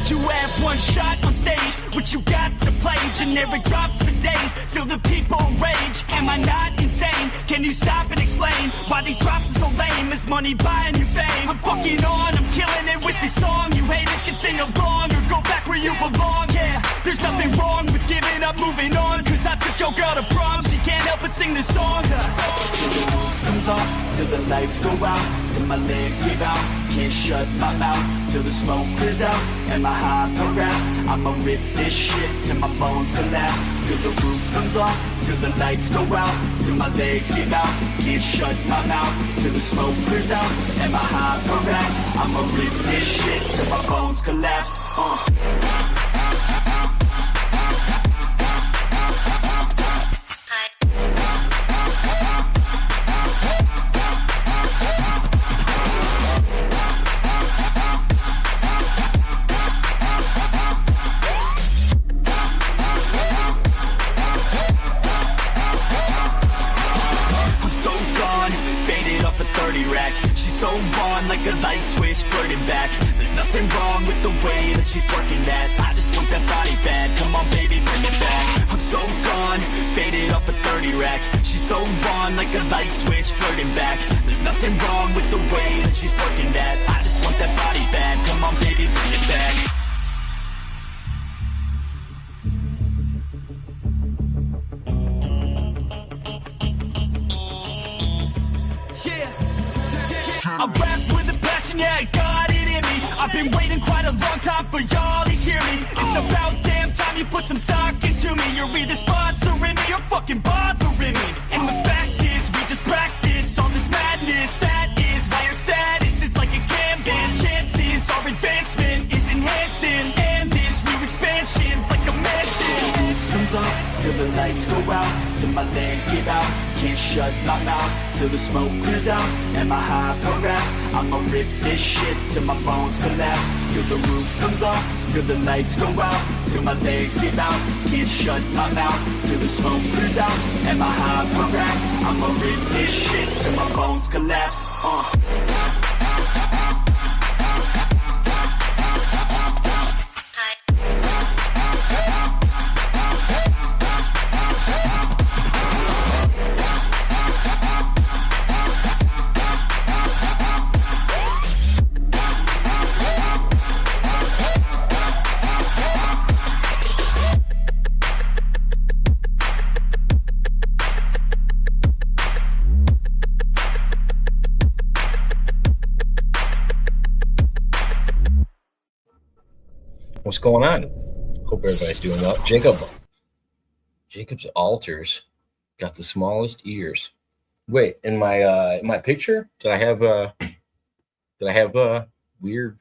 You have one shot on stage, what you got to play? Generic drops for days, still the people rage. Am I not insane? Can you stop and explain why these drops are so lame? Is money buying you fame? I'm fucking on, I'm killing it with this song. You haters can sing along or go back where you belong. Yeah, there's nothing wrong with giving up, moving on. Cause I took your girl to prom, she can't help but sing this song. Till the roof comes off, till the lights go out, till my legs give out, can't shut my mouth, till the smoke clears out, and my high progress. I'ma rip this shit till my bones collapse. Till the roof comes off, till the lights go out, till my legs give out, can't shut my mouth, till the smoke clears out, and my high progress. I'ma rip this shit till my bones collapse. She's so on like a light switch, flirting back. There's nothing wrong with the way that she's working that. I just want that body bad, come on baby, bring it back. I'm so gone, faded off a 30 rack. She's so on like a light switch, flirting back. There's nothing wrong with the way that she's working that. I just want that body bad, come on baby, bring it back. I rap with a passion, yeah, I got it in me. I've been waiting quite a long time for y'all to hear me. It's about damn time you put some stock into me. You're either sponsoring me or fucking bothering me. And the fact is, we just practice all this madness. That is why your status is like a canvas. Chances our advancement is enhancing, and this new expansion's like a mansion. Roof comes off, till the lights go out, till my legs give out, can't shut my mouth, till the smoke clears out, and my high progress. I'ma rip this shit till my bones collapse. Till the roof comes off, till the lights go out, till my legs give out, can't shut my mouth, till the smoke clears out, and my high progress. I'ma rip this shit till my bones collapse. What's going on? Hope everybody's doing well. Jacob's altars got the smallest ears. Wait, in my picture, did I have weird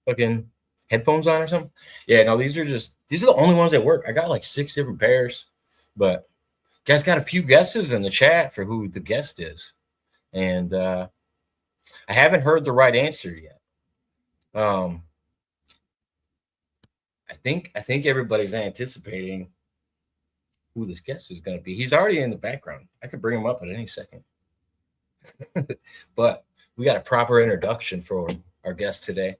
fucking headphones on or something? Yeah, no, these are the only ones that work. I got like 6 different pairs, but guys got a few guesses in the chat for who the guest is, and I haven't heard the right answer yet. I think everybody's anticipating who this guest is going to be. He's already in the background. I could bring him up at any second. But we got a proper introduction for our guest today.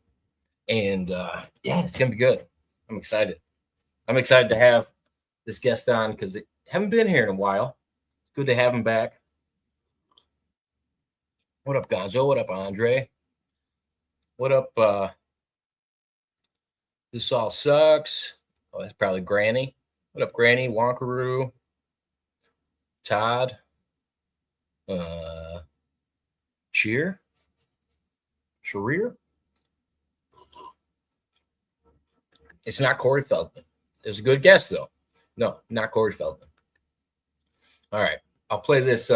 And yeah, it's going to be good. I'm excited. I'm excited to have this guest on because they haven't been here in a while. Good to have him back. What up, Gonzo? What up, Andre? What up, This All Sucks? Oh, that's probably Granny. What up, Granny? Wonkaroo. Todd. Cheer. Sharir. It's not Corey Feldman. It's a good guess, though. No, not Corey Feldman. All right. I'll play this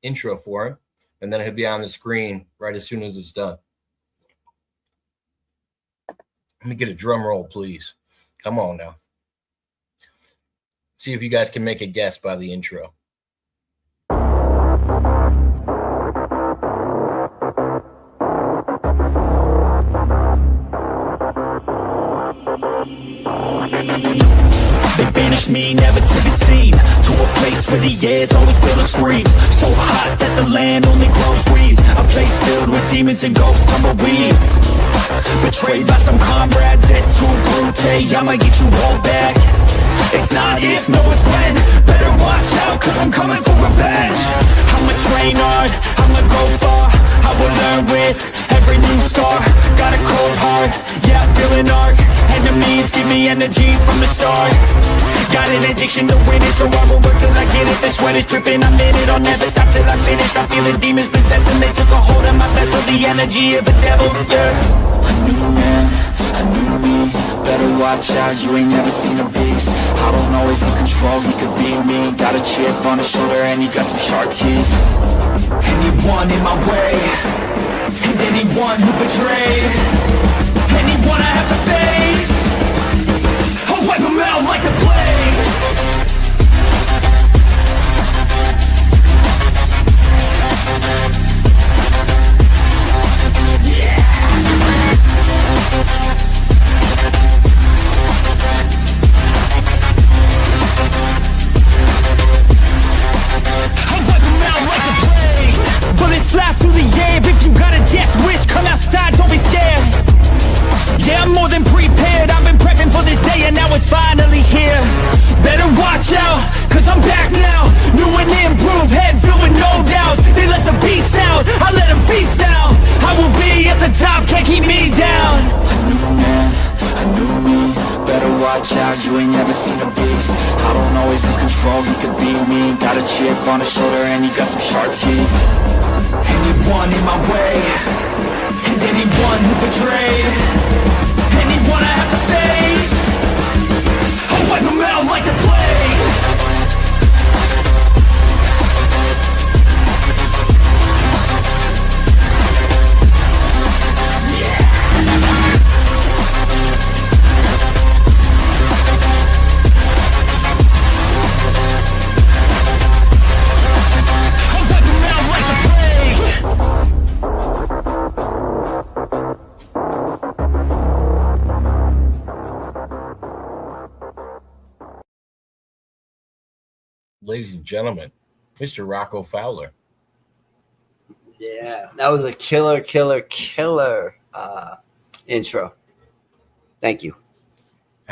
intro for him, and then he'll be on the screen right as soon as it's done. Let me get a drum roll, please. Come on now. See if you guys can make a guess by the intro. They banish me, never to be seen, to a place where the air's always filled with screams. So hot that the land only grows weeds. A place filled with demons and ghosts, tumbleweeds. Betrayed by some comrades, et tu brute, I might get you all back. It's not if, no it's when. Better watch out, cause I'm coming for revenge. I'ma train hard, I'ma go far. I will learn with every new scar. Got a cold heart, yeah, I'm feeling arc. Enemies give me energy from the start. Got an addiction to winning, so I will work till I get it. The sweat is dripping, I'm in it, I'll never stop till I finish. I'm feeling demons possessing, they took a hold of my vessel. The energy of a devil, yeah. A new man, a new me. Better watch out, you ain't never seen a beast. I don't always in control, he could be me. Got a chip on his shoulder and he got some sharp teeth. Anyone in my way, and anyone who betrayed, anyone I have to face, I'll wipe them out like the plague. Fly through the air, if you got a death wish, come outside, don't be scared. Yeah, I'm more than prepared, I've been prepping for this day and now it's finally here. Better watch out, cause I'm back now. New and improved, head filled with no doubts. They let the beast out, I let them feast now. I will be at the top, can't keep me down. A new man, a new me. Better watch out, you ain't never seen a beast. I don't always have control, he could be me. Got a chip on his shoulder and he got some sharp teeth. Anyone in my way, and anyone who betrayed, anyone I have to face, I'll wipe them out like the plague. Ladies and gentlemen, Mr. Rocco Fowler. Yeah, that was a killer intro. Thank you.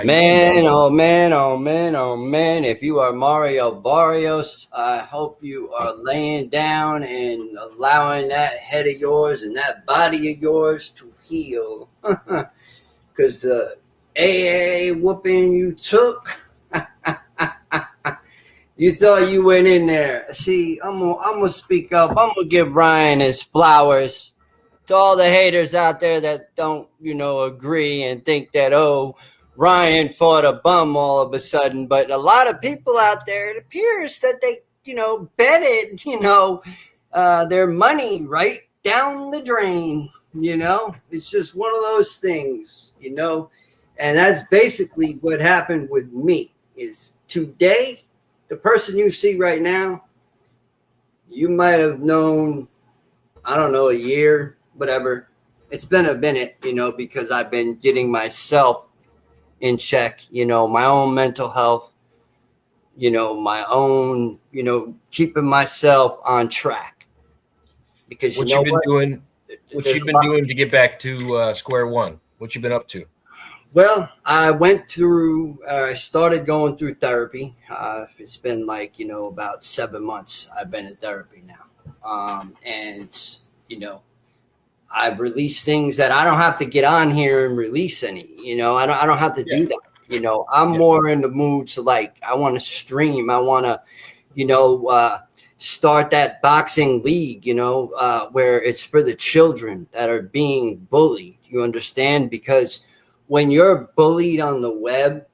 Man, oh man, oh man, oh man. If you are Mario Barrios, I hope you are laying down and allowing that head of yours and that body of yours to heal. Because the AA whooping you took, you thought you went in there. See, I'm gonna speak up. I'm gonna give Ryan his flowers. To all the haters out there that don't, agree and think that, Ryan fought a bum all of a sudden. But a lot of people out there, it appears that they, betted, their money right down the drain. It's just one of those things, and that's basically what happened with me. Is today, the person you see right now, you might have known, I don't know, a year, whatever. It's been a minute, because I've been getting myself in check, my own mental health, my own, keeping myself on track. Because what you've been doing to get back to square one? What you been up to? Well, I started going through therapy. It's been about 7 months I've been in therapy now. And I've released things that I don't have to get on here and release any, I don't have to do that. I'm more in the mood to I want to stream. I want to, start that boxing league, where it's for the children that are being bullied. You understand? Because when you're bullied on the web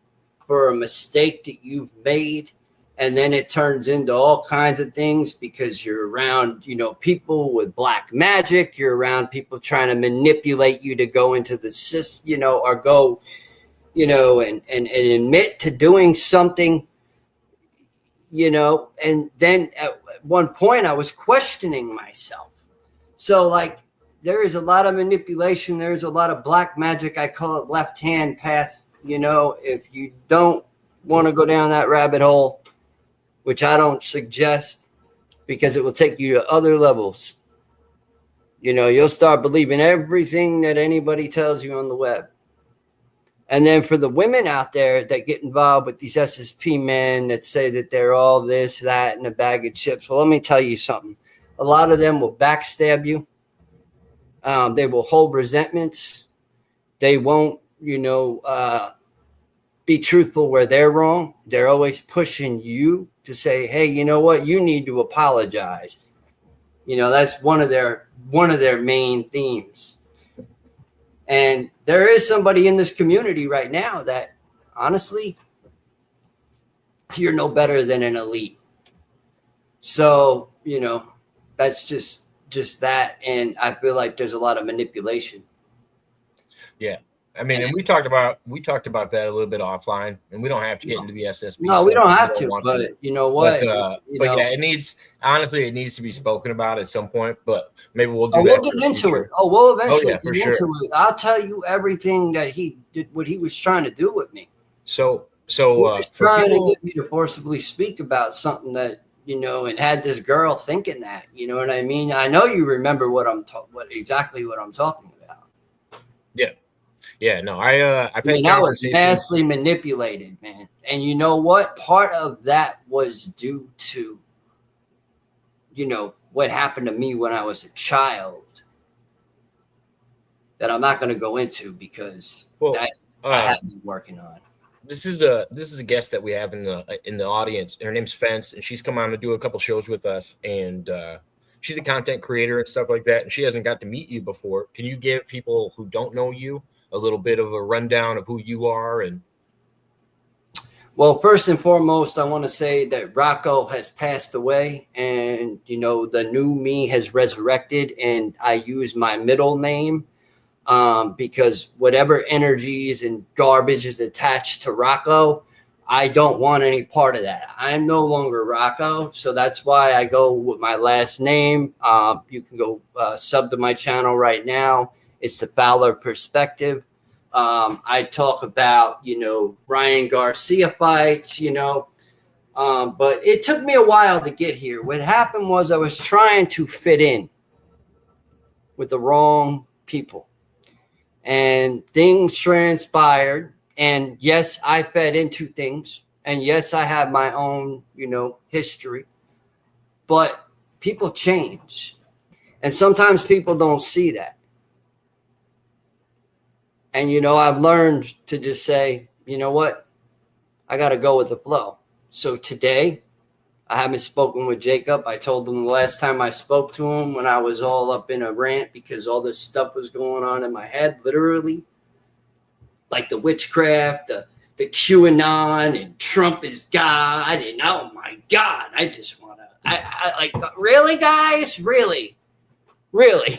for a mistake that you've made, and then it turns into all kinds of things because you're around, people with black magic, you're around people trying to manipulate you to go into the system, or go, and admit to doing something, and then at one point I was questioning myself. So there is a lot of manipulation. There's a lot of black magic. I call it left hand path. If you don't want to go down that rabbit hole, which I don't suggest because it will take you to other levels. You'll start believing everything that anybody tells you on the web. And then for the women out there that get involved with these SSP men that say that they're all this, that, and a bag of chips, well, let me tell you something. A lot of them will backstab you. They will hold resentments. They won't, be truthful where they're wrong. They're always pushing you to say, hey, you know what? You need to apologize. That's one of their main themes. And there is somebody in this community right now that, honestly, you're no better than an elite. So, that's just that. And I feel like there's a lot of manipulation. Yeah. I mean, and we talked about that a little bit offline, and we don't have to get into the SSP. No, we don't have to, but you know what? But yeah, it needs to be spoken about at some point, but maybe we'll do that. We'll get into it. We'll eventually get into it. I'll tell you everything that he did, what he was trying to do with me. So he was trying to get me to forcibly speak about something that, and had this girl thinking that, you know what I mean? I know you remember what I'm talking about. Yeah. Yeah, no, I was vastly manipulated, man. And you know what? Part of that was due to, what happened to me when I was a child that I'm not going to go into because I have been working on. This is a guest that we have in the audience. Her name's Fence, and she's come on to do a couple shows with us, and she's a content creator and stuff like that, and she hasn't got to meet you before. Can you give people who don't know you a little bit of a rundown of who you are? And well, first and foremost, I want to say that Rocco has passed away, and the new me has resurrected, and I use my middle name because whatever energies and garbage is attached to Rocco, I don't want any part of that. I'm no longer Rocco, so that's why I go with my last name. You can go sub to my channel right now. It's the Fowler Perspective. I talk about, Ryan Garcia fights, but it took me a while to get here. What happened was I was trying to fit in with the wrong people, and things transpired. And yes, I fed into things, and yes, I have my own, history, but people change, and sometimes people don't see that. And, I've learned to just say, you know what? I got to go with the flow. So today, I haven't spoken with Jacob. I told him the last time I spoke to him when I was all up in a rant because all this stuff was going on in my head, literally. Like the witchcraft, the QAnon, and Trump is God. And, oh, my God, I just want to. I like, really, guys? Really? Really?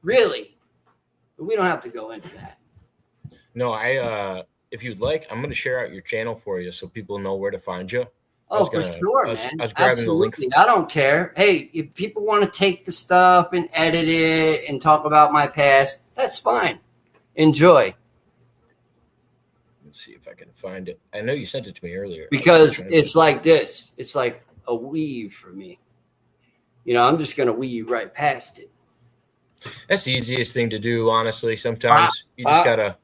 Really? But we don't have to go into that. No, if you'd like, I'm going to share out your channel for you so people know where to find you. For sure, man. I was grabbing the link. I don't care. Hey, if people want to take the stuff and edit it and talk about my past, that's fine. Enjoy. Let's see if I can find it. I know you sent it to me earlier. Because it's like this. It's like a weave for me. I'm just going to weave right past it. That's the easiest thing to do, honestly. Sometimes you just gotta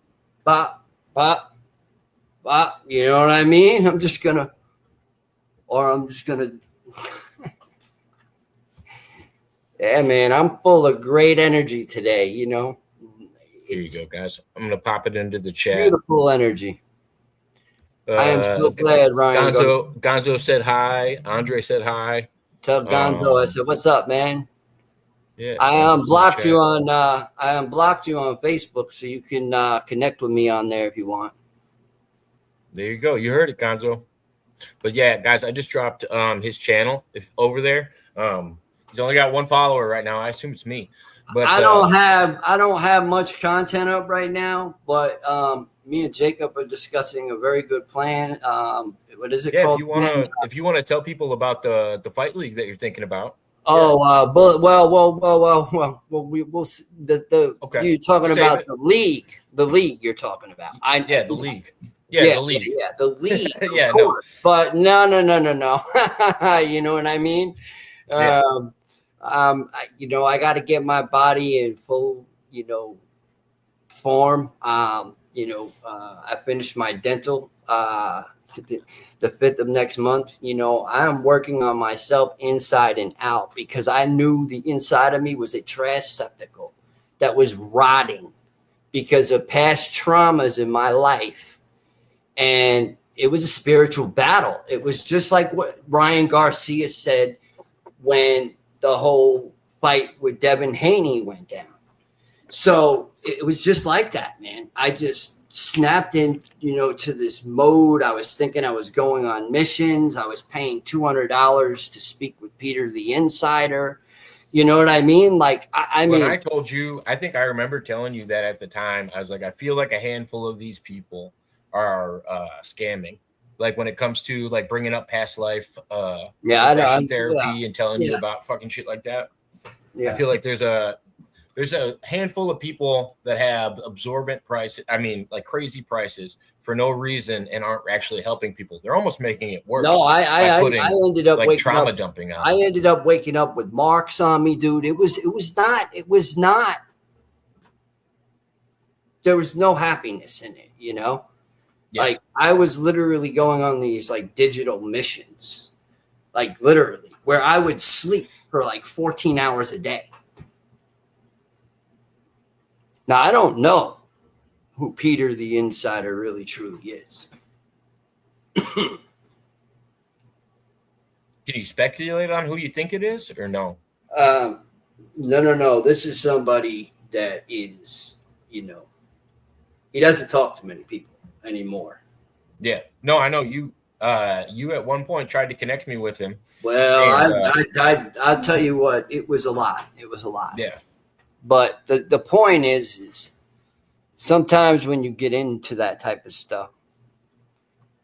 you know what I mean? I'm just gonna yeah, man, I'm full of great energy today, Here you go, guys. I'm gonna pop it into the chat. Beautiful energy. I am so glad, Ryan. Gonzo said hi. Andre said hi. Tell Gonzo I said, what's up, man? Yeah, I unblocked you on Facebook, so you can connect with me on there if you want. There you go. You heard it, Gonzo. But yeah, guys, I just dropped his channel over there. He's only got one follower right now. I assume it's me. But I don't have much content up right now, but me and Jacob are discussing a very good plan. What is it called? If you want to tell people about the fight league that you're thinking about. Oh, we'll okay. You're talking about the league you're talking about. The league. Yeah, the lead. Yeah, the lead. Yeah, no. But no. You know what I mean? Yeah. I got to get my body in full, form. I finished my dental the 5th of next month. I'm working on myself inside and out because I knew the inside of me was a trash receptacle that was rotting because of past traumas in my life. And it was a spiritual battle. It was just like what Ryan Garcia said when the whole fight with Devin Haney went down. So it was just like that, man. I just snapped in, to this mode. I was thinking I was going on missions. I was paying $200 to speak with Peter the Insider. You know what I mean? Like, I mean, when I told you, I think I remember telling you that at the time. I was like, I feel like a handful of these people are scamming. Like when it comes to like bringing up past life, therapy and telling you about fucking shit like that. Yeah. I feel like there's a handful of people that have absorbent prices. I mean, like crazy prices for no reason and aren't actually helping people. They're almost making it worse. No, I ended up like trauma dumping out. I ended up waking up with marks on me, dude. It was not. There was no happiness in it, Yeah. Like I was literally going on these like digital missions, like literally where I would sleep for like 14 hours a day. Now, I don't know who Peter the Insider really truly is. Can you speculate on who you think it is or no? No. This is somebody that is, he doesn't talk to many people anymore. Yeah. No, I know you. You at one point tried to connect me with him. Well, I'll tell you what, it was a lot. Yeah. But the point is sometimes when you get into that type of stuff,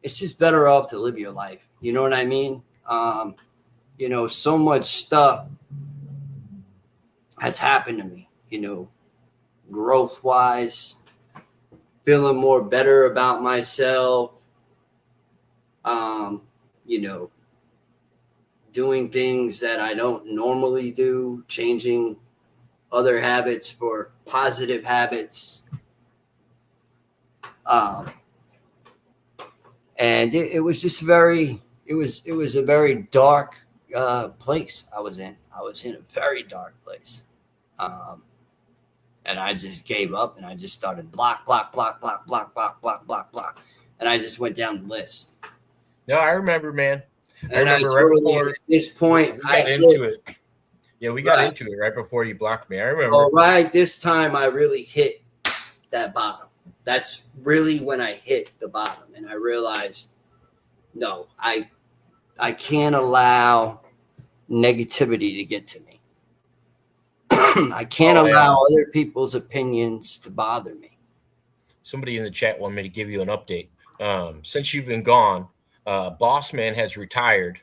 it's just better off to live your life. You know what I mean? So much stuff has happened to me, growth wise, feeling more better about myself, doing things that I don't normally do, changing other habits for positive habits. And it was just it was a very dark place I was in. I was in a very dark place. And I just gave up and I just started block. And I just went down the list. No, I remember, man. And I totally, at this point, we got into it. Yeah, we got into it right before you blocked me. I remember. Oh, right. This time I really hit that bottom. That's really when I hit the bottom. And I realized, no, I can't allow negativity to get to me. I can't allow other people's opinions to bother me. Somebody in the chat wanted me to give you an update. Since you've been gone, Boss Man has retired.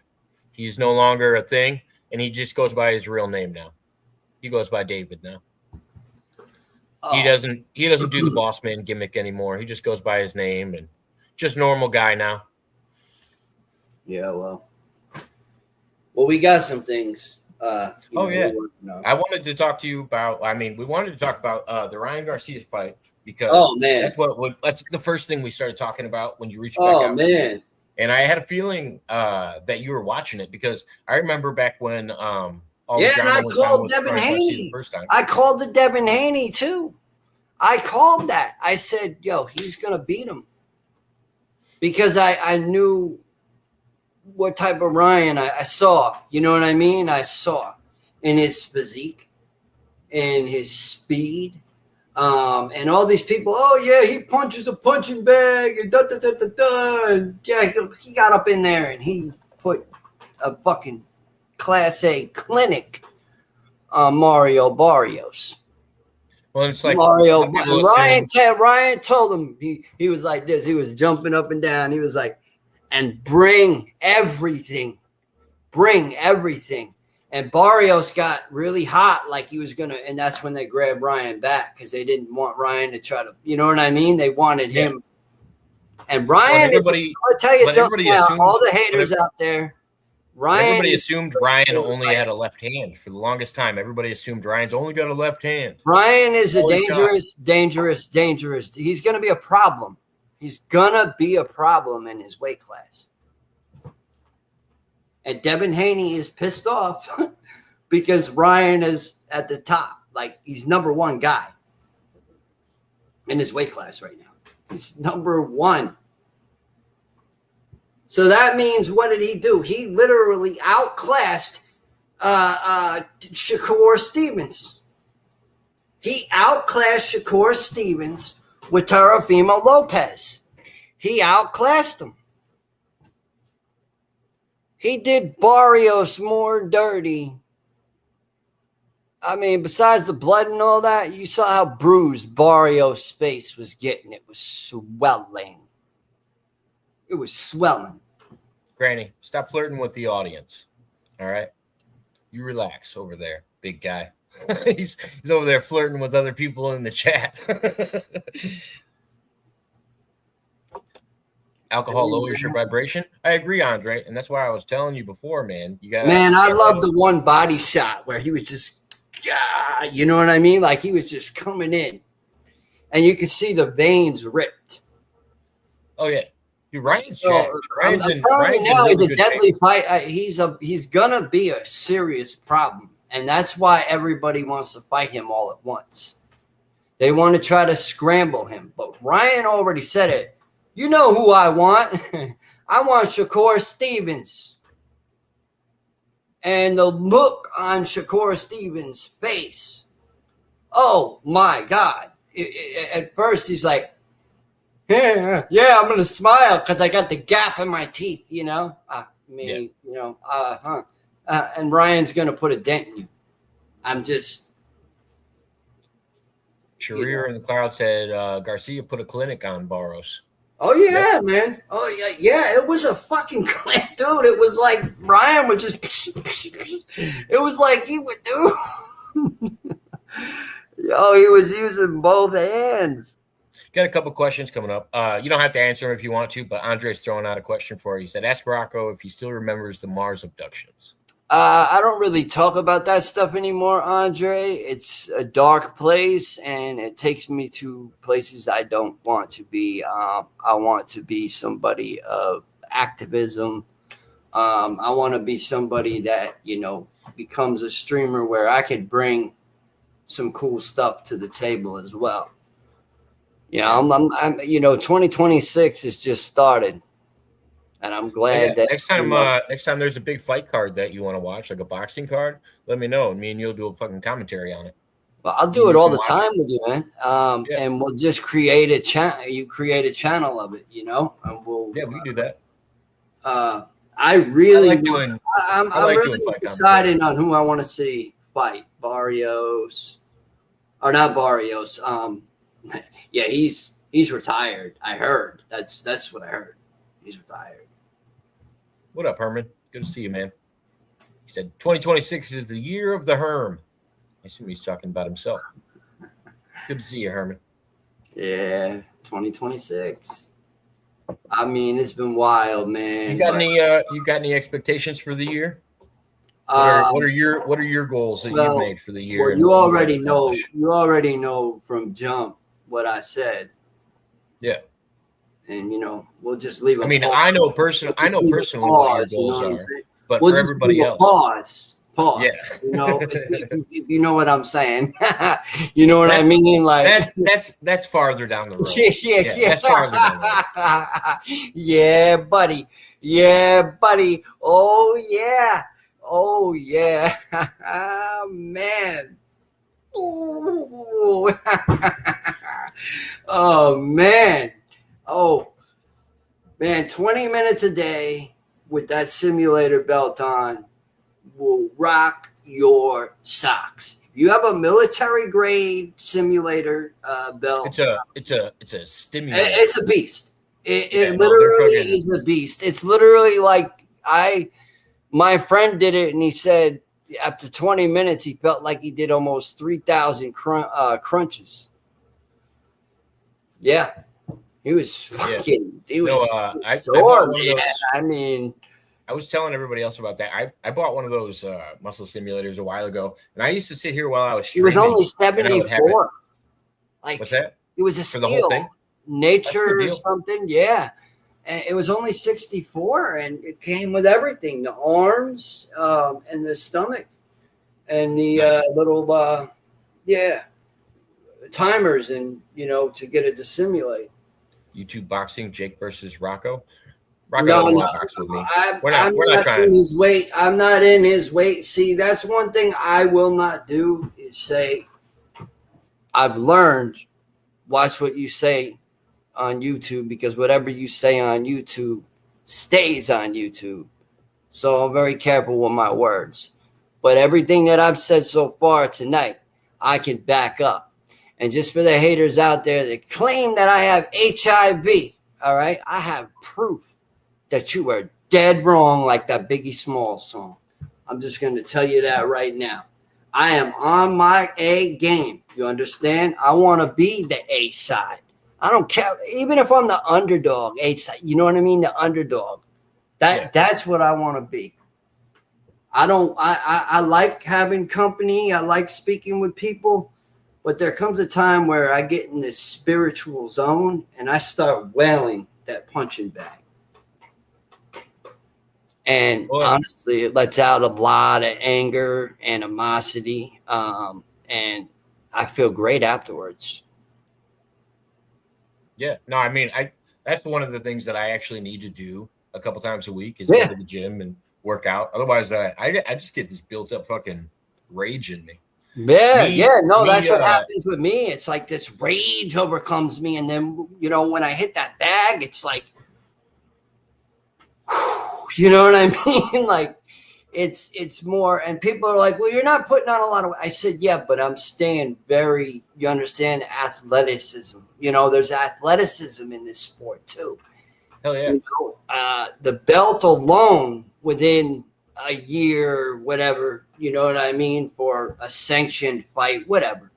He's no longer a thing. And he just goes by his real name now. He goes by David now. Oh. He doesn't do the boss man gimmick anymore. He just goes by his name and just normal guy now. Yeah, well, we got some things. I wanted to talk to you about. We wanted to talk about the Ryan Garcia fight because that's the first thing we started talking about when you reached back out. Oh man. And I had a feeling that you were watching it because I remember back when and I called Devin Haney. I called the Devin Haney too. I called that. I said, yo, he's going to beat him. Because I knew what type of Ryan I saw. You know what I mean? I saw in his physique, in his speed. And all these people, he punches a punching bag and And yeah, he got up in there and he put a fucking Class A clinic on Mario Barrios. Well, it's like Ryan told him he was like this. He was jumping up and down. He was like, and bring everything. And Barrios got really hot, like he was gonna, and that's when they grabbed Ryan back because they didn't want Ryan to try to, you know what I mean? They wanted him And Ryan is. I'll tell you something now. All the haters out there. Everybody assumed Ryan only had a left hand for the longest time. Everybody assumed Ryan's only got a left hand. Ryan is a dangerous. He's going to be a problem. He's going to be a problem in his weight class. And Devin Haney is pissed off because Ryan is at the top. Like, he's number one guy in his weight class right now. He's number one. So that means, what did he do? He literally outclassed Shakur Stevens. He outclassed Shakur Stevens with Teofimo Lopez. He outclassed him. He did Barrios more dirty. I mean, besides the blood and all that, you saw how bruised Barrios' face was getting. It was swelling. It was swelling. Granny, stop flirting with the audience. All right? You relax over there, big guy. he's over there flirting with other people in the chat. Alcohol lowers your vibration. I agree, Andre. And that's why I was telling you before, man. I love the one body shot where he was just, you know what I mean? Like, he was just coming in. And you could see the veins ripped. Oh, yeah. Ryan's Ryan's a deadly fight. He's gonna be a serious problem, and that's why everybody wants to fight him all at once. They want to try to scramble him, but Ryan already said it. You know who I want? I want Shakur Stevens. And the look on Shakur Stevens' face. Oh my God! At first, he's like, yeah, I'm gonna smile because I got the gap in my teeth, you know. And Ryan's gonna put a dent in you. I'm just. Sharir in the crowd said Garcia put a clinic on Barros. Oh yeah, man. Oh yeah. It was a fucking clinic, dude. It was like Ryan was just. It was like he would do. Yo, he was using both hands. Got a couple questions coming up. You don't have to answer them if you want to, but Andre's throwing out a question for you. He said, ask Rocco if he still remembers the Mars abductions. I don't really talk about that stuff anymore, Andre. It's a dark place, and it takes me to places I don't want to be. I want to be somebody of activism. I want to be somebody that, becomes a streamer where I could bring some cool stuff to the table as well. I'm 2026 has just started, and I'm glad that next time there's a big fight card that you want to watch, like a boxing card, let me know, and me and you'll do a fucking commentary on it. Well, I'll do it all the time with you, man. And we'll just create a channel. You create a channel of it, and we'll. Yeah, we can do that. I'm really deciding on who I want to see fight. Barrios, or not Barrios. Yeah, he's retired. I heard. That's what I heard. He's retired. What up, Herman? Good to see you, man. He said 2026 is the year of the Herm. I assume he's talking about himself. Good to see you, Herman. Yeah, 2026. I mean, it's been wild, man. You got any expectations for the year? What are your goals that you made for the year? Well, you already know from jump what I said. Yeah. And we'll just leave it. I know personally what your goals are, but for everybody else. Pause. Yeah. You know what I'm saying. You know what I mean? Like that's farther down the road. Yeah. That's farther down the road. Yeah, buddy. Oh yeah. Man. Ooh. Oh man. 20 minutes a day with that simulator belt on will rock your socks. If you have a military grade simulator belt, it's a stimulator. It's a beast. It literally is a beast. It's literally like my friend did it, and he said after 20 minutes he felt like he did almost 3,000 crunches. Yeah. He was fucking. He No, was I sore, bought one of man. those. I mean, I was telling everybody else about that. I bought one of those muscle simulators a while ago, and I used to sit here while I was he streaming. was only and I would have 74. Like, what's that? it was a For the whole steal. thing? Nature or deal. something. Yeah. And it was only 64, and it came with everything: the arms, and the stomach, and the little timers, and to get it to simulate. YouTube boxing, Jake versus Rocco. Rocco No, doesn't no, want to box with me. I'm We're not not trying. in his weight. I'm not in his weight. See, that's one thing I will not do is say, I've learned, watch what you say on YouTube, because whatever you say on YouTube stays on YouTube. So I'm very careful with my words. But everything that I've said so far tonight, I can back up. And just for the haters out there that claim that I have HIV, all right, I have proof that you are dead wrong, like that Biggie Smalls song. I'm just going to tell you that right now. I am on my A game. You understand? I want to be the A side. I don't care. Even if I'm the underdog, A side, you know what I mean? The underdog. That's what I want to be. I like having company. I like speaking with people. But there comes a time where I get in this spiritual zone and I start wailing that punching bag. And honestly, it lets out a lot of anger, animosity, and I feel great afterwards. Yeah, no, I mean, that's one of the things that I actually need to do a couple times a week is go to the gym and work out. Otherwise, I just get this built up fucking rage in me. That's what happens with me. It's like this rage overcomes me, and then when I hit that bag, it's like, you know what I mean? Like, it's more, and people are like, well, you're not putting on a lot of weight. I said, yeah, but I'm staying very, you understand, athleticism. There's athleticism in this sport too. Hell yeah. The belt alone within a year, whatever, you know what I mean, for a sanctioned fight, whatever.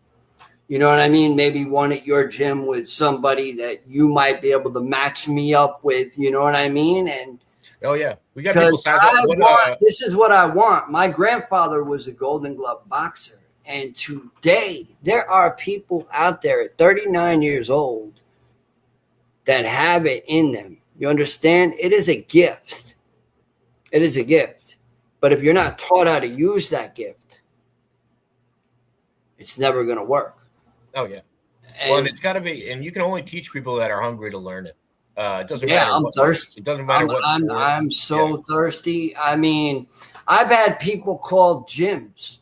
You know what I mean? Maybe one at your gym with somebody that you might be able to match me up with, you know what I mean? And oh yeah, we got people signed up. This is what I want. My grandfather was a Golden Glove boxer, and today there are people out there at 39 years old that have it in them. You understand? It is a gift. It is a gift. But if you're not taught how to use that gift, it's never going to work. Oh yeah. And it's got to be, and you can only teach people that are hungry to learn it. It doesn't matter. I'm thirsty. It doesn't matter what. I'm so thirsty. I mean, I've had people call gyms,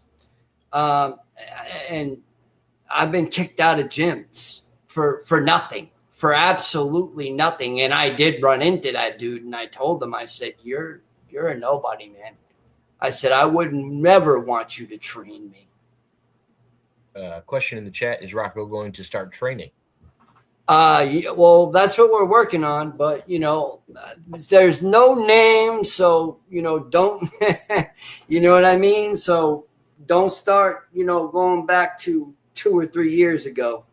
and I've been kicked out of gyms for nothing, for absolutely nothing. And I did run into that dude, and I told him, I said, "You're a nobody, man." I said, "I would never want you to train me." Question in the chat: is Rocco going to start training? Well, that's what we're working on, but there's no name, so don't you know what I mean? So don't start going back to 2 or 3 years ago,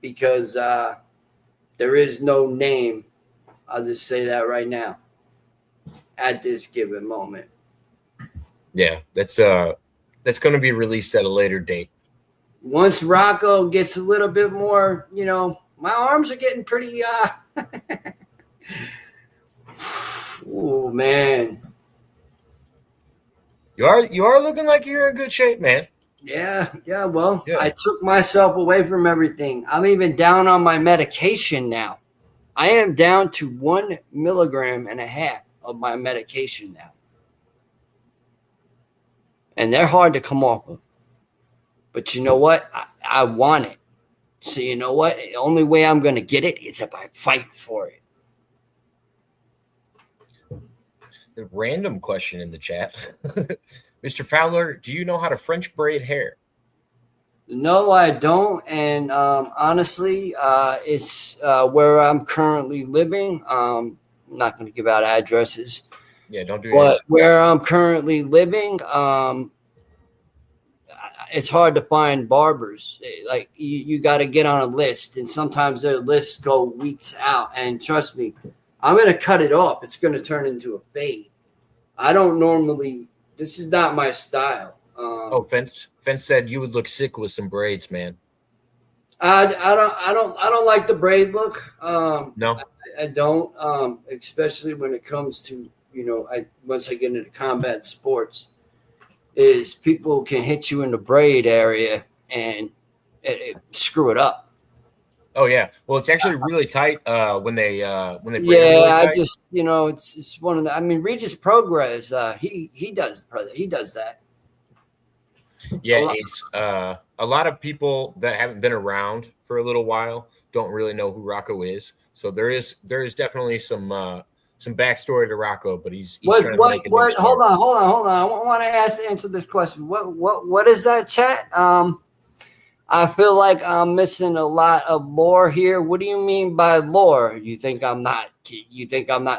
because there is no name. I'll just say that right now at this given moment. Yeah, that's going to be released at a later date. Once Rocco gets a little bit more, my arms are getting pretty, oh man. You are looking like you're in good shape, man. Yeah. Well, yeah. I took myself away from everything. I'm even down on my medication now. I am down to 1.5 milligrams of my medication now. And they're hard to come off of. But you know what? I want it. So you know what? The only way I'm going to get it is if I fight for it. The random question in the chat. Mr. Fowler, do you know how to French braid hair? No, I don't. And honestly, it's where I'm currently living. I'm not going to give out addresses. Yeah, don't do that. But where I'm currently living, it's hard to find barbers. Like you got to get on a list, and sometimes their lists go weeks out. And trust me, I'm going to cut it off. It's going to turn into a fade. I don't normally. This is not my style. Fence said you would look sick with some braids, man. I don't like the braid look. No, I don't. Especially when it comes to once I get into combat sports, is people can hit you in the braid area and screw it up. Oh yeah. Well, it's actually really tight when they braid Yeah, really I tight. just it's one of the. I mean, Regis Progress. He does that. Yeah, it's a lot of people that haven't been around for a little while don't really know who Rocco is. So there is definitely some backstory to Rocco, but he's trying to make a new hold start. on. I want to answer this question. What is that, chat? I feel like I'm missing a lot of lore here. What do you mean by lore? You think I'm not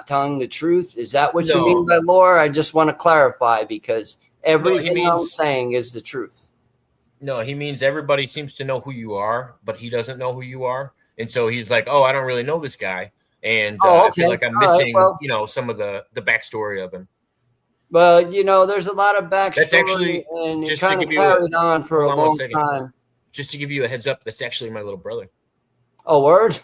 telling the truth? Is that what you mean by lore? I just want to clarify because everything I'm saying is the truth. No, he means everybody seems to know who you are, but he doesn't know who you are. And so he's like, oh, I don't really know this guy. And I feel like I'm missing, some of the backstory of him. Well, there's a lot of backstory. That's actually, and it kind of carried on for a long time. Just to give you a heads up, that's actually my little brother. Oh, word?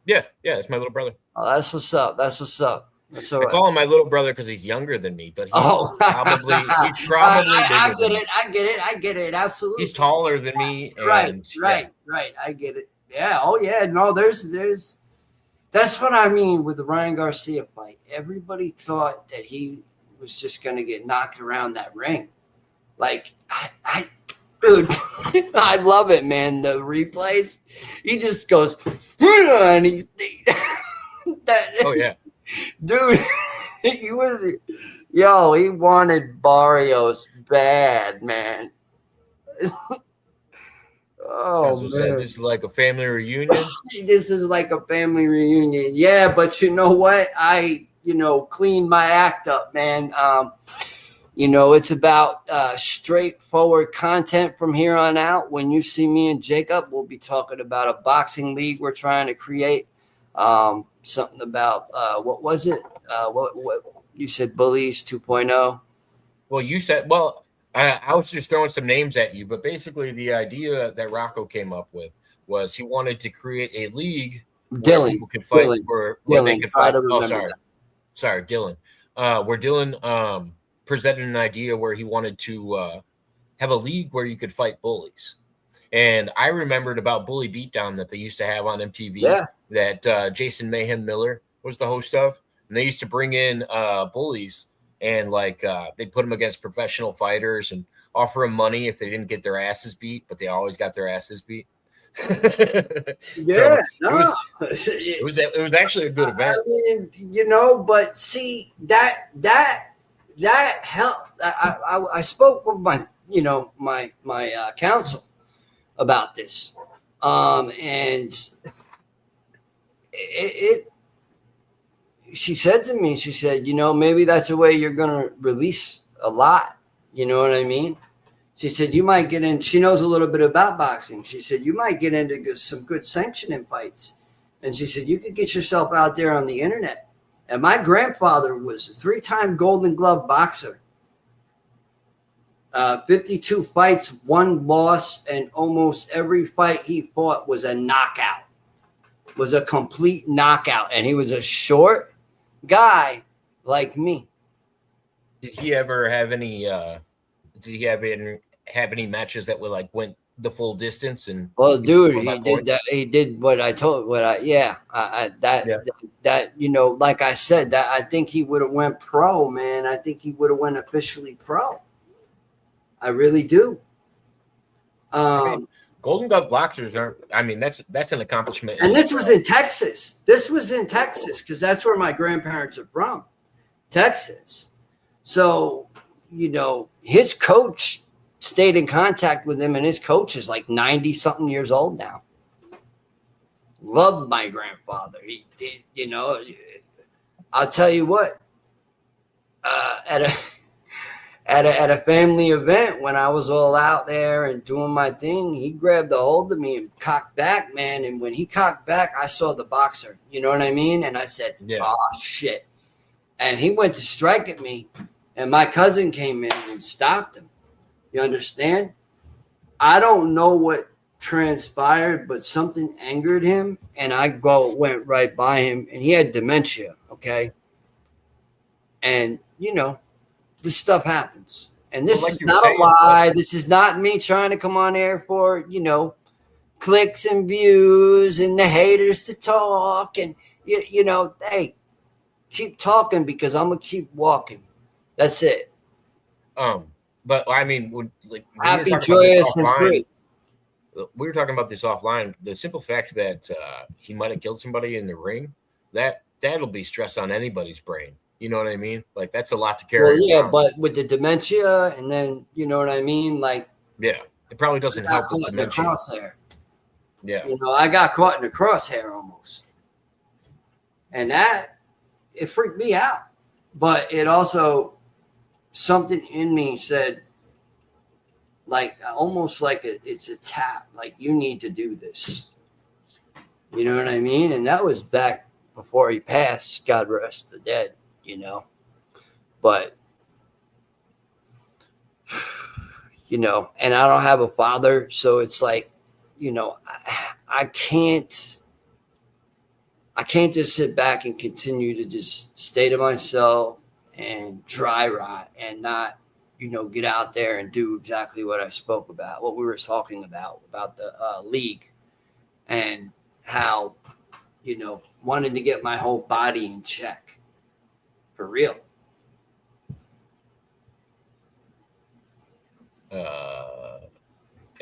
Yeah, it's my little brother. Oh, that's what's up. That's all right. I call him my little brother because he's younger than me, but he's probably I get it. Absolutely. He's taller than me. And, right. I get it. Yeah. Oh, yeah. No, there's. That's what I mean with the Ryan Garcia fight. Everybody thought that he was just going to get knocked around that ring. Like, dude, I love it, man. The replays, he just goes, and he oh yeah, dude, he wanted Barrios bad, man. Oh man, this is like a family reunion. This is like a family reunion, yeah. But you know what? I cleaned my act up, man. It's about straightforward content from here on out. When you see me and Jacob, we'll be talking about a boxing league we're trying to create. Something about what was it? What you said? Bullies 2.0. Well, you said. Well, I was just throwing some names at you, but basically the idea that Rocco came up with was he wanted to create a league where people could fight where they could fight. Oh, sorry, Dylan. Where Dylan presented an idea where he wanted to have a league where you could fight bullies. And I remembered about Bully Beatdown that they used to have on MTV that Jason Mayhem Miller was the host of. And they used to bring in bullies and they'd put them against professional fighters and offer them money if they didn't get their asses beat, but they always got their asses beat. Yeah, it was actually a good event. I mean, but see that helped. I spoke with my counsel about this, and she said to me, maybe that's a way you're gonna release a lot. You know what I mean? She said, you might get in. She knows a little bit about boxing. She said, you might get into some good sanctioning fights. And she said, you could get yourself out there on the internet. And my grandfather was a 3-time Golden Glove boxer. 52 fights, 1 loss, and almost every fight he fought was a knockout. Was a complete knockout. And he was a short guy like me. Did he ever have any have any matches that went the full distance? And dude, he did that. He did what I told. Like I said, that I think he would have went pro, man. I think he would have went officially pro. I really do. Golden Glove boxers aren't. I mean, that's an accomplishment. And this was in Texas. Because that's where my grandparents are from, Texas. So, his coach stayed in contact with him, and his coach is like 90-something years old now. Loved my grandfather. He did, I'll tell you what. at a family event when I was all out there and doing my thing. He grabbed a hold of me and cocked back, man. And when he cocked back, I saw the boxer. You know what I mean? And I said, "Oh shit!" And he went to strike at me, and my cousin came in and stopped him. You understand? I don't know what transpired, but something angered him, and went right by him, and he had dementia. Okay, and this stuff happens, and this is not a lie. This is not me trying to come on air for clicks and views and the haters to talk, and hey, keep talking because I'm gonna keep walking. That's it. But I mean, happy, joyous, and free. We were talking about this offline. The simple fact that he might have killed somebody in the ring, that'll be stress on anybody's brain. You know what I mean? Like, that's a lot to carry. Well, yeah, but with the dementia, and then you know what I mean? Like, yeah, it probably doesn't help with dementia. The crosshair. Yeah. I got caught in the crosshair almost. And it freaked me out. But it also, something in me said, like, almost like it's a tap, like, you need to do this. You know what I mean? And that was back before he passed, God rest the dead, But, and I don't have a father, so it's like, I can't just sit back and continue to just stay to myself and dry rot and not, get out there and do exactly what I spoke about, what we were talking about the league, and how, wanting to get my whole body in check for real.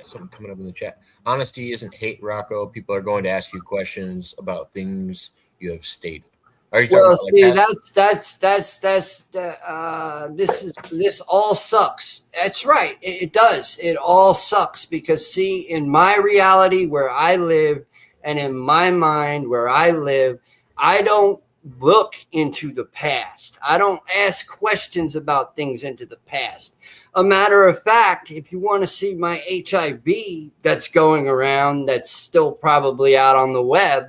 Something coming up in the chat. Honesty isn't hate, Rocco. People are going to ask you questions about things you have stated. Are you talking this all sucks. That's right. It does. It all sucks because, see, in my reality where I live and in my mind where I live, I don't look into the past. I don't ask questions about things into the past. A matter of fact, if you want to see my HIV that's going around, that's still probably out on the web,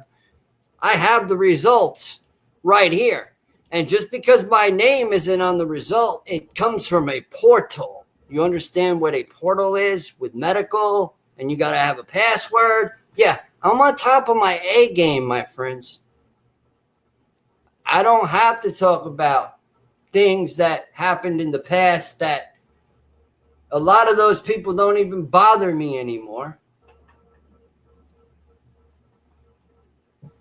I have the results right here. And just because my name isn't on the result, it comes from a portal. You understand what a portal is with medical, and you got to have a password? Yeah, I'm on top of my A game, my friends. I don't have to talk about things that happened in the past that a lot of those people don't even bother me anymore.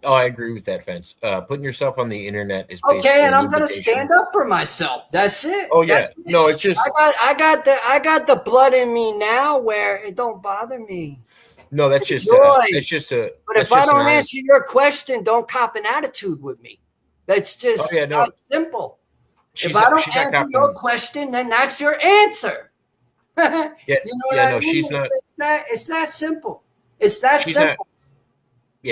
Oh, I agree with that, Fence. Putting yourself on the internet is okay, and I'm going to stand up for myself. That's it. Oh yeah, no, it's just I got the blood in me now where it don't bother me. No, that's just it's just a. But if I don't answer your question, don't cop an attitude with me. That's just simple. If I don't answer your question, then that's your answer. Yeah, you know what I mean? She's not. It's that simple. It's that simple.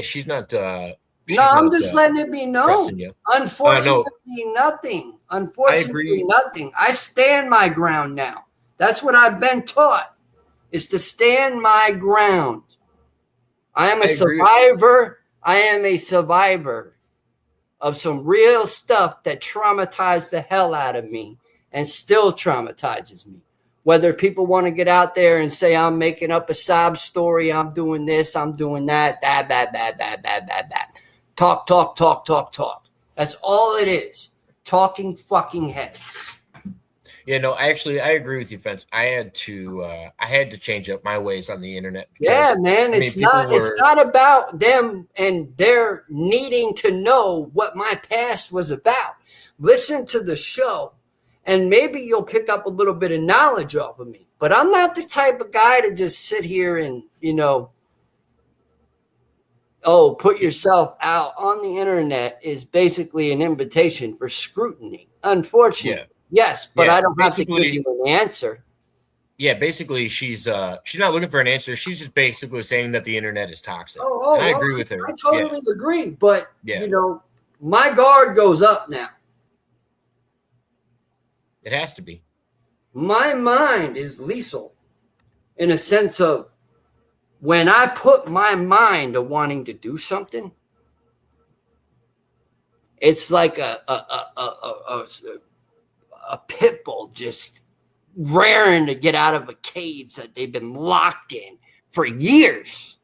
She's not. I'm just letting it be known. Unfortunately, nothing. Unfortunately, nothing. I stand my ground now. That's what I've been taught, is to stand my ground. I am a survivor. I am a survivor of some real stuff that traumatized the hell out of me and still traumatizes me. Whether people want to get out there and say I'm making up a sob story, I'm doing this, I'm doing that, talk. That's all it is. Talking fucking heads. Yeah, no, actually, I agree with you, Fence. I had to change up my ways on the internet. Yeah, man, it's not about them and their needing to know what my past was about. Listen to the show, and maybe you'll pick up a little bit of knowledge off of me. But I'm not the type of guy to just sit here and, put yourself out on the internet is basically an invitation for scrutiny. Unfortunately. Yeah. Yes, but I don't have to give you an answer. Yeah, basically she's not looking for an answer. She's just basically saying that the internet is toxic. I agree with her. I totally agree, but my guard goes up now. It has to be. My mind is lethal in a sense of when I put my mind to wanting to do something, it's like a pit bull just raring to get out of a cage that they've been locked in for years.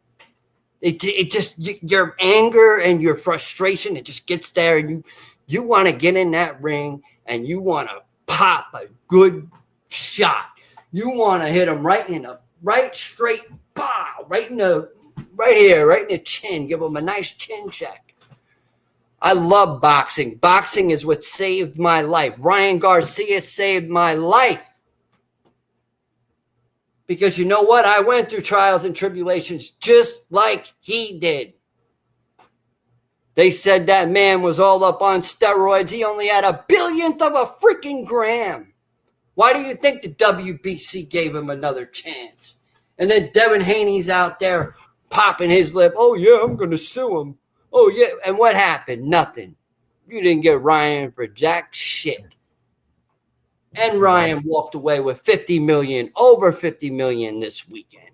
It just, your anger and your frustration, it just gets there, and you want to get in that ring and you want to pop a good shot. You want to hit him right in the right straight bow, right in the chin. Give him a nice chin check. I love boxing. Boxing is what saved my life. Ryan Garcia saved my life. Because you know what? I went through trials and tribulations just like he did. They said that man was all up on steroids. He only had a billionth of a freaking gram. Why do you think the WBC gave him another chance? And then Devin Haney's out there popping his lip. Oh, yeah, I'm going to sue him. Oh, yeah. And what happened? Nothing. You didn't get Ryan for jack shit. And Ryan walked away with over 50 million this weekend.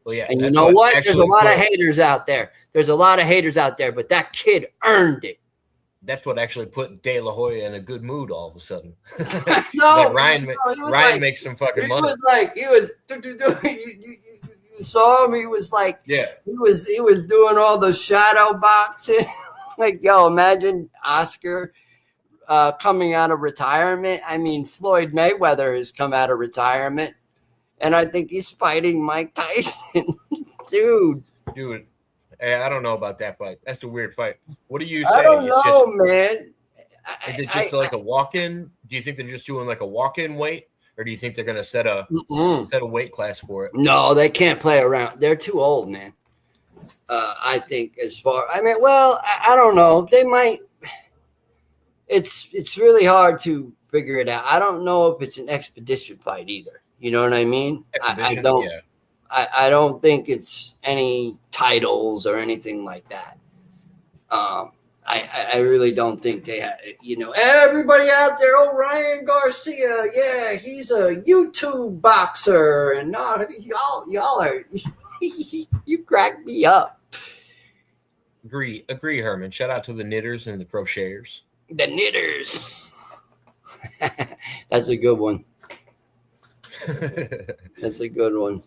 Well, yeah. And you know what? There's a lot of haters out there. But that kid earned it. That's what actually put De La Hoya in a good mood all of a sudden. No, Ryan makes some fucking money. You saw him. He was like, yeah. He was doing all the shadow boxing. Like, yo, imagine Oscar coming out of retirement. I mean, Floyd Mayweather has come out of retirement, and I think he's fighting Mike Tyson. Dude, I don't know about that fight. That's a weird fight. What do you say? I don't know, man. Is it just like a walk-in? Do you think they're just doing like a walk-in weight, or do you think they're going to set a weight class for it? No, they can't play around. They're too old, man. I think I don't know. They might. It's really hard to figure it out. I don't know if it's an expedition fight either. You know what I mean? I don't. Yeah. I don't think it's any titles or anything like that. I really don't think they have, everybody out there, oh, Ryan Garcia, yeah, he's a YouTube boxer, and y'all are, you crack me up. Agree, Herman. Shout out to the knitters and the crocheters. The knitters. That's a good one. That's a good one.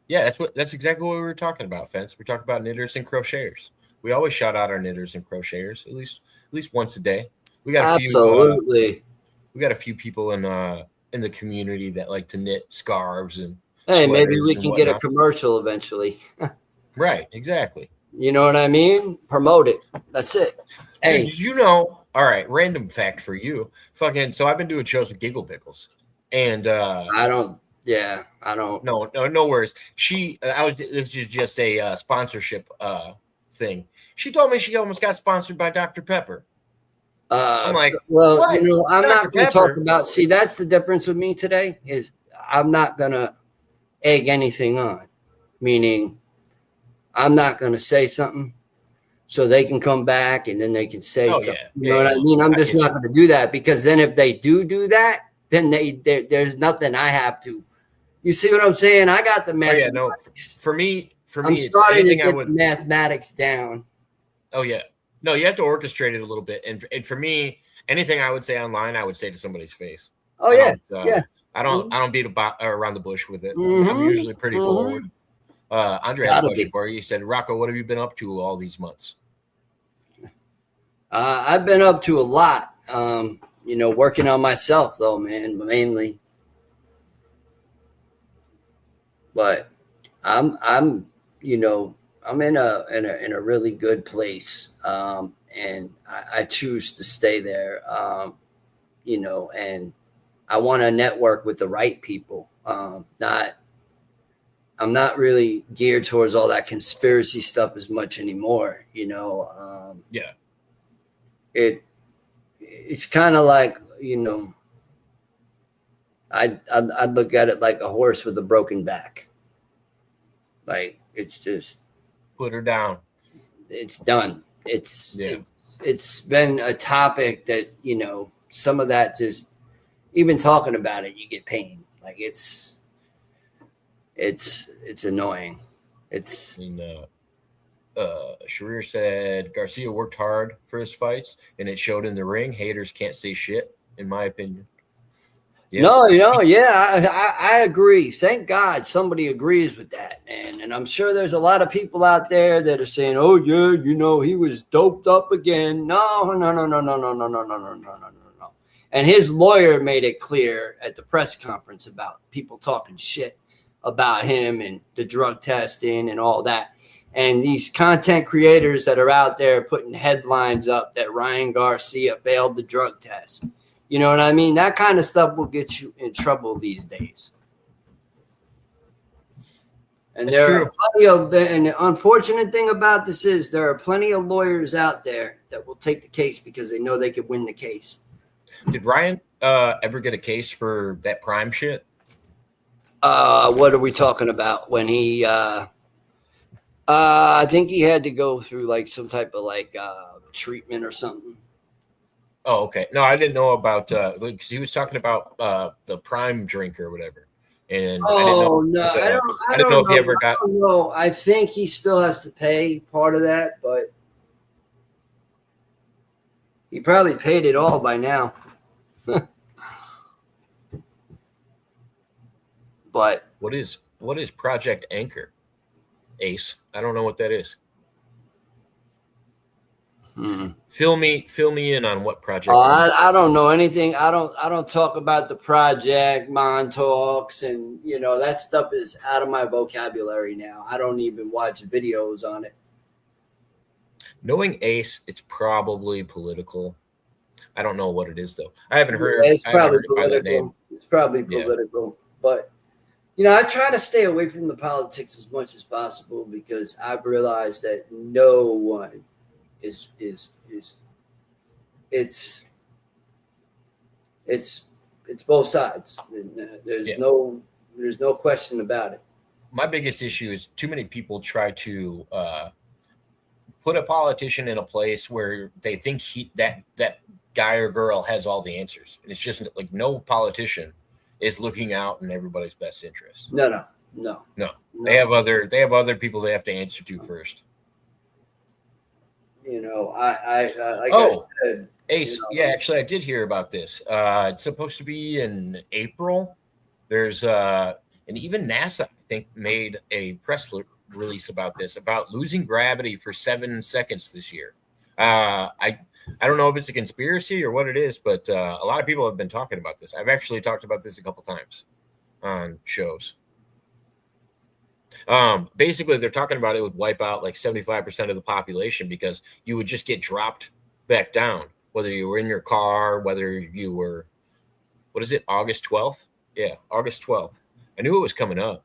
Yeah, that's exactly what we were talking about, Fence. We're talking about knitters and crocheters. We always shout out our knitters and crocheters at least once a day. We got a few people in the community that like to knit scarves and maybe we can get a commercial eventually. Right, exactly. You know what I mean? Promote it. That's it. Hey, did you know? All right, random fact for you. So I've been doing shows with Giggle Pickles, and I don't. Yeah, I don't. No worries. This is just a sponsorship thing. She told me she almost got sponsored by Dr. Pepper. I'm like, well, what? I'm not going to talk about. See, that's the difference with me today. Is I'm not going to egg anything on, meaning I'm not going to say something so they can come back and then they can say something. Yeah. You know what I mean? I'm just not going to do that, because then if they do that, then there's nothing I have to. You see what I'm saying? I got the mathematics. For me, I'm starting to get the mathematics down. Oh yeah, no, you have to orchestrate it a little bit. And for me, anything I would say online, I would say to somebody's face. Oh yeah, yeah. I don't beat around the bush with it. Mm-hmm. I'm usually pretty forward. Andre had a question for you. He said, "Rocco, what have you been up to all these months?" I've been up to a lot. Working on myself though, man, mainly. But I'm in a really good place, and I choose to stay there, and I want to network with the right people. I'm not really geared towards all that conspiracy stuff as much anymore. It's kind of like, I'd look at it like a horse with a broken back. Like, it's just put her down. It's done. It's been a topic that, some of that just even talking about it, you get pain. Like it's annoying. It's And, Sharir said Garcia worked hard for his fights, and it showed in the ring. Haters can't say shit, in my opinion. Yeah. No, I agree. Thank God somebody agrees with that, man. And I'm sure there's a lot of people out there that are saying, "Oh yeah, he was doped up again." No. And his lawyer made it clear at the press conference about people talking shit about him and the drug testing and all that. And these content creators that are out there putting headlines up that Ryan Garcia failed the drug test. You know what I mean? That kind of stuff will get you in trouble these days. And That's true. and the unfortunate thing about this is there are plenty of lawyers out there that will take the case because they know they could win the case. Did Ryan ever get a case for that Prime shit? What are we talking about? When he, I think he had to go through like some type of like treatment or something. Oh, okay. No, I didn't know about because he was talking about the Prime drink or whatever. And I don't know if he ever got. I don't know. I think he still has to pay part of that, but he probably paid it all by now. But What is Project Anchor? Ace. I don't know what that is. Fill me in on what project. I don't know anything. I don't talk about the project, Montalks, and that stuff is out of my vocabulary now. I don't even watch videos on it. Knowing Ace, it's probably political. I don't know what it is though. I haven't heard. It's probably political. It's probably political, but I try to stay away from the politics as much as possible because I've realized that no one is it's both sides. There's no question about it. My biggest issue is too many people try to put a politician in a place where they think that guy or girl has all the answers, and it's just like no politician is looking out in everybody's best interest. No. They have other people they have to answer to first. I said, Ace. Yeah, actually, I did hear about this. It's supposed to be in April. There's and even NASA, I think, made a press release about this, about losing gravity for 7 seconds this year. I don't know if it's a conspiracy or what it is, but a lot of people have been talking about this. I've actually talked about this a couple times on shows. Basically, they're talking about it would wipe out like 75% of the population because you would just get dropped back down, whether you were in your car, whether you were, what is it, August 12th? Yeah, August 12th. I knew it was coming up.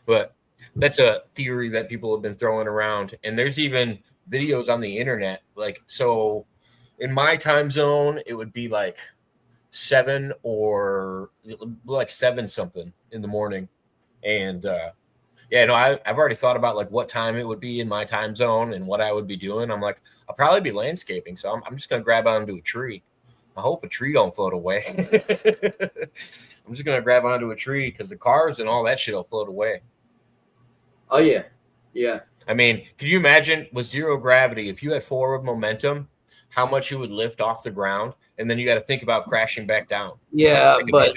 But that's a theory that people have been throwing around. And there's even videos on the internet. Like, so in my time zone, it would be like 7 or like 7 something in the morning. And I've already thought about like what time it would be in my time zone and what I would be doing. I'm like, I'll probably be landscaping. So I'm just going to grab onto a tree. I hope a tree don't float away. I'm just going to grab onto a tree because the cars and all that shit will float away. Oh, yeah. Yeah. I mean, could you imagine with zero gravity, if you had forward momentum, how much you would lift off the ground? And then you got to think about crashing back down. Yeah, but,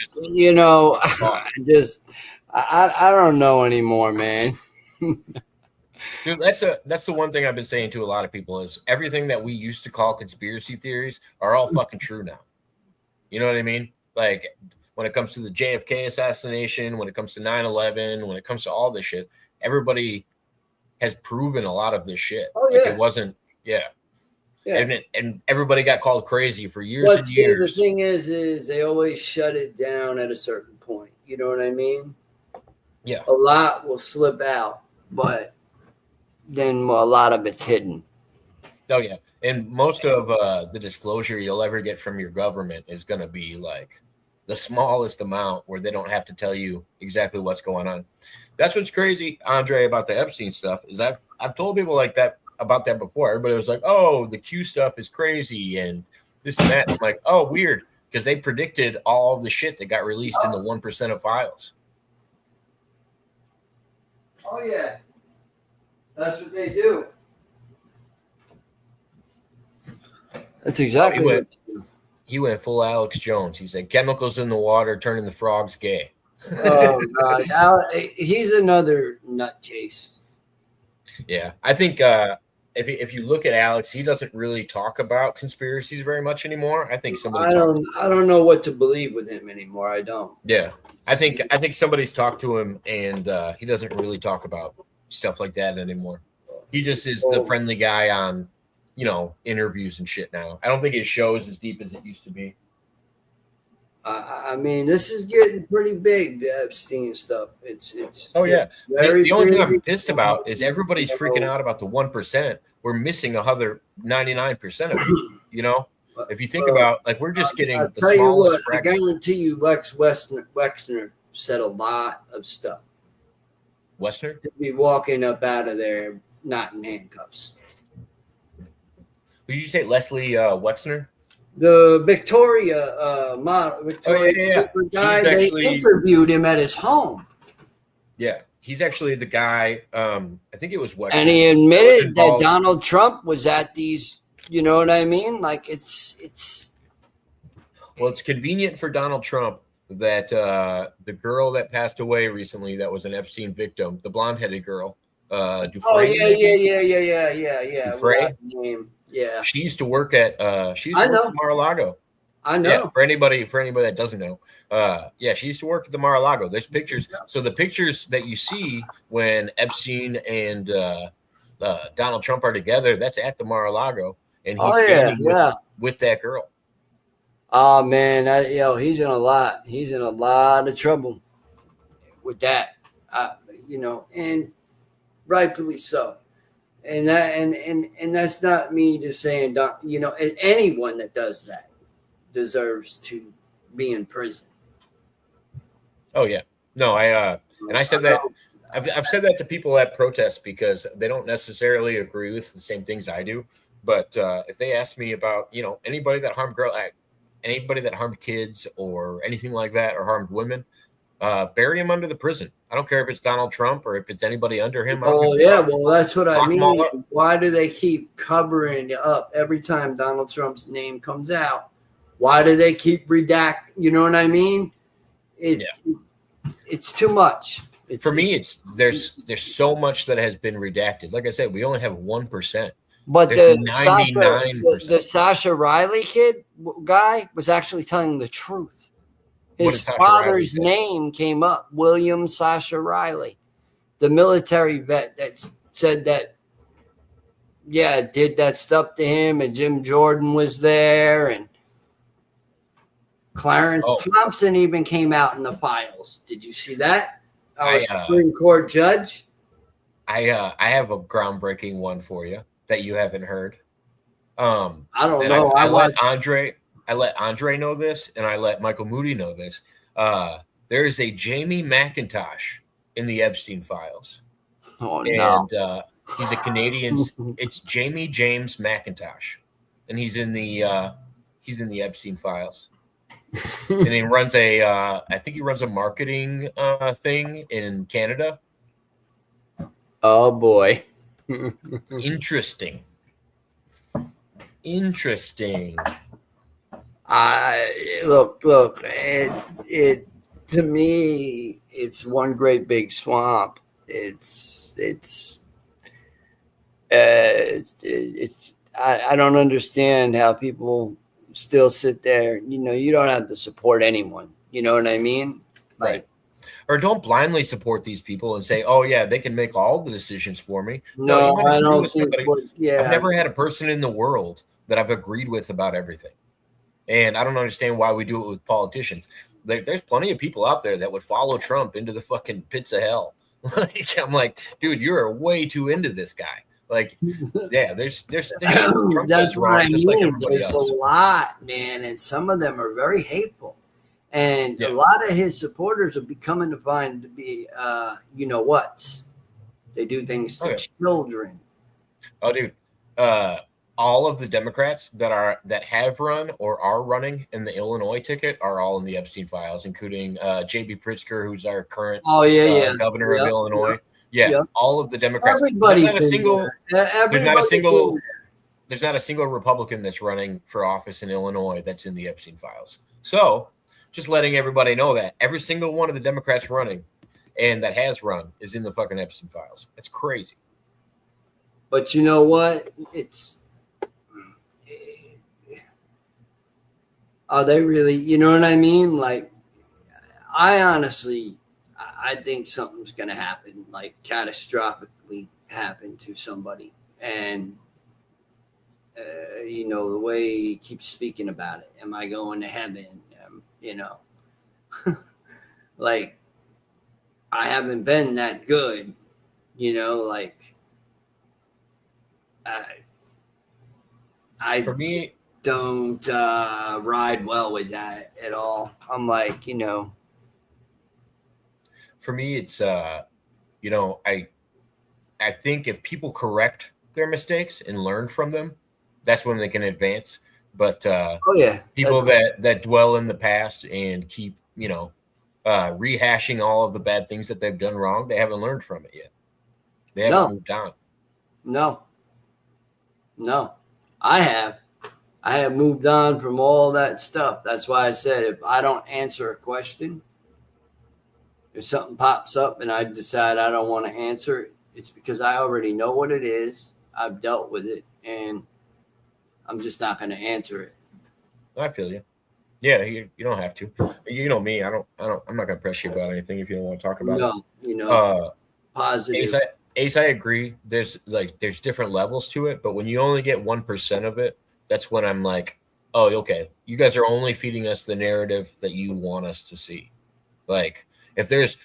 I don't know anymore, man. Dude, that's the one thing I've been saying to a lot of people is everything that we used to call conspiracy theories are all fucking true now. You know what I mean? Like when it comes to the JFK assassination, when it comes to 9/11, when it comes to all this shit, everybody has proven a lot of this shit. Oh, yeah. Like it wasn't, yeah. And everybody got called crazy for years and years. years. The thing is they always shut it down at a certain point. You know what I mean? Yeah. A lot will slip out, but then a lot of it's hidden. Oh, yeah. And most of the disclosure you'll ever get from your government is going to be like the smallest amount where they don't have to tell you exactly what's going on. That's what's crazy, Andre, about the Epstein stuff is I've told people like that about that before. Everybody was like, oh, the Q stuff is crazy. And this and that. I'm like, oh, weird, because they predicted all of the shit that got released in the 1% of files. Oh yeah, that's what they do. That's exactly what they do. He went full Alex Jones. He said chemicals in the water turning the frogs gay. Oh God, he's another nutcase. Yeah, I think if you look at Alex, he doesn't really talk about conspiracies very much anymore. I think I don't know what to believe with him anymore. I don't. Yeah, I think somebody's talked to him, and he doesn't really talk about stuff like that anymore. He just is the friendly guy on, interviews and shit now. I don't think his show is as deep as it used to be. I mean, this is getting pretty big, the Epstein stuff. It's yeah. The only thing I'm pissed big. about is everybody's freaking out about the 1%. We're missing 99% of it. If you think about, like, we're just getting the tell you what, fraction. I guarantee you Lex Wexner said a lot of stuff. Wexner? To be walking up out of there not in handcuffs. Who did you say, Leslie Wexner? The Victoria model, Super guy, they interviewed him at his home. Yeah, he's actually the guy. I think it was Wexner. And he admitted that Donald Trump was at these. You know what I mean? Like it's. Well, it's convenient for Donald Trump that the girl that passed away recently, that was an Epstein victim, the blonde-headed girl, Dufresne. Oh yeah. Dufresne? Name? Yeah, she used to work at Mar-a-Lago. I know. Yeah, for anybody that doesn't know, she used to work at the Mar-a-Lago. There's pictures. So the pictures that you see when Epstein and Donald Trump are together, that's at the Mar-a-Lago, and he's standing with that girl. Oh man, he's in a lot. He's in a lot of trouble with that. And rightfully so. And that and that's not me just saying, anyone that does that deserves to be in prison. Oh yeah, no, I said that. I've said that to people at protests because they don't necessarily agree with the same things I do. But if they ask me about anybody that harmed kids or anything like that, or harmed women, bury him under the prison. I don't care if it's Donald Trump or if it's anybody under him. Oh yeah, well that's what I mean. Why do they keep covering up every time Donald Trump's name comes out? Why do they keep redact? You know what I mean? It's too much. There's so much that has been redacted. Like I said, we only have 1%. But the Sasha Riley guy was actually telling the truth. His father's name came up, William Sasha Riley, the military vet that said that, did that stuff to him, and Jim Jordan was there, and Clarence Thompson even came out in the files. Did you see that? Our Supreme Court judge. I have a groundbreaking one for you that you haven't heard. I don't know. I let Andre know this, and I let Michael Moody know this. There is a Jamie McIntosh in the Epstein files. Oh, no. And he's a Canadian. It's Jamie James McIntosh, and he's in the Epstein files. And he runs I think he runs a marketing thing in Canada. Oh boy. Interesting. Look, it to me, it's one great big swamp. I don't understand how people still sit there. You don't have to support anyone. You know what I mean? Right. Or don't blindly support these people and say, "Oh yeah, they can make all the decisions for me." No, I don't think. I've never had a person in the world that I've agreed with about everything, and I don't understand why we do it with politicians. There's plenty of people out there that would follow Trump into the fucking pits of hell. I'm like, dude, you're way too into this guy. Like, yeah, there's Trump that's what I mean. Like there's a lot, man, and some of them are very hateful. And a lot of his supporters are becoming to find to be, what's. They do things to children. Oh, dude. all of the Democrats that have run or are running in the Illinois ticket are all in the Epstein files, including J.B. Pritzker, who's our current governor of Illinois. Yeah, all of the Democrats. Everybody's in there. There's not a single Republican that's running for office in Illinois that's in the Epstein files. So just letting everybody know that every single one of the Democrats running and that has run is in the fucking Epstein files. It's crazy. But you know what? Are they really, you know what I mean? Like, I think something's going to happen, like catastrophically happen to somebody. And, the way he keeps speaking about it, am I going to heaven? Like, I haven't been that good, like, I for me, don't ride well with that at all. I'm like, for me, it's I think if people correct their mistakes and learn from them, that's when they can advance. But people that dwell in the past and keep rehashing all of the bad things that they've done wrong, they haven't learned from it yet. They haven't moved on. No, I have moved on from all that stuff. That's why I said, if I don't answer a question, if something pops up and I decide I don't want to answer it, it's because I already know what it is. I've dealt with it, and I'm just not going to answer it. I feel you. Yeah, you don't have to. You know me. I'm not going to press you about anything if you don't want to talk about it. Positive. Ace, I agree. There's different levels to it, but when you only get 1% of it, that's when I'm like, oh, okay, you guys are only feeding us the narrative that you want us to see. Like, if there's,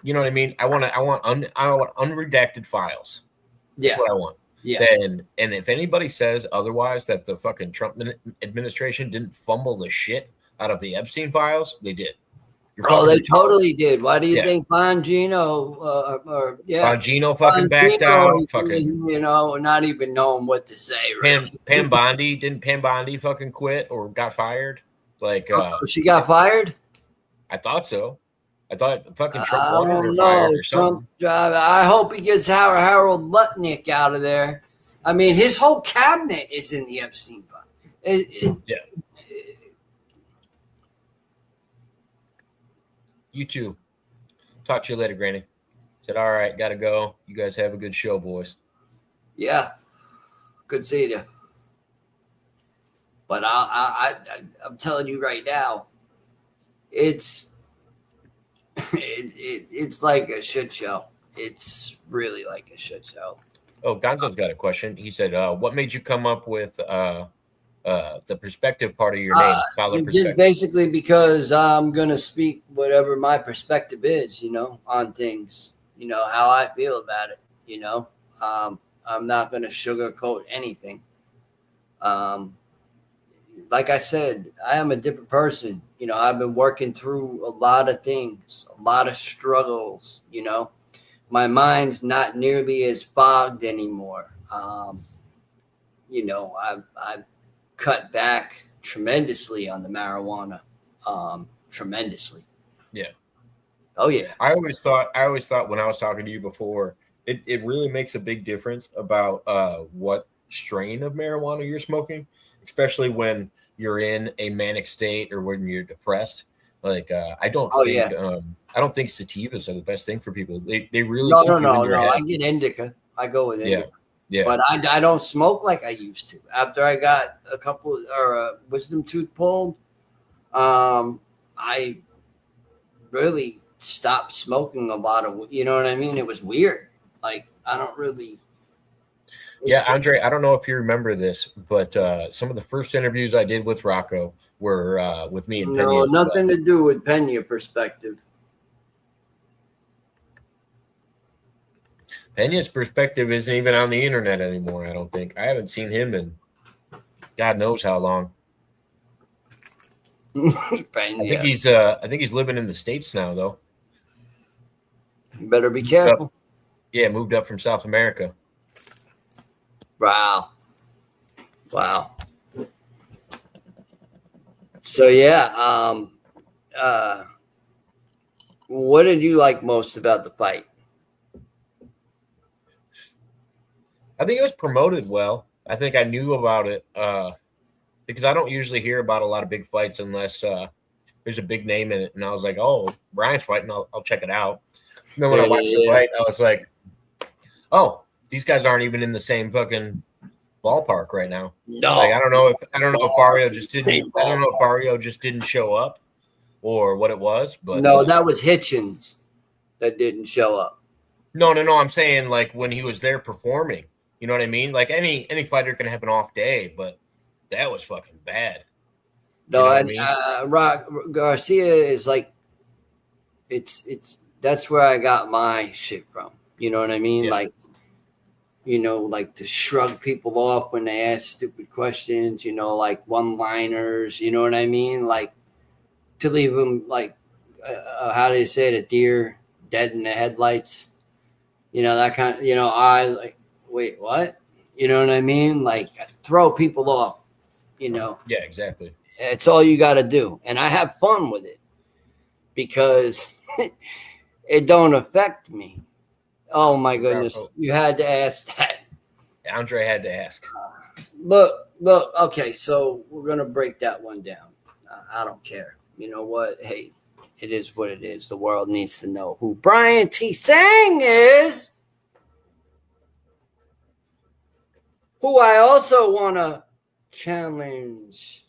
you know what I mean? I want unredacted files. That's what I want. Yeah. And if anybody says otherwise, that the fucking Trump administration didn't fumble the shit out of the Epstein files, they did. They totally did. Why do you think Bongino Bongino fucking backed out? Fucking, not even knowing what to say. Really. Pam Bondi, didn't Pam Bondi fucking quit or got fired? Like, she got fired? I thought so. I thought fucking Trump wanted her fired or something. I hope he gets Harold Lutnick out of there. I mean, his whole cabinet is in the Epstein file. Yeah. You too. Talk to you later, Granny. Said, all right, gotta go. You guys have a good show, boys. Yeah. Good seeing you. But I'm telling you right now, it's like a shit show. It's really like a shit show. Oh, Gonzo's got a question. He said, what made you come up with the perspective part of your name? Just basically because I'm going to speak whatever my perspective is, on things, how I feel about it, I'm not going to sugarcoat anything. Like I said, I am a different person. I've been working through a lot of things, a lot of struggles, My mind's not nearly as fogged anymore. I've cut back tremendously on the marijuana. Tremendously. Yeah. Oh, yeah. I always thought when I was talking to you before, it really makes a big difference about what strain of marijuana you're smoking, especially when you're in a manic state or when you're depressed. Like, I don't think sativas are the best thing for people. They really no. I get indica. I go with indica. Yeah. But I don't smoke like I used to. After I got a couple wisdom tooth pulled, I really stopped smoking a lot of. You know what I mean? It was weird. Like, I don't really. Yeah, Andre, I don't know if you remember this, but some of the first interviews I did with Rocco were with me and Pena. No, nothing to do with Pena perspective. Pena's perspective isn't even on the internet anymore, I don't think. I haven't seen him in God knows how long. I think he's living in the States now, though. You better be careful. Moved up from South America. Wow. Wow. So yeah, what did you like most about the fight? I think it was promoted well. I think I knew about it because I don't usually hear about a lot of big fights unless there's a big name in it. And I was like, oh, Brian's fighting. I'll check it out. And then when I watched the fight, I was like, oh, these guys aren't even in the same fucking ballpark right now. No, like I don't know if Barrio just didn't. I don't know if Barrio just didn't show up or what it was. But no, that was Hitchens that didn't show up. No. I'm saying like when he was there performing. You know what I mean? Like any fighter can have an off day, but that was fucking bad. No, you know and I mean? Rock Garcia is like, it's that's where I got my shit from. You know what I mean? Yeah. Like, you know, like to shrug people off when they ask stupid questions. You know, like one-liners. You know what I mean? Like to leave them like, how do you say it? A deer dead in the headlights. You know, that kind of. You know, I like. Wait, what? You know what I mean? Like throw people off. You know. Yeah, exactly. It's all you got to do. And I have fun with it because it don't affect me. Oh, my goodness. You had to ask that. Andre had to ask. Look. Okay, so we're going to break that one down. I don't care. You know what? Hey, it is what it is. The world needs to know who Brian T. Sang is. Who I also want to challenge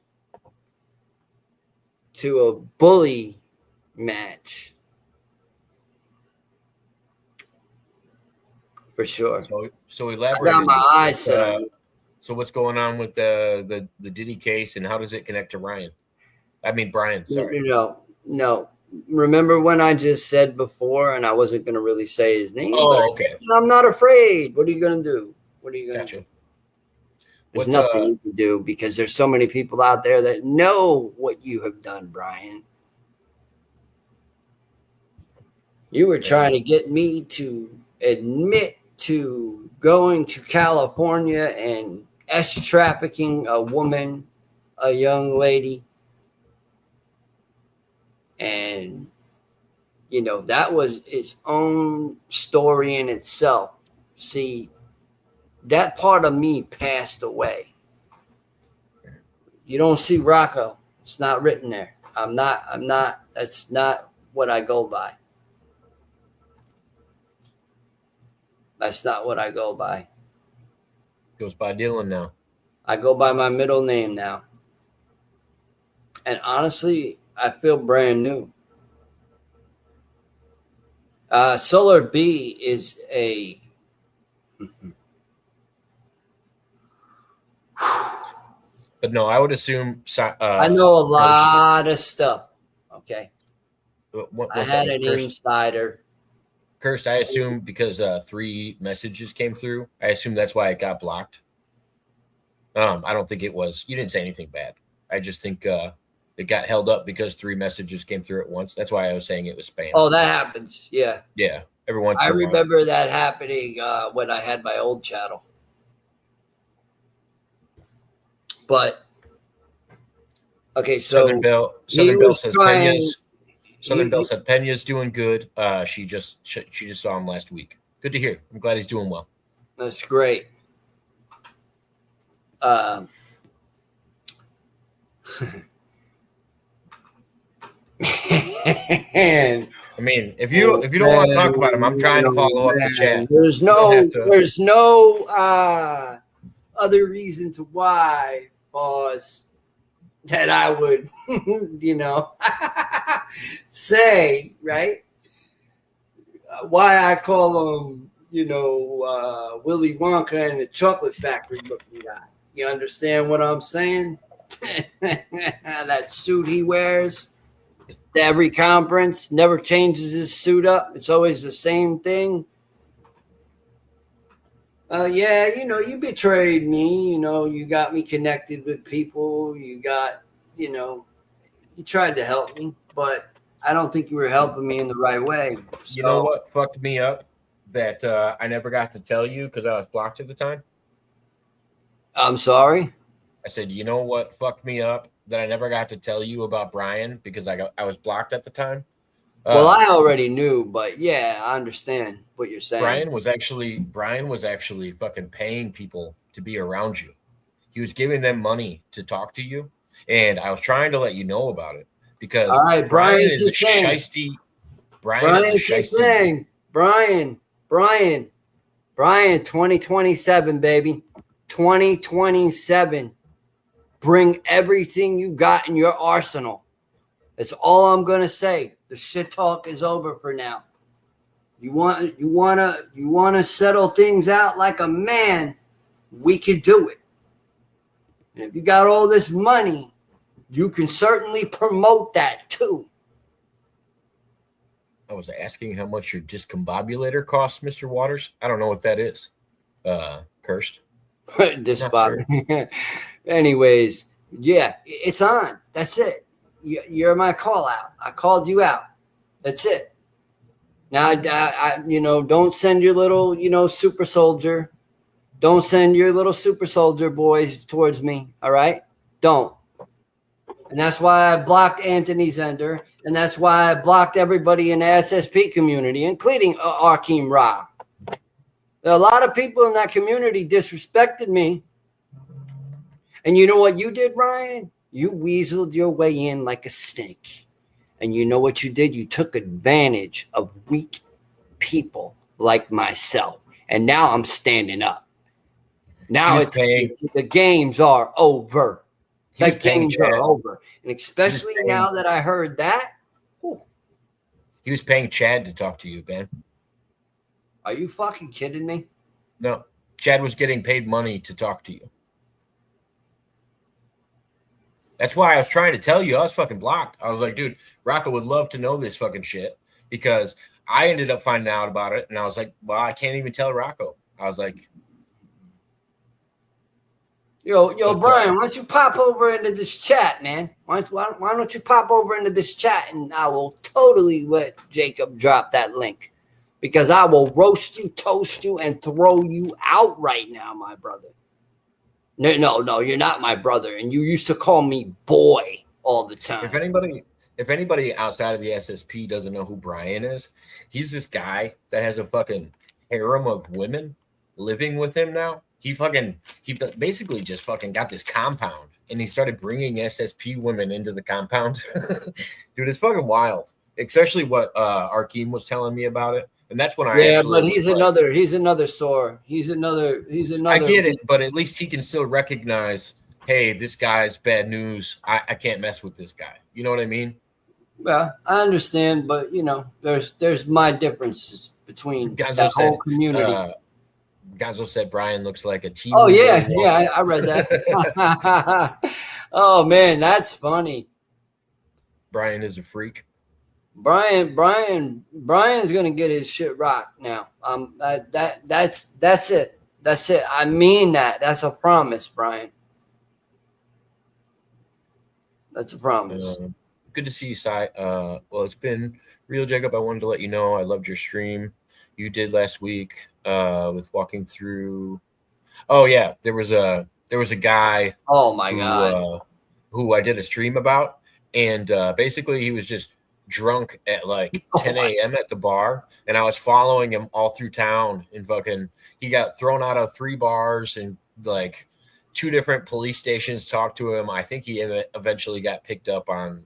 to a bully match. For sure. So elaborate. I got my eyes set on you. So what's going on with the Diddy case and how does it connect to Ryan? I mean, Brian, sorry. No. Remember when I just said before and I wasn't going to really say his name? Oh, okay. I'm not afraid. What are you going to do? What are you going to do? There's nothing you can do because there's so many people out there that know what you have done, Brian. You were trying to get me to admit to going to California and trafficking a woman, a young lady. And, you know, that was its own story in itself. See, that part of me passed away. You don't see Rocco. It's not written there. I'm not, that's not what I go by. That's not what I go by. Goes by Dylan now. I go by my middle name now. And honestly, I feel brand new. Solar B is a... But no, I would assume. I know a lot of stuff. Okay. I had an insider. Cursed, I assume because 3 messages came through. I assume that's why it got blocked. I don't think it was. You didn't say anything bad. I just think it got held up because 3 messages came through at once. That's why I was saying it was spam. Oh, that happens. Yeah. Yeah. Every once. I remember that happening when I had my old channel. But okay, so Southern Belle says Belle said Pena's doing good. She just saw him last week. Good to hear. I'm glad he's doing well. That's great. I mean, if you don't want to talk about him, I'm trying to follow up the chat. There's no other reason to why, boss, that I would, say, right? Why I call him, Willy Wonka and the Chocolate Factory looking guy. You understand what I'm saying? That suit he wears to every conference, never changes his suit up. It's always the same thing. You betrayed me. You got me connected with people. You got, you tried to help me, but I don't think you were helping me in the right way. So, you know what fucked me up? That I never got to tell you because I was blocked at the time. I'm sorry. I said, you know what fucked me up that I never got to tell you about Brian because I was blocked at the time. Well, I already knew, but yeah, I understand what you're saying. Brian was actually fucking paying people to be around you. He was giving them money to talk to you, and I was trying to let you know about it because all right, Brian is a shiesty. Brian's just saying, Brian, 2027, baby, 2027. Bring everything you got in your arsenal. That's all I'm gonna say. The shit talk is over for now. You wanna settle things out like a man, we can do it. And if you got all this money, you can certainly promote that too. I was asking how much your discombobulator costs, Mr. Waters. I don't know what that is. Cursed. Discombobulator. Anyways, yeah, it's on. That's it. You're my call out. I called you out. That's it. Now, I don't send your little, super soldier. Don't send your little super soldier boys towards me. All right? Don't. And that's why I blocked Anthony Zender. And that's why I blocked everybody in the SSP community, including Arkeem Ra. A lot of people in that community disrespected me. And you know what you did, Ryan? You weaseled your way in like a snake. And you know what you did? You took advantage of weak people like myself. And now I'm standing up. Now the games are over. The games are over. And especially now that I heard that. Whew. He was paying Chad to talk to you, man. Are you fucking kidding me? No. Chad was getting paid money to talk to you. That's why I was trying to tell you I was fucking blocked. I was like, dude, Rocco would love to know this fucking shit because I ended up finding out about it. And I was like, well, I can't even tell Rocco. I was like, Yo, Brian, why don't you pop over into this chat, man? Why don't you pop over into this chat and I will totally let Jacob drop that link because I will roast you, toast you, and throw you out right now, my brother. No, you're not my brother. And you used to call me boy all the time. If anybody outside of the SSP doesn't know who Brian is, he's this guy that has a fucking harem of women living with him now. He basically just fucking got this compound and he started bringing SSP women into the compound. Dude, it's fucking wild. Especially what Arkeem was telling me about it. And that's when but he's another sore. He's another. I get it, but at least he can still recognize, hey, this guy's bad news. I can't mess with this guy. You know what I mean? Well, I understand, but there's my differences between the whole community. Gonzo said Brian looks like a team. Oh yeah, I read that. Oh man, that's funny. Brian is a freak. Brian's gonna get his shit rocked now. That's it. That's it. I mean that. That's a promise, Brian. That's a promise. Good to see you, Sai. Well, it's been real, Jacob. I wanted to let you know I loved your stream you did last week with walking through. Oh yeah, there was a guy. Oh my god. Who I did a stream about, and basically he was just drunk at like 10 a.m. at the bar, and I was following him all through town, and fucking he got thrown out of 3 bars and like 2 different police stations talked to him. I think he eventually got picked up on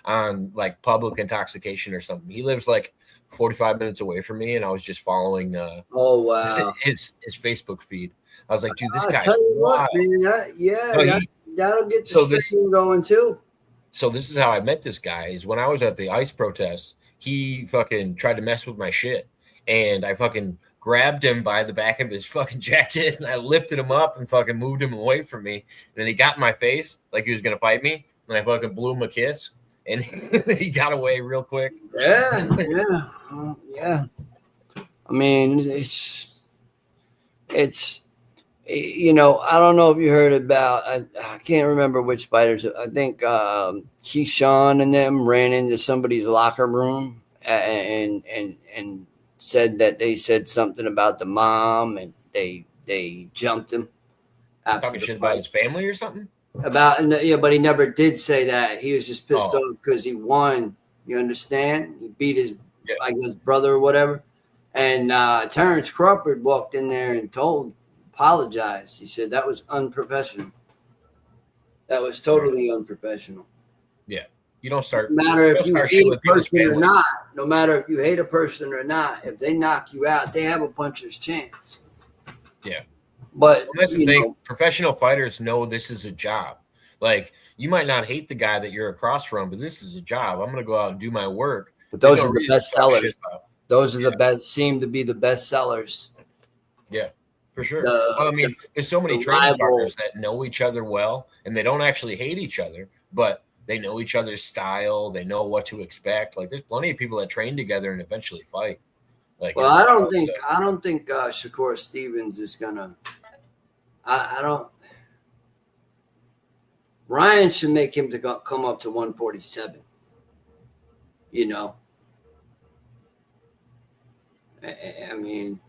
on like public intoxication or something. He lives like 45 minutes away from me, and I was just following oh wow his Facebook feed. I was like, dude, this guy. Tell you what, man, that'll get the stream going too. So this is how I met this guy. Is when I was at the ICE protest, he fucking tried to mess with my shit, and I fucking grabbed him by the back of his fucking jacket, and I lifted him up and fucking moved him away from me. And then he got in my face like he was gonna fight me, and I fucking blew him a kiss, and he got away real quick. Yeah. I mean, it's. I don't know if you heard about, I can't remember which fighters. I think Keyshawn and them ran into somebody's locker room and said that they said something about the mom, and they jumped him Talking shit about his family or something? Yeah, but he never did say that. He was just pissed off because he won. You understand? He beat his, I guess, brother or whatever. And Terrence Crawford walked in there and apologized. He said that was unprofessional. That was totally unprofessional. Yeah. You don't start. No matter if you hate a person or not, no matter if you hate a person or not, if they knock you out, they have a puncher's chance. Yeah. But that's the thing. Professional fighters know this is a job. Like, you might not hate the guy that you're across from, but this is a job. I'm going to go out and do my work. But those are the best sellers. Those are the best, seem to be the best sellers. Yeah, for sure. I mean, there's so many training partners that know each other well, and they don't actually hate each other, but they know each other's style. They know what to expect. Like, there's plenty of people that train together and eventually fight. Like, well, I don't think Shakur Stevens is gonna. I don't. Ryan should make him to come up to 147. You know. I mean,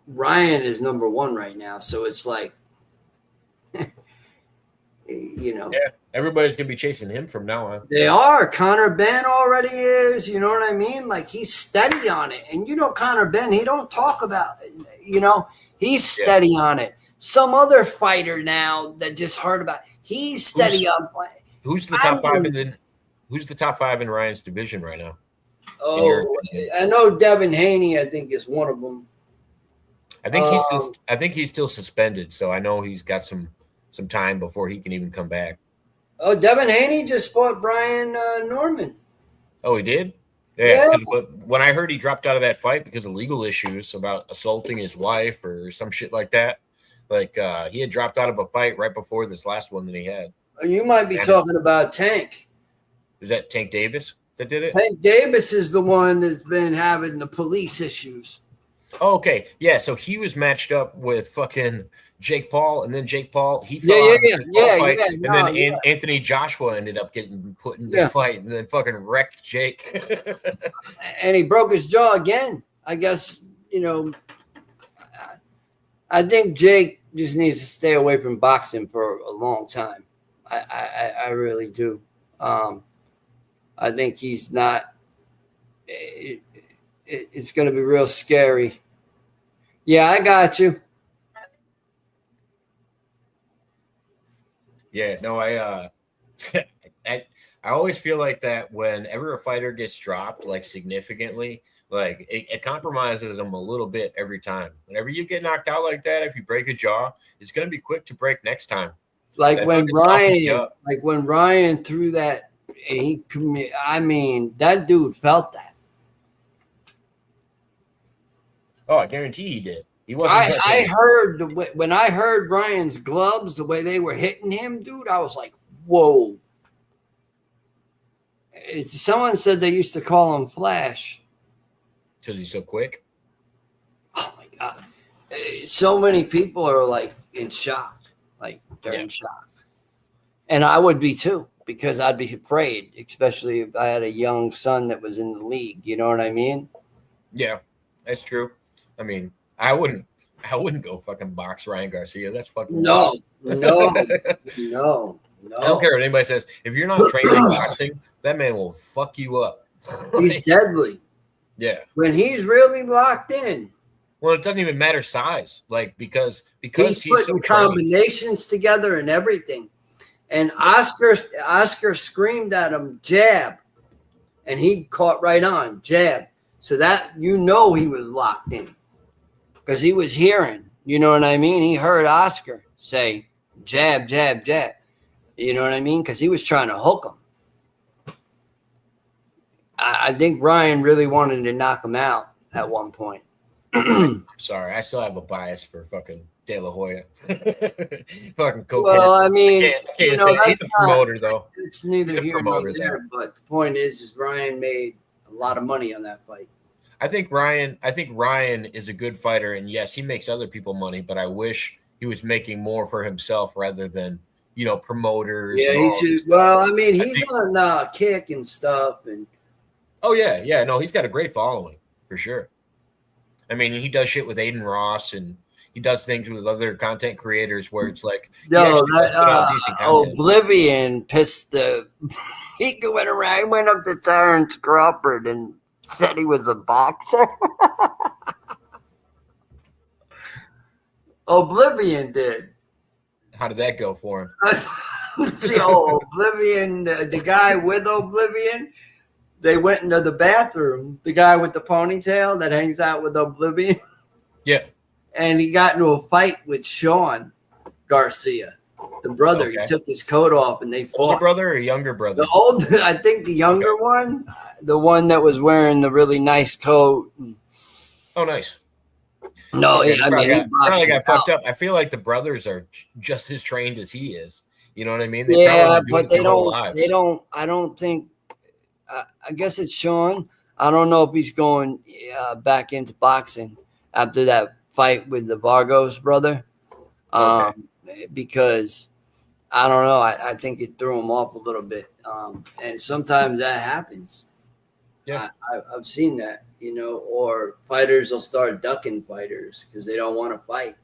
Ryan is number one right now, so it's like, you know. Yeah, everybody's gonna be chasing him from now on. They are. Connor Ben already is. You know what I mean? Like, he's steady on it, and you know Connor Ben. He don't talk about it, you know. He's steady on it. Some other fighter now that just heard about it, he's steady on playing. Who's the top five Who's the top five in Ryan's division right now? Oh, I know Devin Haney. I think is one of them. I think he's still suspended, so I know he's got some time before he can even come back. Oh, Devin Haney just fought Brian Norman. Oh, he did? Yeah. But when I heard he dropped out of that fight because of legal issues about assaulting his wife or some shit like that, like he had dropped out of a fight right before this last one that he had. You might be talking about Tank. Is that Tank Davis that did it? Tank Davis is the one that's been having the police issues. Oh, okay. Yeah, so he was matched up with fucking Jake Paul, and then Jake Paul, he fought Anthony Joshua ended up getting put in the fight and then fucking wrecked Jake. And he broke his jaw again. I guess, you know, I think Jake just needs to stay away from boxing for a long time. I really do. I think he's not it's going to be real scary. Yeah, I got you. Yeah, no, I always feel like that whenever a fighter gets dropped, like significantly, like it compromises them a little bit every time. Whenever you get knocked out like that, if you break a jaw, it's going to be quick to break next time. Like when Ryan threw that, I mean, that dude felt that. Oh, I guarantee he did. He wasn't. I heard when I heard Ryan's gloves, the way they were hitting him, dude, I was like, whoa. Someone said they used to call him Flash. Because he's so quick? Oh, my God. So many people are, like, in shock. Like, they're in shock. And I would be, too, because I'd be afraid, especially if I had a young son that was in the league. You know what I mean? Yeah, that's true. I mean, I wouldn't go fucking box Ryan Garcia. That's fucking no. I don't care what anybody says. If you're not trained in boxing, that man will fuck you up. He's deadly. Yeah. When he's really locked in. Well, it doesn't even matter size, like because he's putting so combinations together and everything. And Oscar screamed at him, jab, and he caught right on, jab. So that he was locked in. Because he was hearing, you know what I mean? He heard Oscar say, jab, jab, jab. You know what I mean? Because he was trying to hook him. I think Ryan really wanted to knock him out at one point. I'm sorry. I still have a bias for fucking De La Hoya. Fucking cocaine. Well, I mean, he's a promoter, though. It's neither here nor there. But the point is Ryan made a lot of money on that fight. I think Ryan is a good fighter, and yes, he makes other people money, but I wish he was making more for himself rather than, promoters. Yeah, he's on Kick and stuff. And oh, yeah. No, he's got a great following for sure. I mean, he does shit with Aiden Ross, and he does things with other content creators where it's like, No, put out decent content. Oblivion pissed the. He went up to Terrence Crawford and said he was a boxer. Oblivion did. How did that go for him? Oblivion, the guy with Oblivion, they went into the bathroom. The guy with the ponytail that hangs out with Oblivion. Yeah. And he got into a fight with Sean Garcia, the brother. Okay. He took his coat off and they fought. Older brother or younger brother? I think the younger one, the one that was wearing the really nice coat. Oh, nice. No, he I mean, probably got fucked up. I feel like the brothers are just as trained as he is. You know what I mean? But they don't. They don't. I don't think. I guess it's Sean. I don't know if he's going back into boxing after that fight with the Vargos brother, because I don't know. I think it threw him off a little bit, and sometimes that happens. Yeah, I've seen that. Or fighters will start ducking fighters because they don't want to fight.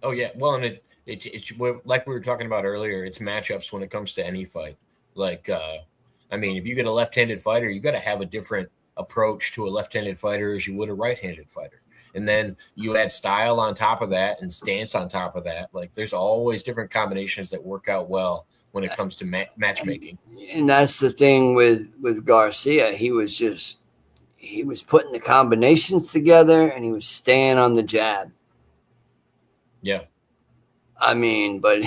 Oh yeah, well, and it's like we were talking about earlier. It's matchups when it comes to any fight. Like, I mean, if you get a left-handed fighter, you got to have a different approach to a left-handed fighter as you would a right-handed fighter. And then you add style on top of that and stance on top of that. Like, there's always different combinations that work out well when it comes to matchmaking. And that's the thing with Garcia. He was putting the combinations together and he was staying on the jab. Yeah. I mean, but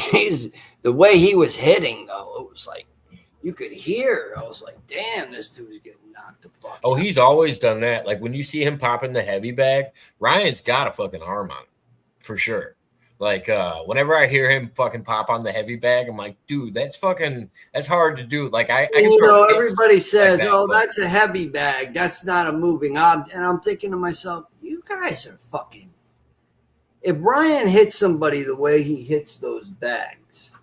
the way he was hitting, though, it was like you could hear. I was like, damn, this dude's getting knocked the fuck out. He's always done that. Like when you see him popping the heavy bag, Ryan's got a fucking arm on him for sure. Like whenever I hear him fucking pop on the heavy bag, I'm like, dude, that's hard to do. Like I can everybody says, like that, that's a heavy bag. That's not a moving object. And I'm thinking to myself, you guys are fucking. If Ryan hits somebody the way he hits those bags.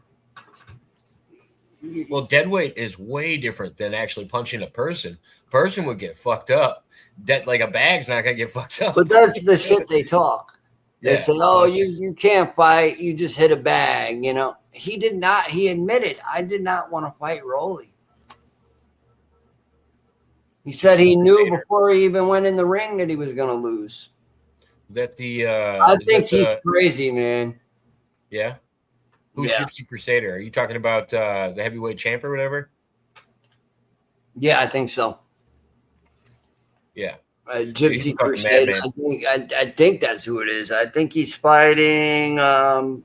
Well, deadweight is way different than actually punching a person. Person would get fucked up. Like a bag's not gonna get fucked up. But that's the shit they talk. They say, you can't fight. You just hit a bag. He did not. He admitted, I did not want to fight Rolly. He said he knew before he even went in the ring that he was going to lose. I think he's crazy, man. Yeah? Who's Gypsy Crusader? Are you talking about the heavyweight champ or whatever? Yeah, I think so. Yeah. Gypsy Crusader. I think that's who it is. I think he's fighting.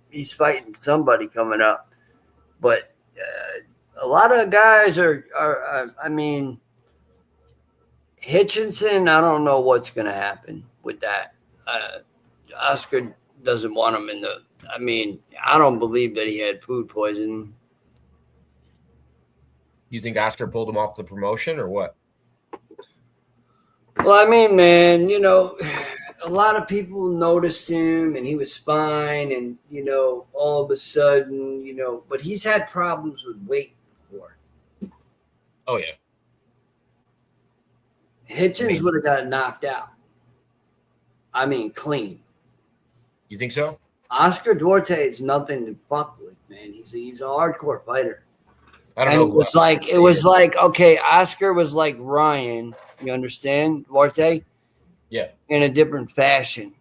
He's fighting somebody coming up, but a lot of guys are. I mean, Hitchinson. I don't know what's going to happen with that. Oscar doesn't want him in the. I mean, I don't believe that he had food poisoning. You think Oscar pulled him off the promotion or what? Well, I mean, man, a lot of people noticed him and he was fine. And, all of a sudden, but he's had problems with weight before. Oh, yeah. Hitchens would have got knocked out. I mean, clean. You think so? Oscar Duarte is nothing to fuck with, man. He's a hardcore fighter. I don't know. It was like, okay, Oscar was like Ryan. You understand, Duarte? Yeah. In a different fashion.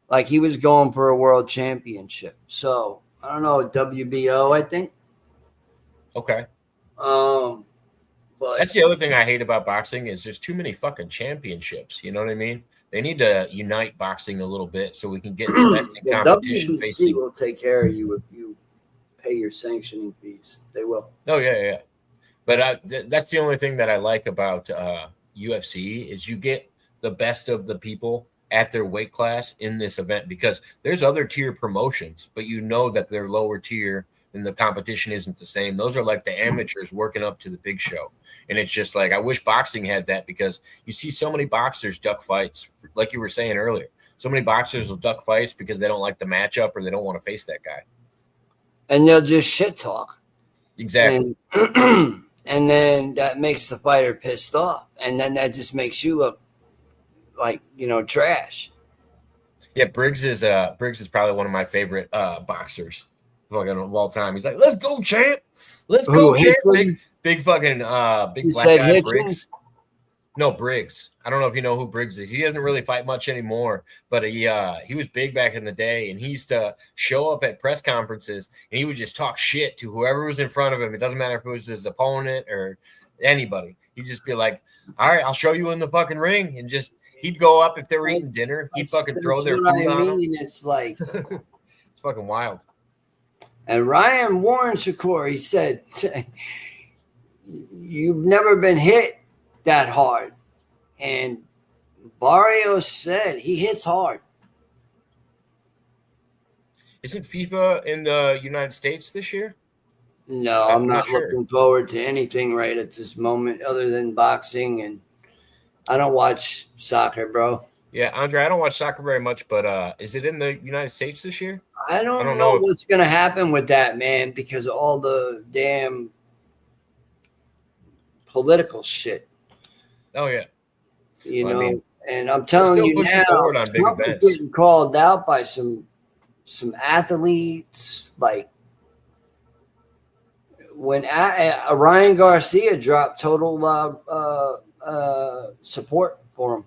Like he was going for a world championship. So, I don't know, WBO, I think. Okay. But that's the other thing I hate about boxing is there's too many fucking championships. You know what I mean? They need to unite boxing a little bit so we can get the best in competition. WBC will take care of you if you pay your sanctioning fees. They will. Oh, yeah. But that's the only thing that I like about UFC is you get the best of the people at their weight class in this event because there's other tier promotions, but that they're lower tier and the competition isn't the same. Those are like the amateurs working up to the big show. And it's just like, I wish boxing had that because you see so many boxers duck fights, like you were saying earlier. So many boxers will duck fights because they don't like the matchup or they don't want to face that guy. And they'll just shit talk. Exactly. And then that makes the fighter pissed off. And then that just makes you look like, trash. Yeah, Briggs is probably one of my favorite boxers fucking of all time. He's like, let's go, champ. Let's go, Who, champ. Hitchens? Big fucking big You black said guy, Hitchens? Briggs. No, Briggs. I don't know if you know who Briggs is. He doesn't really fight much anymore, but he was big back in the day, and he used to show up at press conferences, and he would just talk shit to whoever was in front of him. It doesn't matter if it was his opponent or anybody. He'd just be like, all right, I'll show you in the fucking ring, and just he'd go up if they were eating dinner. He'd fucking throw their food on them. It's like It's fucking wild. And Ryan warned Shakur. He said, "You've never been hit that hard," and Barrios said he hits hard. Isn't FIFA in the United States this year? No, I'm not looking forward to anything right at this moment other than boxing, and I don't watch soccer, bro. Yeah, Andre, I don't watch soccer very much, but is it in the United States this year? I don't know what's going to happen with that, man, because of all the damn political shit. Oh, yeah. You know, and I'm telling you now, Trump is getting called out by some athletes. Like when Ryan Garcia dropped total support for him.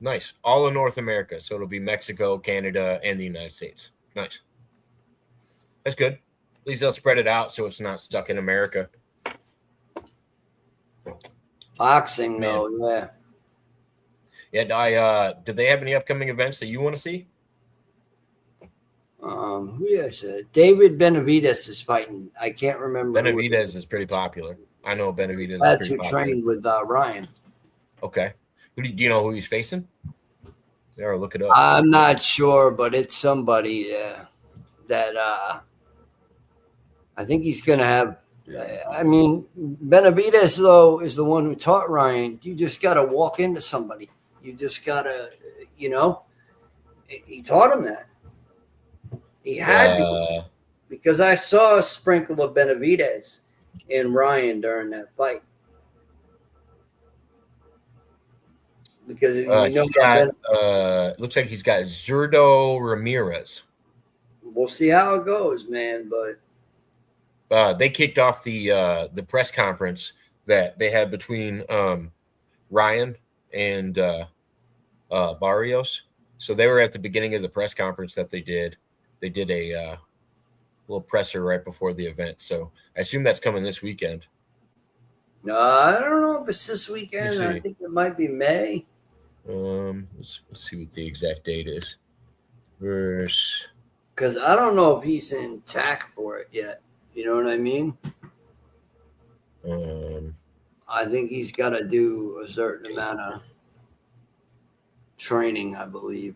Nice. All in North America. So it'll be Mexico, Canada, and the United States. Nice. That's good. At least they'll spread it out so it's not stuck in America. Boxing, though, yeah. Yeah, did they have any upcoming events that you want to see? Yes, David Benavidez is fighting. I can't remember. Benavidez is pretty popular. I know Benavidez. That's who trained with Ryan. Okay. Do you know who he's facing? Or look it up. I'm not sure, but it's somebody that I think he's going to have. I mean, Benavidez, though, is the one who taught Ryan. You just got to walk into somebody. You just got to, he taught him that. He had to, because I saw a sprinkle of Benavidez in Ryan during that fight. Because looks like he's got Zurdo Ramirez. We'll see how it goes, man. But they kicked off the press conference that they had between Ryan and Barrios. So they were at the beginning of the press conference that they did. They did a little presser right before the event. So I assume that's coming this weekend. I don't know if it's this weekend. I think it might be May. Let's see what the exact date is. Because I don't know if he's in TAC for it yet. You know what I mean? I think he's got to do a certain amount of training, I believe.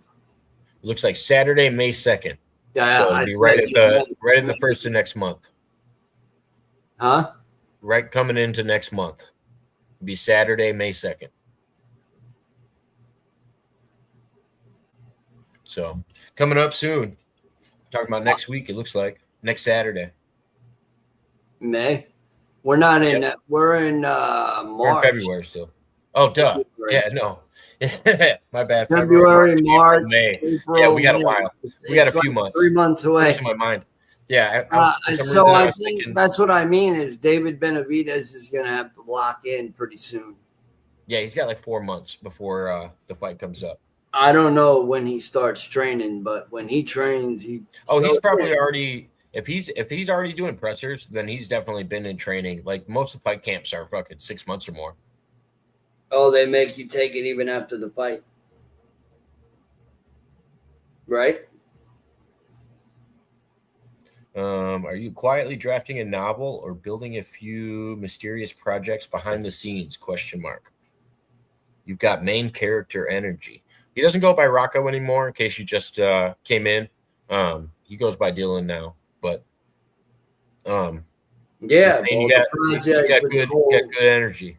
It looks like Saturday, May 2nd. Yeah, so it'll be right at the first of next month. Huh? Right coming into next month. It'll be Saturday, May 2nd. So coming up soon. Talking about next week, it looks like. Next Saturday. May? We're not in that. We're in March. We're in February still. Oh, duh. February. Yeah, no. My bad. February, March, May. April, yeah, we got a while. We got a few months. 3 months away. In my mind. Yeah. So I think that's what I mean is David Benavidez is going to have to lock in pretty soon. Yeah, he's got like 4 months before the fight comes up. I don't know when he starts training, but when he trains, he's probably already. If he's already doing pressers, then he's definitely been in training. Like most of the fight camps are fucking 6 months or more. Oh, they make you take it even after the fight, right? Are you quietly drafting a novel or building a few mysterious projects behind the scenes? ? You've got main character energy. He doesn't go by Rocco anymore. In case you just came in, he goes by Dylan now. But yeah, you got good energy.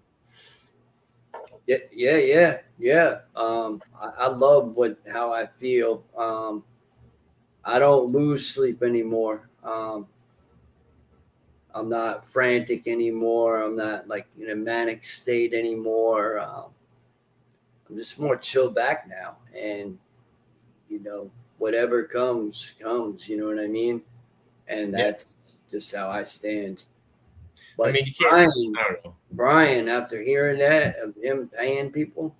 Yeah. I love how I feel. I don't lose sleep anymore. I'm not frantic anymore. I'm not like in a manic state anymore. I'm just more chill back now. And whatever comes, you know what I mean? And that's just how I stand. But I mean, you can't. I don't know. Brian, after hearing that of him paying people.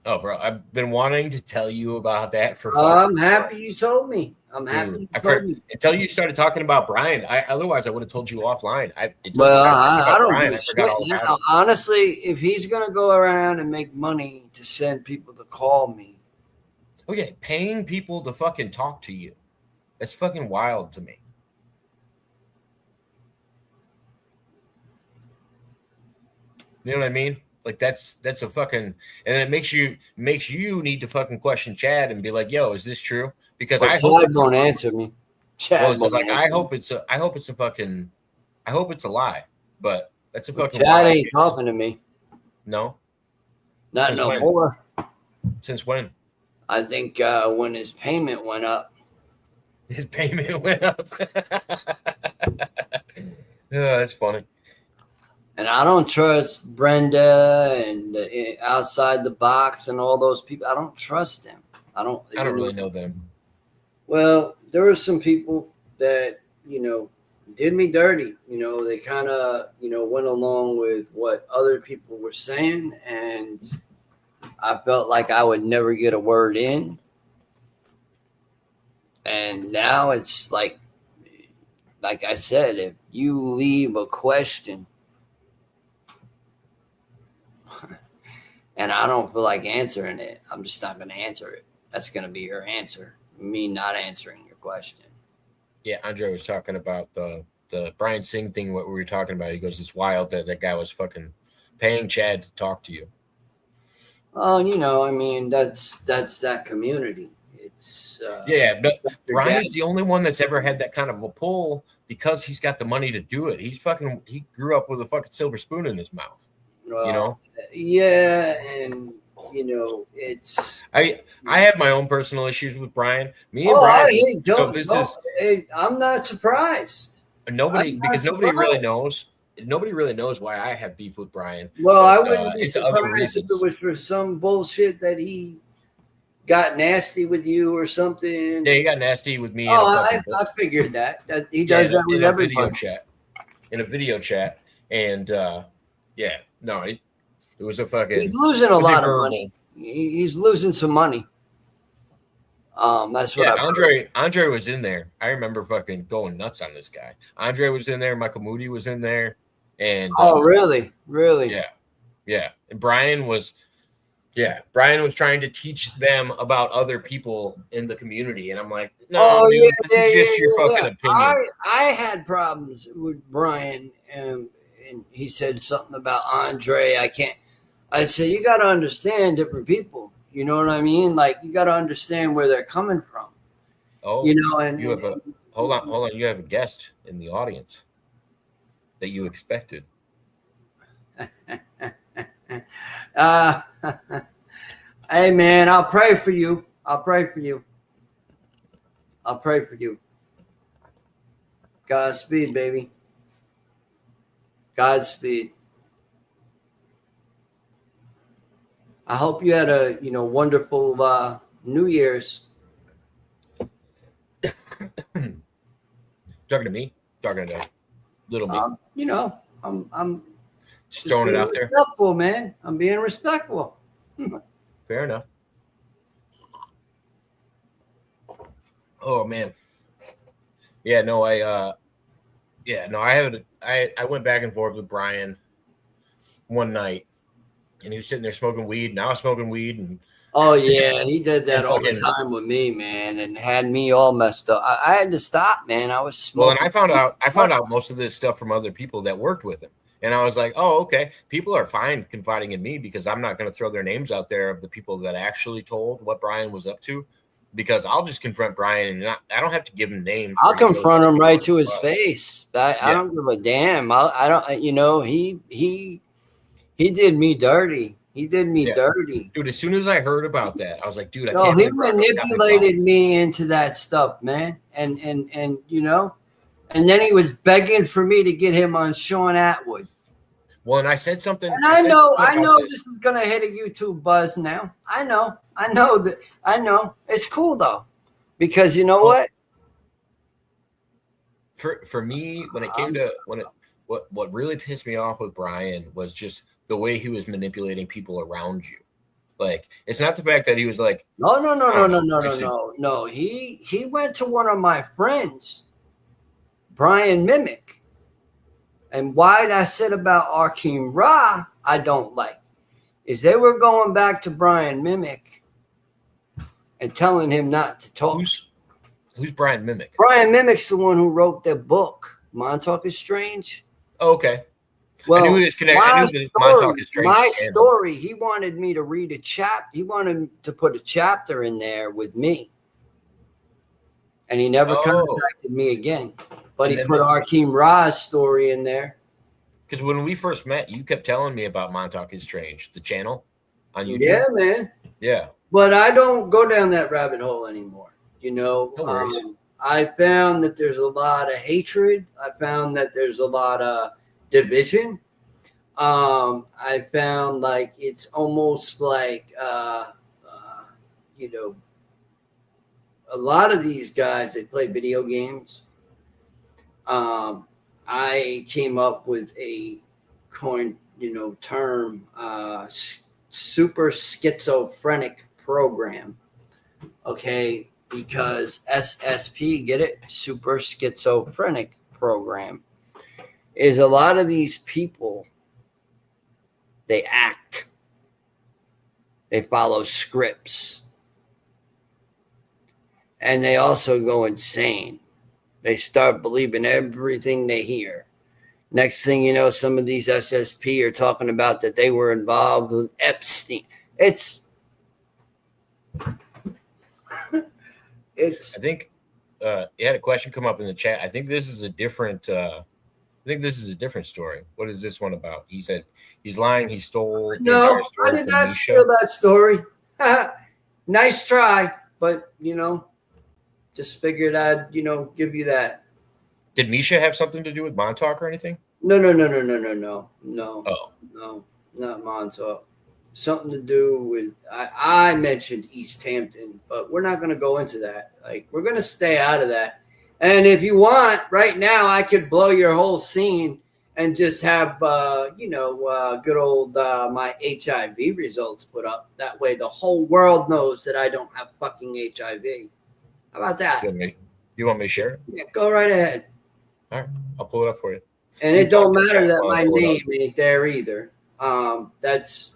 Oh, bro, I've been wanting to tell you about that for. I'm happy you told me. I'm happy you told me. Until you started talking about Brian. Otherwise, I would have told you offline. I don't give a shit now. Honestly, if he's gonna go around and make money to send people to call me. Okay, paying people to fucking talk to you. That's fucking wild to me. You know what I mean? Like that's a fucking, and it makes you need to fucking question Chad and be like, "Yo, is this true?" Because Chad won't answer me. Chad won't answer I hope it's a lie, but that's a fucking. Chad ain't talking to me. No, not no more. Since when? I think when his payment went up. His payment went up. Yeah, that's funny. And I don't trust Brenda and Outside the Box and all those people. I don't trust them. I don't really know them. Well, there were some people that, did me dirty. They kind of, went along with what other people were saying. And I felt like I would never get a word in. And now it's like I said, if you leave a question and I don't feel like answering it, I'm just not going to answer it. That's going to be your answer. Me not answering your question. Yeah, Andre was talking about the Brian Singh thing, what we were talking about. He goes, it's wild that that guy was fucking paying Chad to talk to you. Oh, I mean, that's that community. It's but Brian's the only one that's ever had that kind of a pull because he's got the money to do it. He grew up with a fucking silver spoon in his mouth. Yeah, and it's. I have my own personal issues with Brian. Me and Brian. I'm not surprised. Nobody really knows. Nobody really knows why I have beef with Brian. Well, I wouldn't be surprised if it was for some bullshit that he got nasty with you or something. Yeah, he got nasty with me. I figured that he does that with everybody. In a video chat, and it was a fucking. He's losing a lot of money. He's losing some money. That's what. Andre was in there. I remember fucking going nuts on this guy. Andre was in there. Michael Moody was in there, and really? Yeah. And Brian was trying to teach them about other people in the community, and I'm like, no, dude, this is just your fucking opinion. I had problems with Brian, and he said something about Andre. I said, you got to understand different people. You know what I mean? Like, you got to understand where they're coming from. Oh, hold on. You have a guest in the audience that you expected. Hey, man, I'll pray for you. Godspeed, baby. Godspeed. I hope you had a wonderful New Year's. Talking to me? Talking to little me? I'm just throwing it out there. Respectful, man. I'm being respectful. Fair enough. Oh man. Yeah, no, I went back and forth with Brian one night. And he was sitting there smoking weed. Now smoking weed, and he did that all the time with me, man, and had me all messed up. I had to stop, man. I was smoking. Well, and I found out most of this stuff from other people that worked with him, and I was like, oh, okay. People are fine confiding in me because I'm not going to throw their names out there of the people that actually told what Brian was up to, because I'll just confront Brian, and I don't have to give him names. I'll confront him right to his face. I don't give a damn. I don't. He did me dirty. Dirty. Dude, as soon as I heard about that, I was like, dude, he manipulated me into that stuff, man. And then he was begging for me to get him on Sean Atwood. Well, and I said something. And I know about this is gonna hit a YouTube buzz now. I know that. I know it's cool though, because you know what? For me, when it came to what really pissed me off with Brian was just the way he was manipulating people around you. Like, it's not the fact that he was like, No. He went to one of my friends, Brian Mimic. And why I said about Arkeem Ra, I don't like, is they were going back to Brian Mimic and telling him not to talk. Who's Brian Mimic? Brian Mimic's the one who wrote the book, Montauk is Strange. Oh, okay. Well, I knew he was connected. My story, he wanted me to read a chapter. He wanted to put a chapter in there with me. And he never contacted me again. But he put Arkeem Ra's story in there. Because when we first met, you kept telling me about Montauk is Strange, the channel on YouTube. Yeah, man. Yeah. But I don't go down that rabbit hole anymore. You know, I found that there's a lot of hatred. I found that there's a lot of division. I found like it's almost like, you know, a lot of these guys, they play video games. I came up with a term, super schizophrenic program. Okay. Because SSP, get it? Super schizophrenic program is a lot of these people, they act. They follow scripts. And they also go insane. They start believing everything they hear. Next thing you know, some of these SSP are talking about that they were involved with Epstein. It's I think you had a question come up in the chat. I think this is a different story. What is this one about? He said he's lying. He stole. No, I did not steal that story. Nice try, but just figured I'd give you that. Did Misha have something to do with Montauk or anything? No. Oh, no, not Montauk. Something to do with I mentioned East Hampton, but we're not going to go into that. Like, we're going to stay out of that. And if you want, right now, I could blow your whole scene and just have good old my HIV results put up. That way, the whole world knows that I don't have fucking HIV. How about that? You want me to share it? Yeah, go right ahead. All right, I'll pull it up for you. And it don't matter that my name ain't there either. That's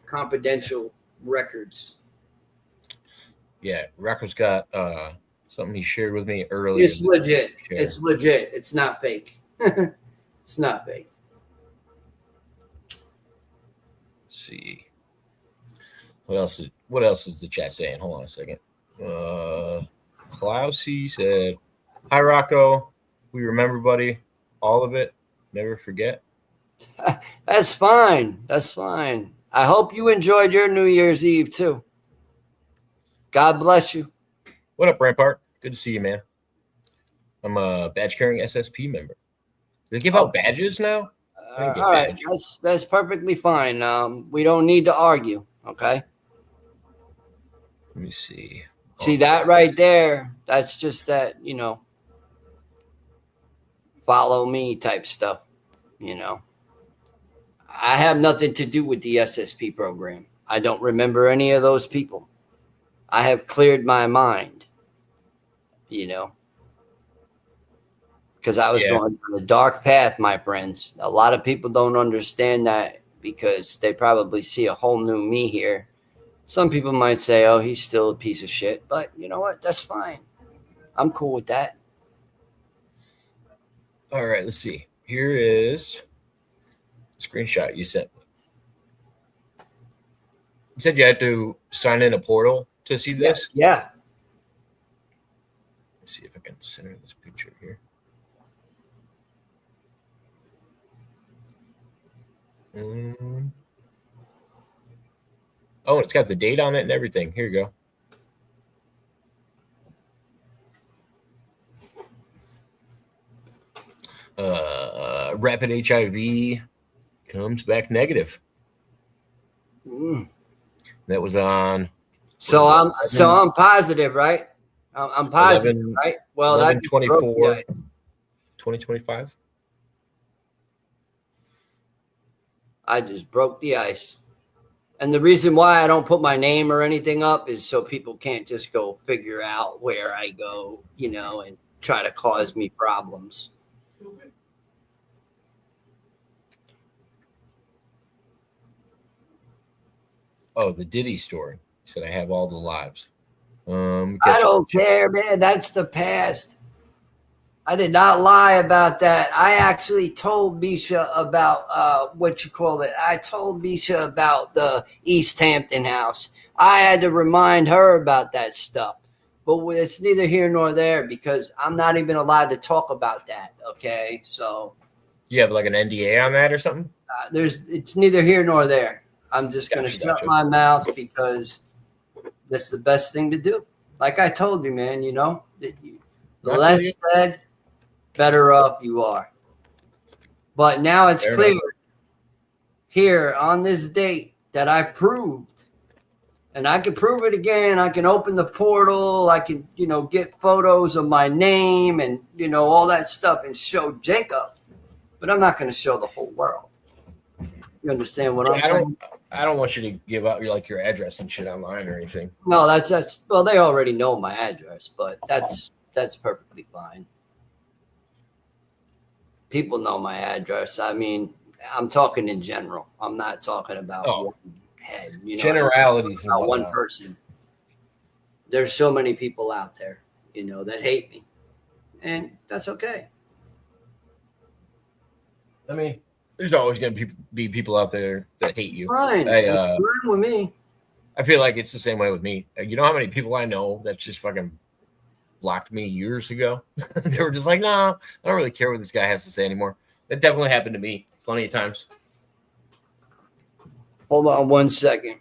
confidential records. Yeah, Rocco's got something he shared with me earlier. It's legit. It's legit. It's not fake. It's not fake. Let's see. What else is the chat saying? Hold on a second. Klausy said, "Hi Rocco. We remember, buddy. All of it. Never forget." That's fine. That's fine. I hope you enjoyed your New Year's Eve too. God bless you. What up, Rampart? Good to see you, man. I'm a badge-carrying SSP member. Do they give out badges now? All right, that's perfectly fine. We don't need to argue, okay? Let me see. See that right there? That's just that, follow me type stuff, I have nothing to do with the SSP program. I don't remember any of those people. I have cleared my mind, because I was going down a dark path, my friends. A lot of people don't understand that because they probably see a whole new me here. Some people might say, oh, he's still a piece of shit. But you know what? That's fine. I'm cool with that. All right, let's see. Here is a screenshot you sent me. You said you had to sign in a portal to see this? Yeah. Let's see if I can center this picture here. Oh, it's got the date on it and everything. Here you go. Rapid HIV comes back negative. That was on. So I'm positive, right? I'm positive, 11, right? Well, 11, that 24, 2025. I just broke the ice. And the reason why I don't put my name or anything up is so people can't just go figure out where I go, and try to cause me problems. Oh, the Diddy story. He said I have all the lives. I don't care, man. That's the past. I did not lie about that. I actually told Misha about I told Misha about the East Hampton house. I had to remind her about that stuff. But it's neither here nor there because I'm not even allowed to talk about that. Okay, so you have like an NDA on that or something? It's neither here nor there. I'm just going to shut my mouth because that's the best thing to do. Like I told you, man. The less said, better off you are. But now it's clear here on this date that I proved, and I can prove it again. I can open the portal. I can, get photos of my name and, all that stuff and show Jacob. But I'm not going to show the whole world. You understand what I'm saying? I don't want you to give out your address and shit online or anything. No, that's well, they already know my address, but that's perfectly fine. People know my address. I mean, I'm talking in general. I'm not talking about one head. Generalities. About one person. There's so many people out there, that hate me. And that's okay. I mean, there's always going to be people out there that hate you. Fine. With me. I feel like it's the same way with me. You know how many people I know that just fucking blocked me years ago? They were just like, nah, I don't really care what this guy has to say anymore. That definitely happened to me plenty of times. Hold on 1 second.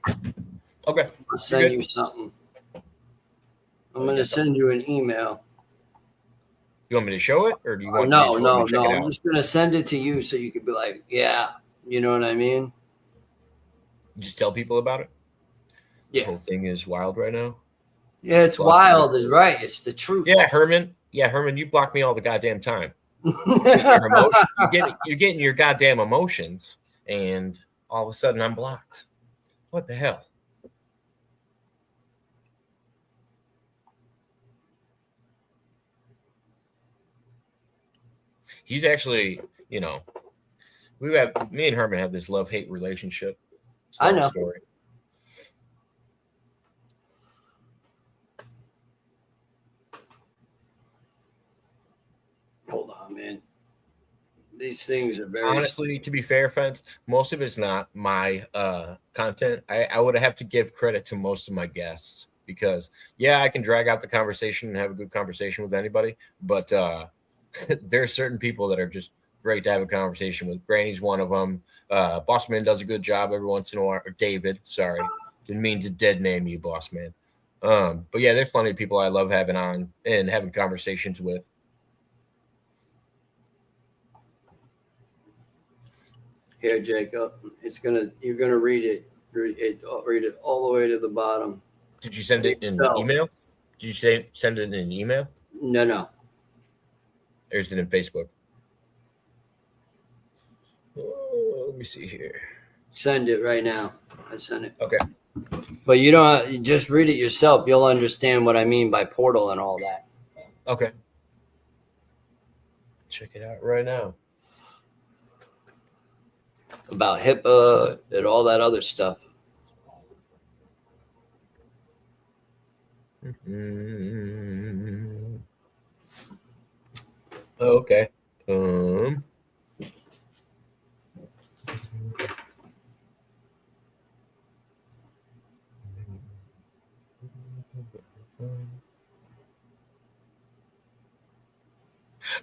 Okay. I'll send you something. I'm going to send you an email. You want me to show it, or do you want? No. I'm just going to send it to you so you could be like, yeah, you know what I mean? Just tell people about it. Yeah. This whole thing is wild right now. Yeah, it's wild, is right. It's the truth. Yeah, Herman. You block me all the goddamn time. You're getting your goddamn emotions, and all of a sudden I'm blocked. What the hell? He's actually, me and Herman have this love-hate relationship. I know. Story. Hold on, man. These things are very honestly, to be fair, friends, most of it's not my content. I would have to give credit to most of my guests because, I can drag out the conversation and have a good conversation with anybody, but there are certain people that are just great to have a conversation with. Granny's one of them. Bossman does a good job every once in a while. Or David, sorry, didn't mean to dead name you, Bossman. But yeah, there's plenty of people I love having on and having conversations with. Here, Jacob. You're gonna read it. Read it all the way to the bottom. Did you send it in email? Did you send it in an email? No. Or is it in Facebook? Let me see here. Send it right now. I sent it. Okay. But you just read it yourself. You'll understand what I mean by portal and all that. Okay. Check it out right now. About HIPAA and all that other stuff. Mm-hmm. Okay.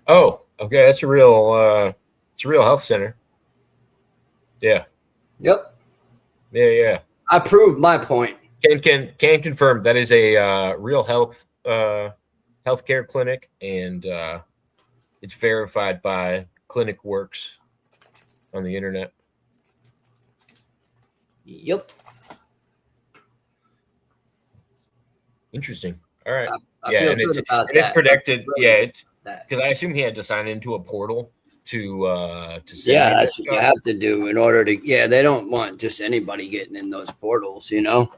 Oh, okay. That's a real health center. Yeah. Yep. Yeah. I proved my point. Can confirm that is a real healthcare clinic, and it's verified by Clinic Works on the internet. Yep. Interesting. All right. I yeah, feel and good about it's that. protected. Really Yeah, it's that. because I assume he had to sign into a portal to send Yeah, you that's this what you stuff. have to do in order to. Yeah, they don't want just anybody getting in those portals, you know.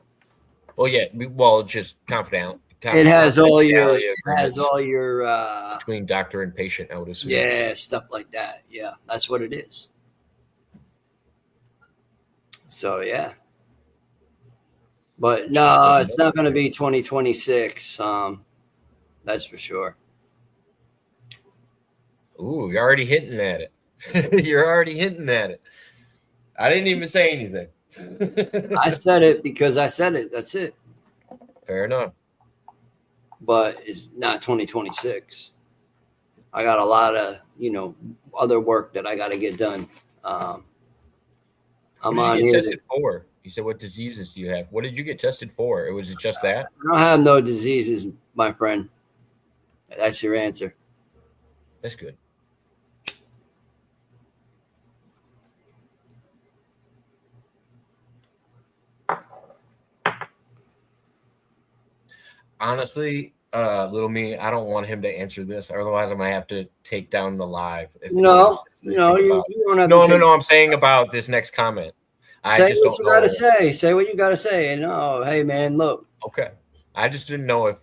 Well, yeah, well, just confidential. It has all your confidentiality agreements between doctor and patient, I would assume. yeah, stuff like that. Yeah, that's what it is. So yeah. But no, it's not going to be 2026. That's for sure. Ooh, you're already hinting at it. You're already hinting at it. I didn't even say anything. I said it because I said it. That's it. Fair enough. But it's not 2026. I got a lot of, other work that I got to get done. I'm What on did you here. get tested for? You said, what diseases do you have? What did you get tested for? Was it just that? I don't have no diseases, my friend. That's your answer. That's good. Honestly, little me, I don't want him to answer this. Otherwise, I might have to take down the live. You don't have to. No. I'm saying about this next comment. Say what you got to say. Say what you got to say. And hey, man, look. Okay. I just didn't know if.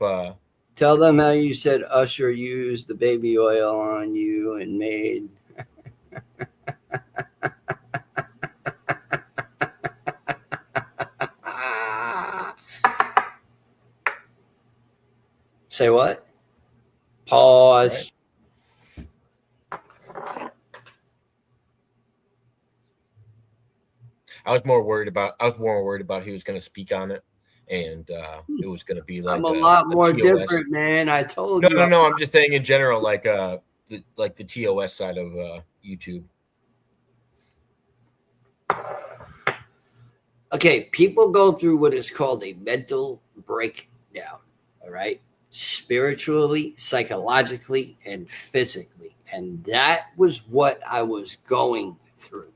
Tell them how you said Usher used the baby oil on you and made. Say what? Pause. Right. I was more worried about he was going to speak on it, and it was going to be like I'm a lot more different, man. I told you. No. I'm just saying in general, like the TOS side of YouTube. Okay, people go through what is called a mental breakdown. All right, spiritually, psychologically, and physically, and that was what I was going through.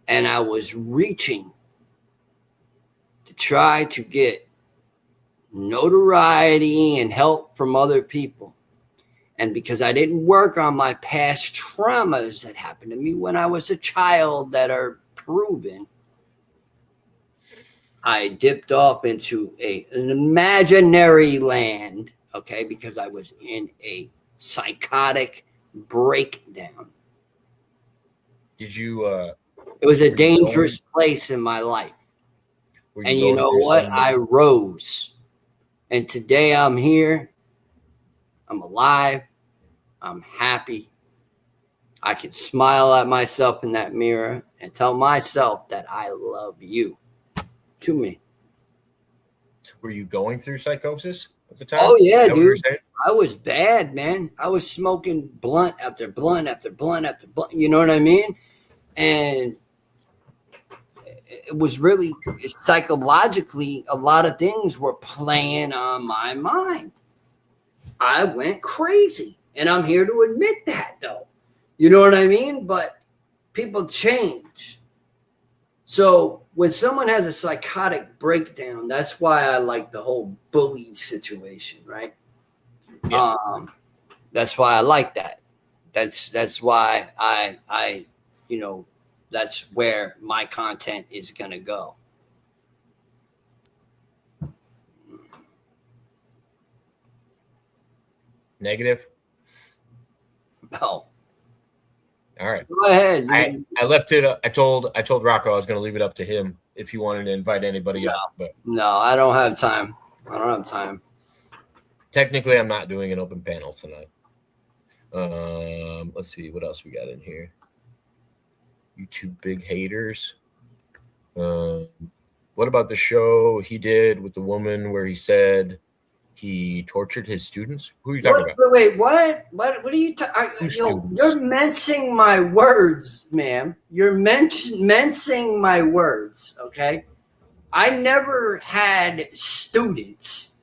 And I was reaching to try to get notoriety and help from other people. And because I didn't work on my past traumas that happened to me when I was a child that are proven, I dipped off into an imaginary land, okay, because I was in a psychotic breakdown. Did you... It was a dangerous place in my life. And you know what? I rose. And today I'm here. I'm alive. I'm happy. I can smile at myself in that mirror and tell myself that I love you. To me. Were you going through psychosis at the time? Oh, yeah, dude. I was bad, man. I was smoking blunt after blunt after blunt after blunt. You know what I mean? And it was really psychologically, a lot of things were playing on my mind. I went crazy, and I'm here to admit that, though. You know what I mean? But people change. So when someone has a psychotic breakdown, that's why I like the whole bully situation, right? Yeah. That's why I like that. That's why I that's where my content is going to go. Negative? No. All right. Go ahead. I left it. I told Rocco I was going to leave it up to him if he wanted to invite anybody else. But no, I don't have time. Technically, I'm not doing an open panel tonight. Let's see what else we got in here. YouTube big haters. What about the show he did with the woman where he said he tortured his students? Who are you talking about? Wait, what? What are you talking? You're mincing my words, ma'am. You're mincing my words, okay? I never had students.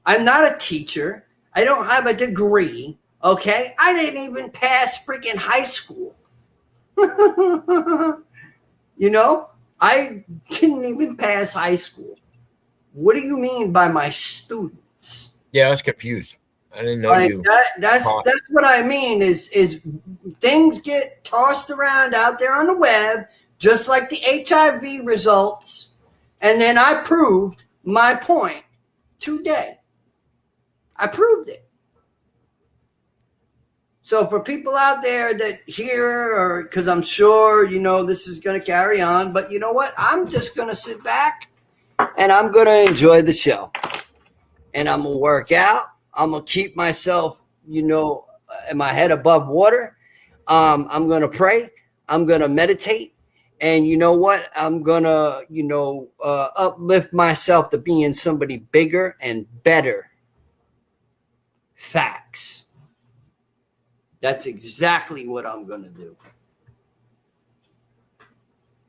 I'm not a teacher. I don't have a degree, okay? I didn't even pass freaking high school. I didn't even pass high school. What do you mean by my students? Yeah, I was confused. I didn't know Like you. that's what I mean is things get tossed around out there on the web, just like the HIV results, and then I proved my point today. I proved it. So for people out there that hear, or because I'm sure this is going to carry on, but you know what? I'm just going to sit back and I'm going to enjoy the show, and I'm going to work out. I'm going to keep myself, my head above water. I'm going to pray. I'm going to meditate. And you know what? I'm going to, uplift myself to being somebody bigger and better. Facts. That's exactly what I'm going to do.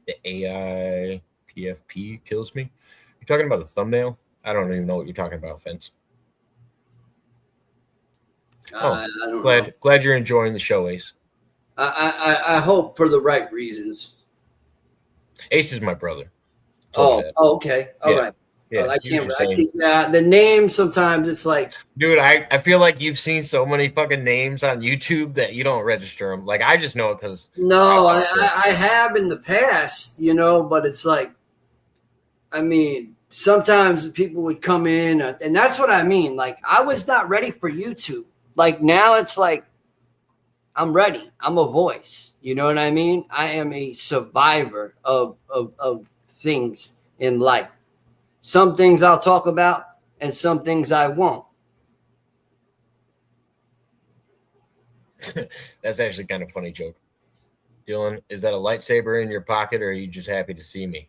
The AI PFP kills me. You're talking about the thumbnail? I don't even know what you're talking about, Fence. I don't know. Glad you're enjoying the show, Ace. I hope for the right reasons. Ace is my brother. Okay. All right. Yeah, I can't. The name sometimes it's like, dude, I feel like you've seen so many fucking names on YouTube that you don't register them. Like I just know it because I have in the past, but it's like, I mean, sometimes people would come in, and that's what I mean. Like I was not ready for YouTube. Like now it's like I'm ready. I'm a voice. You know what I mean? I am a survivor of things in life. Some things I'll talk about and some things I won't. That's actually kind of a funny joke. Dylan, is that a lightsaber in your pocket or are you just happy to see me?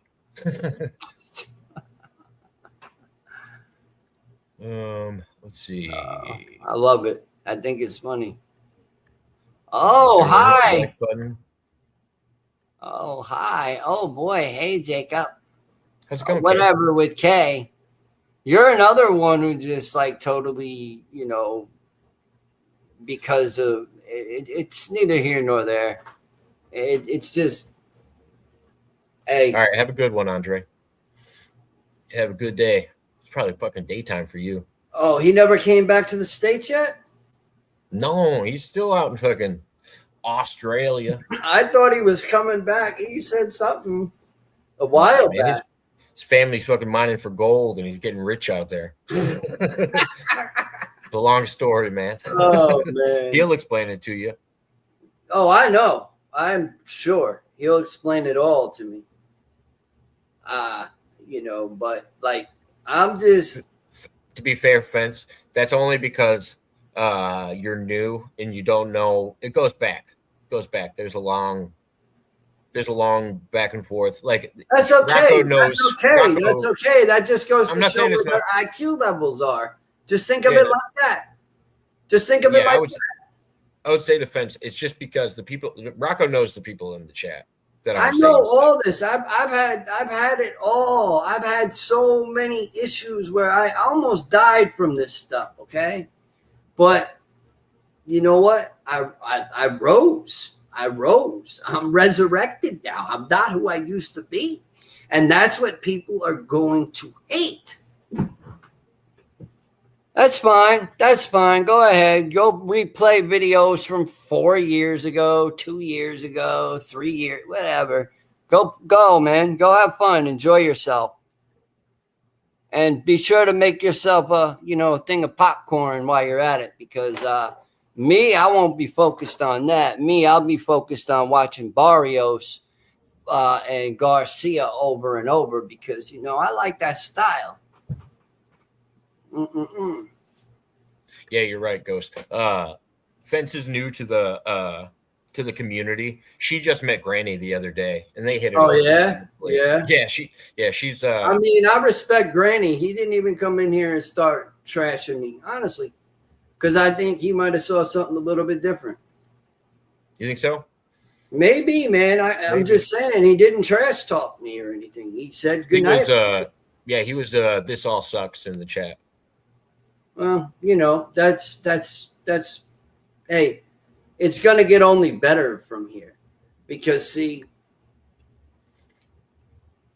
Let's see. I love it. I think it's funny. Oh, hi. Oh, hi. Oh, boy. Hey, Jacob. How's it going, whatever Kay? With Kay. You're another one who just like totally, because of it's neither here nor there. It's just, hey. All right. Have a good one, Andre. Have a good day. It's probably fucking daytime for you. Oh, he never came back to the States yet? No, he's still out in fucking Australia. I thought he was coming back. He said something a while back. His family's fucking mining for gold and he's getting rich out there. The long story, man. Oh, man. He'll explain it to you. Oh, I know. I'm sure he'll explain it all to me. But like, I'm just. To be fair, Fence, that's only because you're new and you don't know. It goes back. There's a long back and forth. Like that's okay. That's okay. That just goes to show where their IQ levels are. Just think of it like that. Just think of it like that. I would say defense. It's just because the people Rocco knows the people in the chat. That I know all this. I've had it all. I've had so many issues where I almost died from this stuff. Okay, but you know what? I rose. I'm resurrected now. I'm not who I used to be. And that's what people are going to hate. That's fine. Go ahead. Go replay videos from 4 years ago, 2 years ago, 3 years, whatever. Go, man. Go have fun. Enjoy yourself. And be sure to make yourself a thing of popcorn while you're at it, because me, I won't be focused on that. I'll be focused on watching Barrios and Garcia over and over because, I like that style. Yeah, you're right, Ghost. Fence is new to the community. She just met Granny the other day, and they hit it. Oh yeah, she's. I mean, I respect Granny. He didn't even come in here and start trashing me, honestly, because I think he might have saw something a little bit different. You think so? Maybe, man. I'm just saying he didn't trash talk me or anything. He said good night. He was. This all sucks in the chat. Well, that's. Hey, it's gonna get only better from here, because see,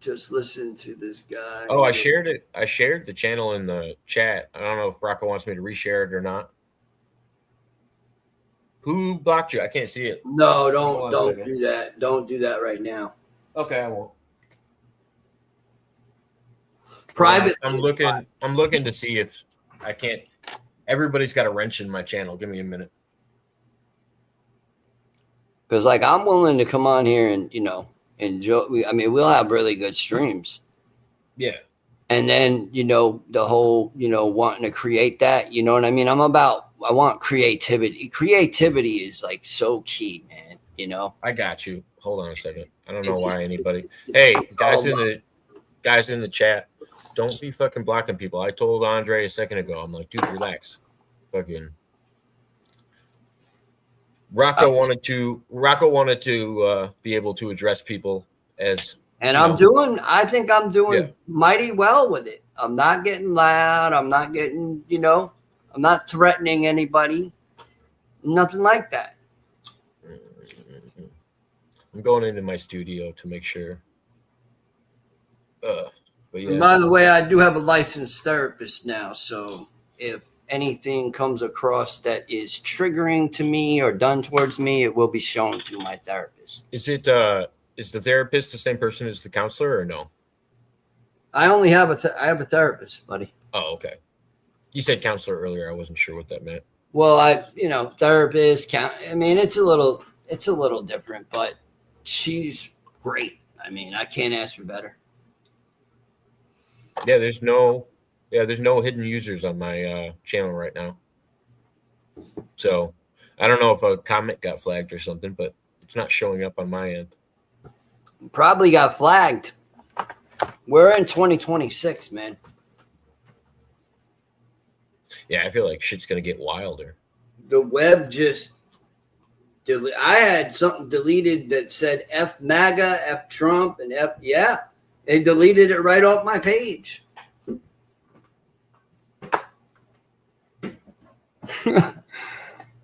Just listen to this guy. Oh, I shared it. I shared the channel in the chat. I don't know if Rocco wants me to reshare it or not. Who blocked you? I can't see it. No, don't do that. Don't do that right now. Okay, I won't. Private. I'm looking to see if I can't. Everybody's got a wrench in my channel. Give me a minute. Because like I'm willing to come on here and enjoy. I mean, we'll have really good streams. Yeah. And then the whole wanting to create that. You know what I mean? I want creativity. Creativity is like so key, man. I got you. Hold on a second. I don't know why anybody. Hey, guys in the chat, don't be fucking blocking people. I told Andre a second ago. I'm like, dude, relax. Fucking. Rocco wanted to be able to address people as. And I think I'm doing mighty well with it. I'm not getting loud. I'm not getting, I'm not threatening anybody. Nothing like that. I'm going into my studio to make sure. But yeah. And by the way, I do have a licensed therapist now. So if anything comes across that is triggering to me or done towards me, it will be shown to my therapist. Is the therapist the same person as the counselor or no? I only have I have a therapist, buddy. Oh, okay. You said counselor earlier. I wasn't sure what that meant. Well, therapist, I mean, it's a little different, but she's great. I mean, I can't ask for better. Yeah, there's no hidden users on my channel right now. So I don't know if a comment got flagged or something, but it's not showing up on my end. Probably got flagged. We're in 2026, man. Yeah, I feel like shit's gonna get wilder. The web just I had something deleted that said F MAGA, F Trump, and F they deleted it right off my page.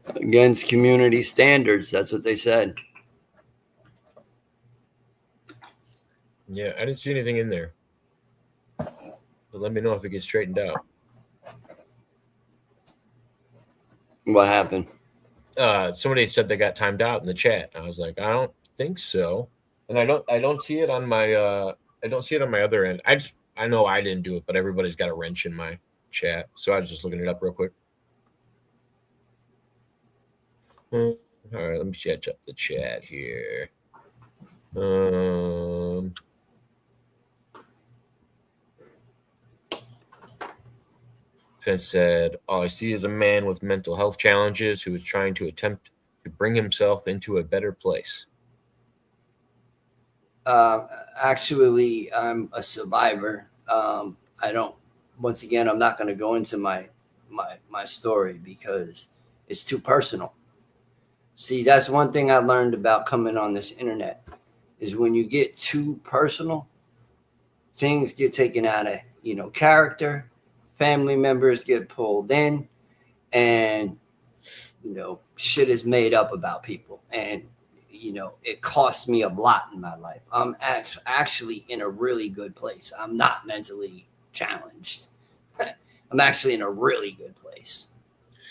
Against community standards, that's what they said. Yeah, I didn't see anything in there. But let me know if it gets straightened out. What happened? Somebody said they got timed out in the chat. I was like, I don't think so. And I don't see it on my other end. I know I didn't do it, but everybody's got a wrench in my chat. So I was just looking it up real quick. All right, let me catch up the chat here. Fence said, all I see is a man with mental health challenges who is trying to attempt to bring himself into a better place. Actually, I'm a survivor. I'm not going to go into my story because it's too personal. See, that's one thing I learned about coming on this internet is when you get too personal, things get taken out of, character, family members get pulled in, and, shit is made up about people. And, it cost me a lot in my life. I'm actually in a really good place. I'm not mentally challenged. I'm actually in a really good place.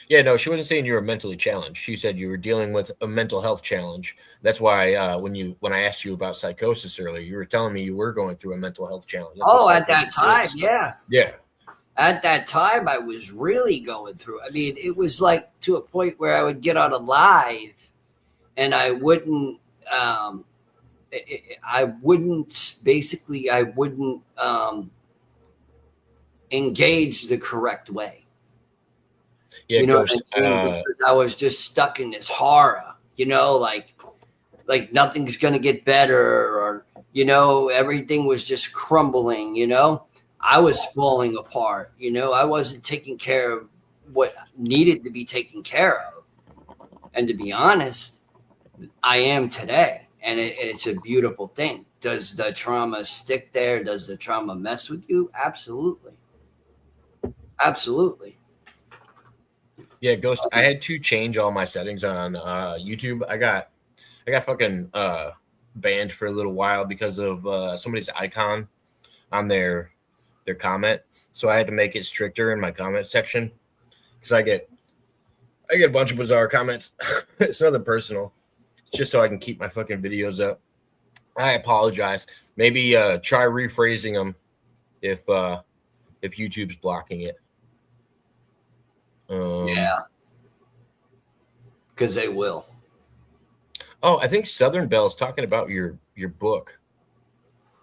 Yeah, no, she wasn't saying you were mentally challenged. She said you were dealing with a mental health challenge. That's why when I asked you about psychosis earlier, you were telling me you were going through a mental health challenge. At that time, yeah. Yeah. At that time, I was really going through. I mean, it was like to a point where I would get on a live, and I wouldn't engage the correct way. Yeah, because I was just stuck in this horror, like nothing's gonna get better, or everything was just crumbling. I was falling apart. I wasn't taking care of what needed to be taken care of. And to be honest, I am today, and it's a beautiful thing. Does the trauma stick there? Does the trauma mess with you? Absolutely. Absolutely. Yeah, Ghost. I had to change all my settings on YouTube. I got fucking banned for a little while because of somebody's icon on their comment. So I had to make it stricter in my comment section because I get a bunch of bizarre comments. It's nothing personal. It's just so I can keep my fucking videos up. I apologize. Maybe try rephrasing them if YouTube's blocking it. Yeah, because they will. Oh, I think Southern Bell's talking about your book.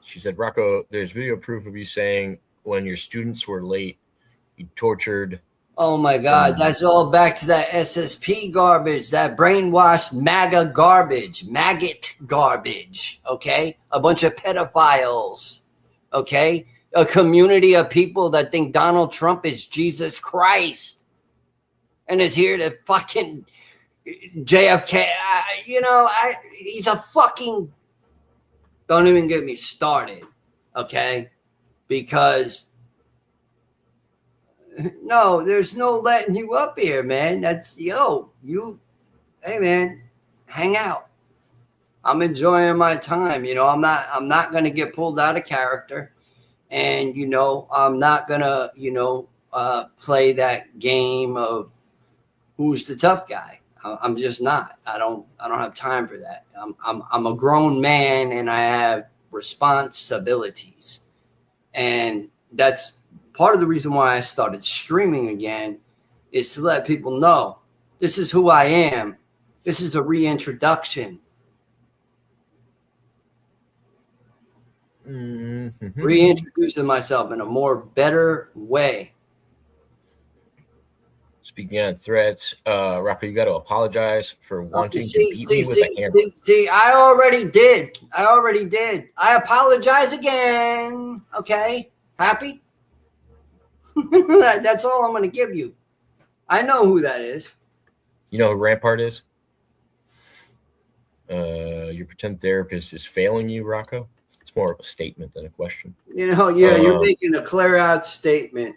She said, Rocco, there's video proof of you saying when your students were late, you tortured. Oh my God, that's all back to that SSP garbage, that brainwashed MAGA garbage, maggot garbage, okay? A bunch of pedophiles, okay? A community of people that think Donald Trump is Jesus Christ and is here to fucking JFK. He's a fucking, don't even get me started, okay? Because no, there's no letting you up here, man. That's hey man, hang out. I'm enjoying my time. I'm not gonna get pulled out of character, and I'm not gonna play that game of who's the tough guy. I'm just not. I don't have time for that. I'm a grown man and I have responsibilities, and that's part of the reason why I started streaming again, is to let people know this is who I am. This is a reintroduction. Mm-hmm. Reintroducing myself in a more better way. Speaking of threats, Rocco, you got to apologize for wanting to beat me with a hammer. See, I already did. I apologize again. Okay, happy? That's all I'm going to give you. I know who that is. You know who Rampart is? Your pretend therapist is failing you, Rocco. It's more of a statement than a question. You're making a clear out statement.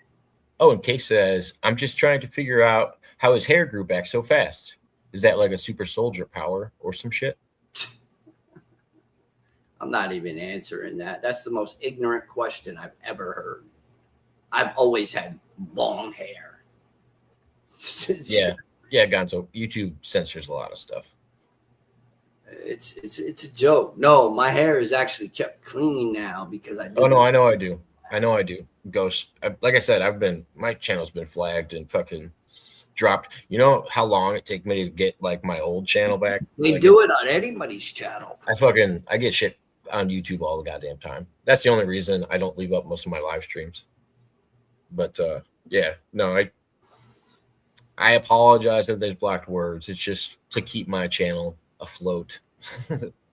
Oh, and Case says, I'm just trying to figure out how his hair grew back so fast. Is that like a super soldier power or some shit? I'm not even answering that. That's the most ignorant question I've ever heard. I've always had long hair. Yeah, Gonzo. YouTube censors a lot of stuff. It's a joke. No, my hair is actually kept clean now because I do. Oh no, I know I do. Ghost. Like I said, my channel's been flagged and fucking dropped. You know how long it take me to get like my old channel back? They do it on anybody's channel. I get shit on YouTube all the goddamn time. That's the only reason I don't leave up most of my live streams. But I apologize if there's blocked words. It's just to keep my channel afloat.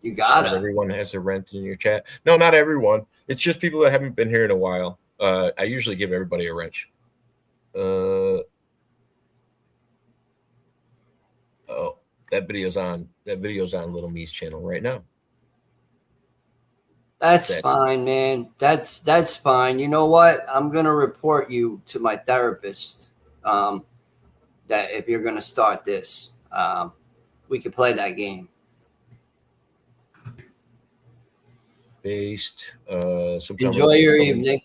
You got it. Everyone has a rent in your chat. No, not everyone. It's just people that haven't been here in a while. I usually give everybody a wrench. That video's on Little Me's channel right now. That's fine, man. That's fine. You know what? I'm gonna report you to my therapist. That if you're gonna start this, we could play that game. Based. Enjoy your evening.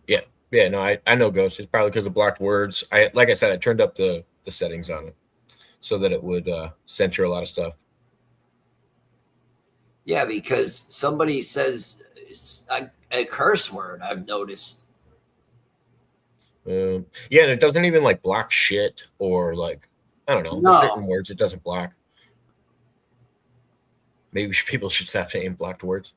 Yeah. No, I know, Ghost. It's probably because of blocked words. Like I said, I turned up the settings on it so that it would censor a lot of stuff. Yeah, because somebody says a curse word, I've noticed. Yeah, and it doesn't even like block shit or like, I don't know. No. Certain words it doesn't block. Maybe people should stop saying blocked words.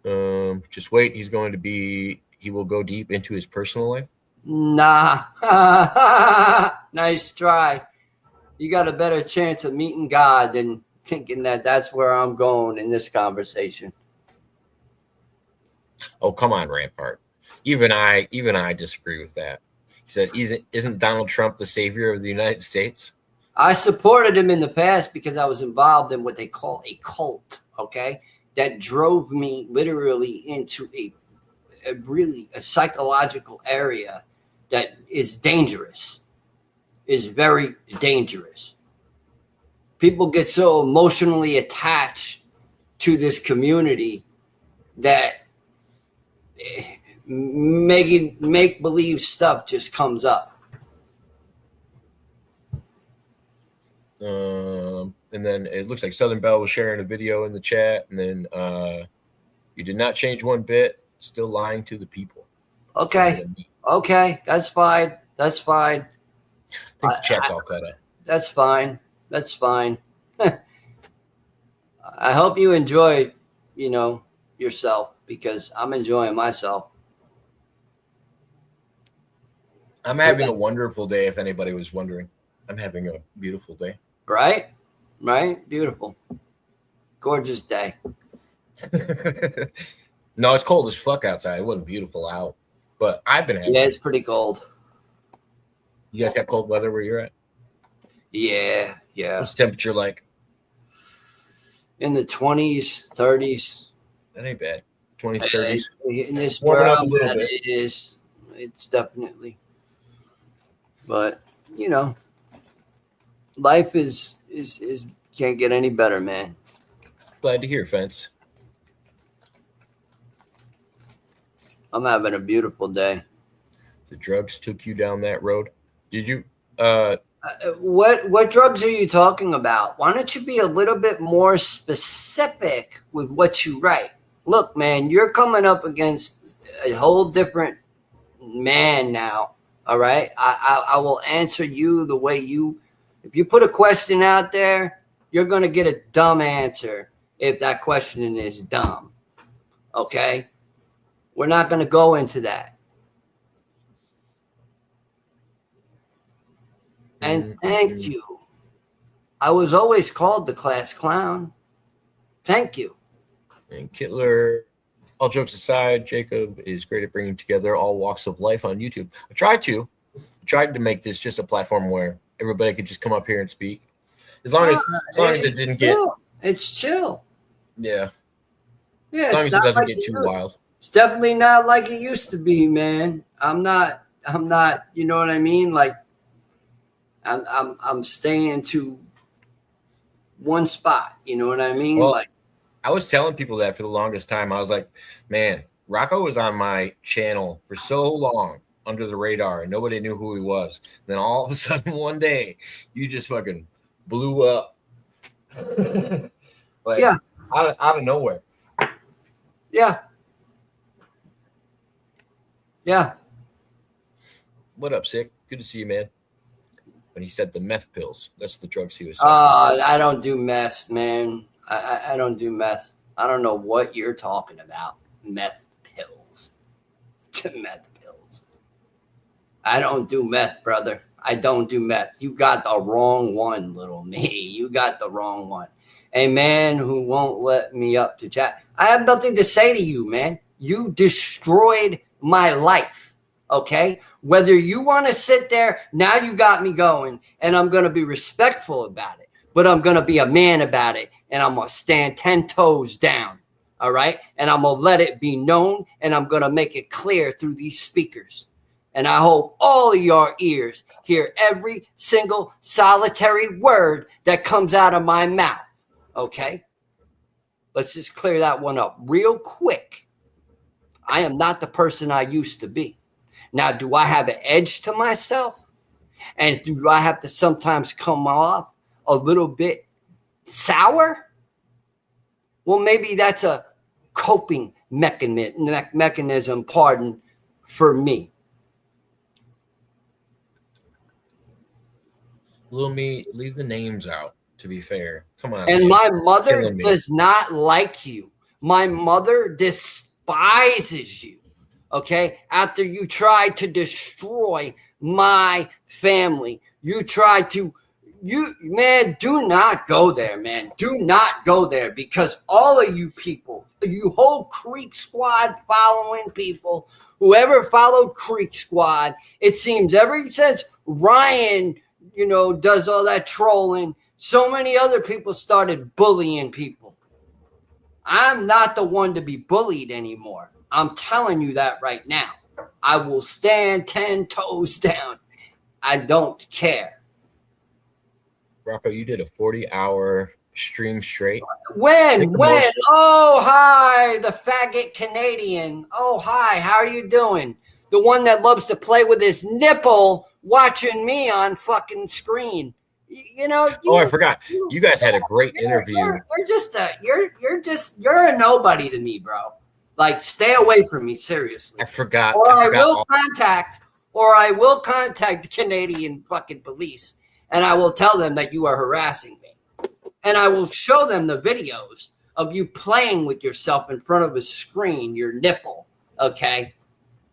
Just wait. He will go deep into his personal life. Nah. Nice try. You got a better chance of meeting God than thinking that that's where I'm going in this conversation. Oh, come on, Rampart. Even I disagree with that. He said, isn't Donald Trump the savior of the United States? I supported him in the past because I was involved in what they call a cult, okay? That drove me literally into a psychological area that is dangerous, is very dangerous. people get so emotionally attached to this community that make believe stuff just comes up. And then it looks like Southern Belle was sharing a video in the chat, and then you did not change one bit, still lying to the people. Okay, that's fine. That's fine. I think the chat's all cut up. That's fine. That's fine. I hope you enjoy, yourself, because I'm enjoying myself. I'm having a wonderful day, if anybody was wondering. I'm having a beautiful day. Right? Beautiful. Gorgeous day. No, it's cold as fuck outside. It wasn't beautiful out, but I've been having. Yeah, it's pretty cold. You guys got cold weather where you're at? Yeah. What's the temperature like? In the 20s, 30s. That ain't bad. 20s, 30s. In this Warming up a world, little bit. it's definitely. But, life is can't get any better, man. Glad to hear, Fence. I'm having a beautiful day. The drugs took you down that road. Did you? What drugs are you talking about? Why don't you be a little bit more specific with what you write? Look, man, you're coming up against a whole different man now. All right, I will answer you the way you. If you put a question out there, you're gonna get a dumb answer. If that question is dumb, okay, we're not gonna go into that. And thank you. I was always called the class clown. Thank you. And Kittler, all jokes aside, Jacob is great at bringing together all walks of life on YouTube. I tried to make this just a platform where everybody could just come up here and speak. As long as it didn't get. It's chill. Yeah. Yeah. As long as it doesn't get too wild. It's definitely not like it used to be, man. I'm not, you know what I mean? Like, I'm staying to one spot. You know what I mean? Well, like, I was telling people that for the longest time. I was like, man, Rocco was on my channel for so long under the radar and nobody knew who he was. Then all of a sudden one day you just fucking blew up. Like, yeah. Out of nowhere. Yeah. Yeah. What up, Sick? Good to see you, man. When he said the meth pills, that's the drugs he was talking I don't do meth, man. I don't do meth. I don't know what you're talking about. Meth pills. Meth pills. I don't do meth, brother. I don't do meth. You got the wrong one, little me. You got the wrong one. A man who won't let me up to chat. I have nothing to say to you, man. You destroyed my life. Okay? Whether you want to sit there, now you got me going, and I'm going to be respectful about it. But I'm going to be a man about it, and I'm going to stand 10 toes down, all right? And I'm going to let it be known, and I'm going to make it clear through these speakers. And I hope all of your ears hear every single solitary word that comes out of my mouth, okay? Let's just clear that one up real quick. I am not the person I used to be. Now, do I have an edge to myself? And do I have to sometimes come off a little bit sour? Well, maybe that's a coping mechanism, for me. Little me, leave the names out, to be fair. Come on. And man. my mother does not like you. My mother despises you. Okay? After you tried to destroy my family, you tried to, man, do not go there, man. Do not go there, because all of you people, you whole Creek Squad following people, whoever followed Creek Squad, it seems ever since Ryan, does all that trolling, so many other people started bullying people. I'm not the one to be bullied anymore. I'm telling you that right now. I will stand 10 toes down. I don't care. Rocco, you did a 40-hour stream straight. When? Oh, hi, the faggot Canadian. Oh, hi, how are you doing? The one that loves to play with his nipple watching me on fucking screen. I forgot. You guys had a great interview. You're a nobody to me, bro. Like, stay away from me, seriously. I forgot. I will contact the Canadian fucking police, and I will tell them that you are harassing me. And I will show them the videos of you playing with yourself in front of a screen, your nipple, okay,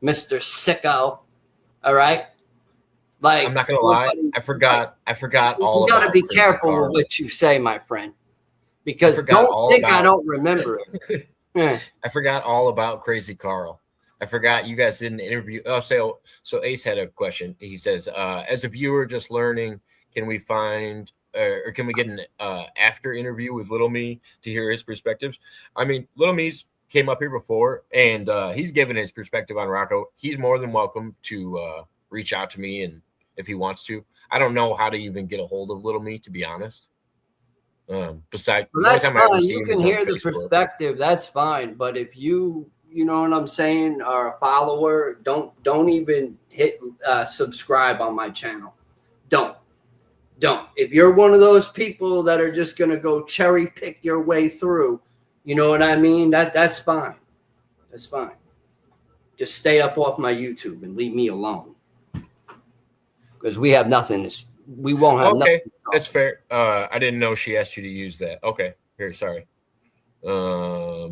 Mr. Sicko, all right? Like, I'm not gonna lie, I forgot all. You gotta be careful with what you say, my friend, because I don't remember it. I forgot all about Crazy Carl. I forgot you guys did an interview. Oh, so Ace had a question. He says, as a viewer just learning, can we find or can we get an after interview with Little Me to hear his perspectives? I mean, Little Me's came up here before, and he's given his perspective on Rocco. He's more than welcome to reach out to me, and if he wants to. I don't know how to even get a hold of Little Me, to be honest. Besides, that's fine. You can hear the perspective. That's fine. But if you know what I'm saying, are a follower, don't even hit subscribe on my channel. Don't. If you're one of those people that are just gonna go cherry pick your way through, you know what I mean? That's fine. That's fine. Just stay up off my YouTube and leave me alone. Because we have nothing. We won't have nothing. Okay, that's fair. I didn't know she asked you to use that. Okay, here, sorry. I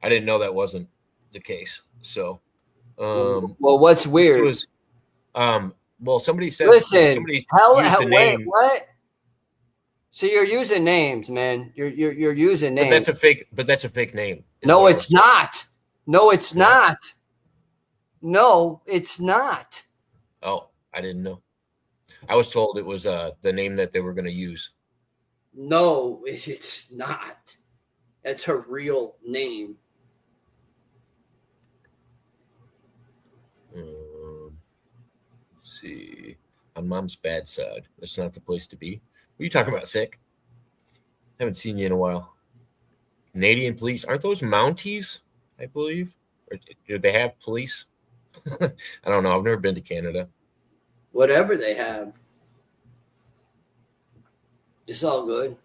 didn't know that wasn't the case. So, well, what's weird? Somebody said. Listen, wait, what? So you're using names, man. You're using names. But that's a fake name. No, it's not. No, it's not. No, it's not. Oh, I didn't know. I was told it was the name that they were going to use. No, it's not. That's her real name. Let's see. On Mom's bad side. That's not the place to be. What are you talking about, Sick? Haven't seen you in a while. Canadian police. Aren't those Mounties, I believe? Or do they have police? I don't know. I've never been to Canada. Whatever they have. It's all good.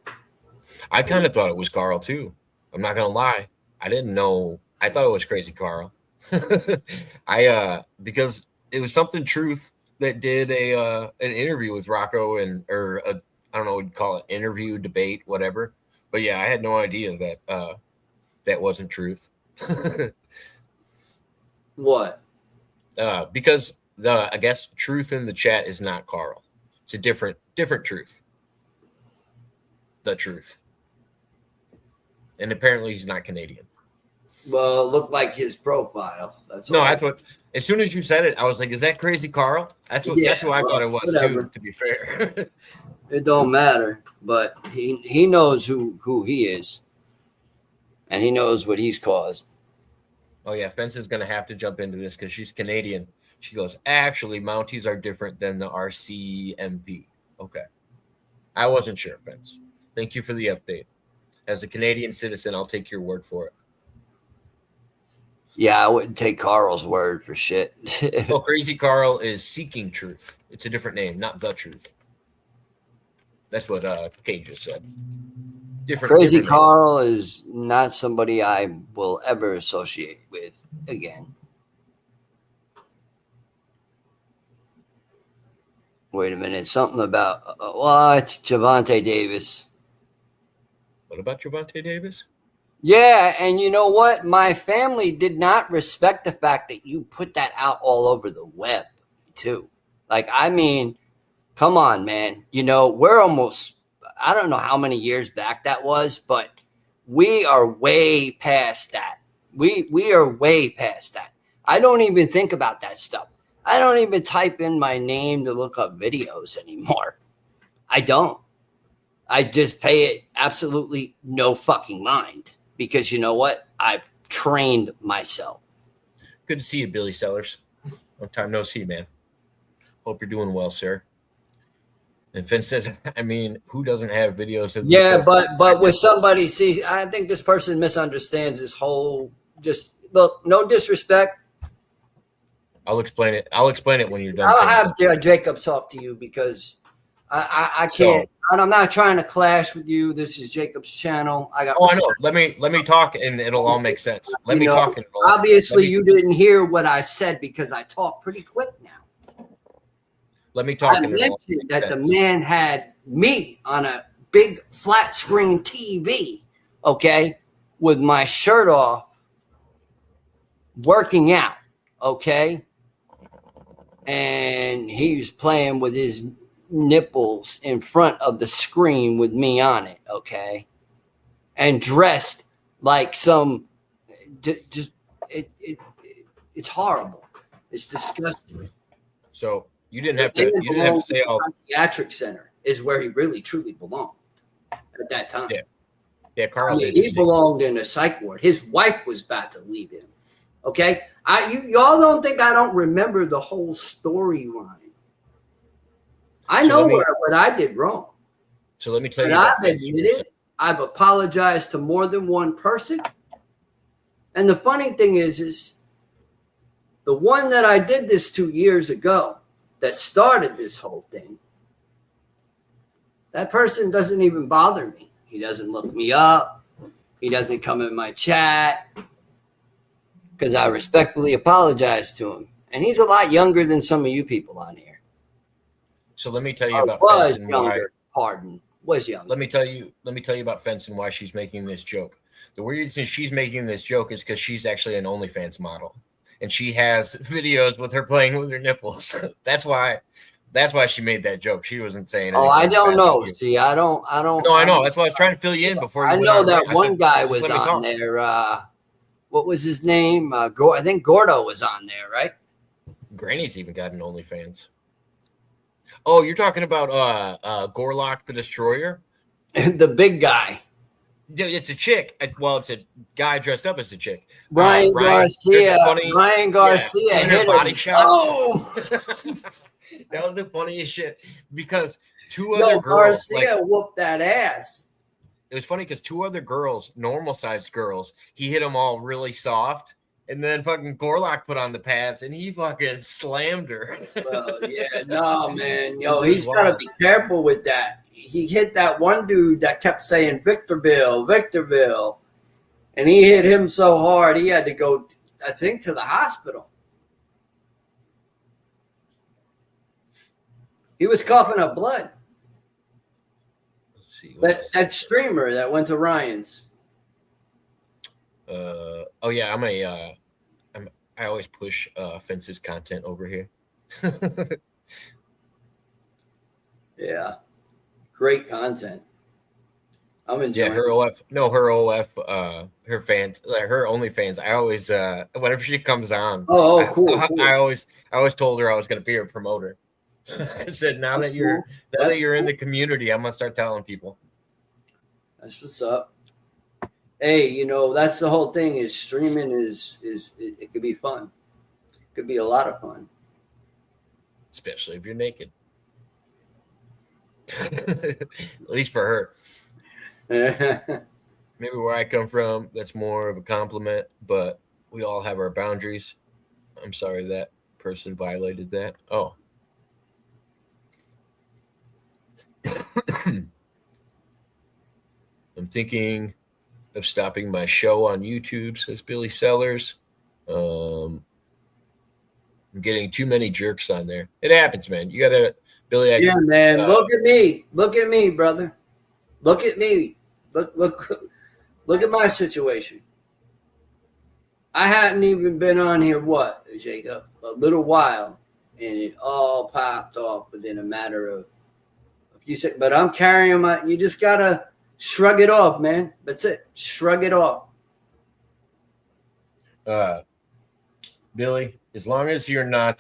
I kind of thought it was Carl, too. I'm not going to lie. I didn't know. I thought it was Crazy Carl. Because it was Something Truth that did an interview with Rocco I don't know what you'd call it, interview, debate, whatever. But yeah, I had no idea that that wasn't Truth. What? Because I guess Truth in the chat is not Carl. It's a different Truth. The Truth. And apparently he's not Canadian. Well, it looked like his profile. That's what. As soon as you said it, I was like, "Is that Crazy Carl?" That's who I thought it was too. To be fair, it don't matter. But he knows who he is, and he knows what he's caused. Oh yeah, Fence is gonna have to jump into this because she's Canadian. She goes, "Actually, Mounties are different than the RCMP." Okay, I wasn't sure, Fence. Thank you for the update. As a Canadian citizen, I'll take your word for it. Yeah, I wouldn't take Carl's word for shit. Well, Crazy Carl is Seeking Truth. It's a different name, not The Truth. That's what Kate just said. Crazy Carl is not somebody I will ever associate with again. Wait a minute. Something about it's Javante Davis. What about Javante Davis? Yeah, and you know what? My family did not respect the fact that you put that out all over the web, too. Like, I mean, come on, man. You know, we're almost, I don't know how many years back that was, but we are way past that. We are way past that. I don't even think about that stuff. I don't even type in my name to look up videos anymore. I don't. I just pay it absolutely no fucking mind. Because you know what? I've trained myself. Good to see you, Billy Sellers. Long time no see, man. Hope you're doing well, sir. And Finn says, I mean, who doesn't have videos of Yeah, themselves? but with somebody, see, I think this person misunderstands this whole. Just look, no disrespect. I'll explain it. I'll explain it when you're done. I'll saying have Jacob talk to you because I can't. So- and I'm not trying to clash with you. This is Jacob's channel. I got. Oh, I know. Let me talk, and it'll all make sense. Let me talk. And Obviously, you didn't hear what I said because I talk pretty quick now. Let me talk. I mentioned that the man had me on a big flat screen TV, okay, with my shirt off, working out, okay, and he was playing with his nipples in front of the screen with me on it, okay, and dressed like some it's horrible. It's disgusting. So you didn't have to. You didn't have to say all. Psychiatric center is where he really truly belonged at that time. Yeah, Carl. He belonged in a psych ward. His wife was about to leave him. Okay, y'all don't think I don't remember the whole storyline. I know what I did wrong. So let me tell you. I've admitted it. I've apologized to more than one person. And the funny thing is the one that I did this 2 years ago that started this whole thing, that person doesn't even bother me. He doesn't look me up. He doesn't come in my chat because I respectfully apologize to him. And he's a lot younger than some of you people on here. So let me tell you about was Fence and younger. why. Pardon. Was younger. Let me tell you about Fence and why she's making this joke. The reason she's making this joke is because she's actually an OnlyFans model, and she has videos with her playing with her nipples. That's why she made that joke. She wasn't saying. Oh, I don't know. See, I don't. No, I know. That's why I was trying to fill you in before. I know that one guy was on there. What was his name? I think Gordo was on there, right? Granny's even got an OnlyFans. Oh, you're talking about Gorlock the Destroyer? The big guy. It's a chick. Well, it's a guy dressed up as a chick. Ryan Garcia. Ryan Garcia hit body him. shots. Oh! That was the funniest shit because two other girls. Garcia whooped that ass. It was funny because two other girls, normal sized girls, he hit them all really soft. And then fucking Gorlock put on the pads and he fucking slammed her. Well, yeah, no, man. Yo, he's got to be careful with that. He hit that one dude that kept saying Victorville. And he hit him so hard he had to go, I think, to the hospital. He was coughing up blood. Let's see. That streamer that went to Ryan's. Oh yeah, I always push Fence's content over here. Yeah, great content. I'm enjoying. Yeah, her fans, like her OnlyFans. I always, whenever she comes on. Oh, cool. I always told her I was going to be her promoter. I said, now that you're in the community, I'm gonna start telling people. That's what's up. Hey, that's the whole thing. Is streaming it could be fun. It could be a lot of fun, especially if you're naked. At least for her. Maybe where I come from, that's more of a compliment, but we all have our boundaries. I'm sorry that person violated that. Oh. I'm thinking of stopping my show on YouTube, says Billy Sellers. I'm getting too many jerks on there. It happens, man. You gotta, Billy. Man. Look at me, brother. Look at me. Look at my situation. I hadn't even been on here, Jacob? A little while, and it all popped off within a matter of a few seconds. But I'm carrying you just gotta shrug it off, man. That's it. Shrug it off. Billy, as long as you're not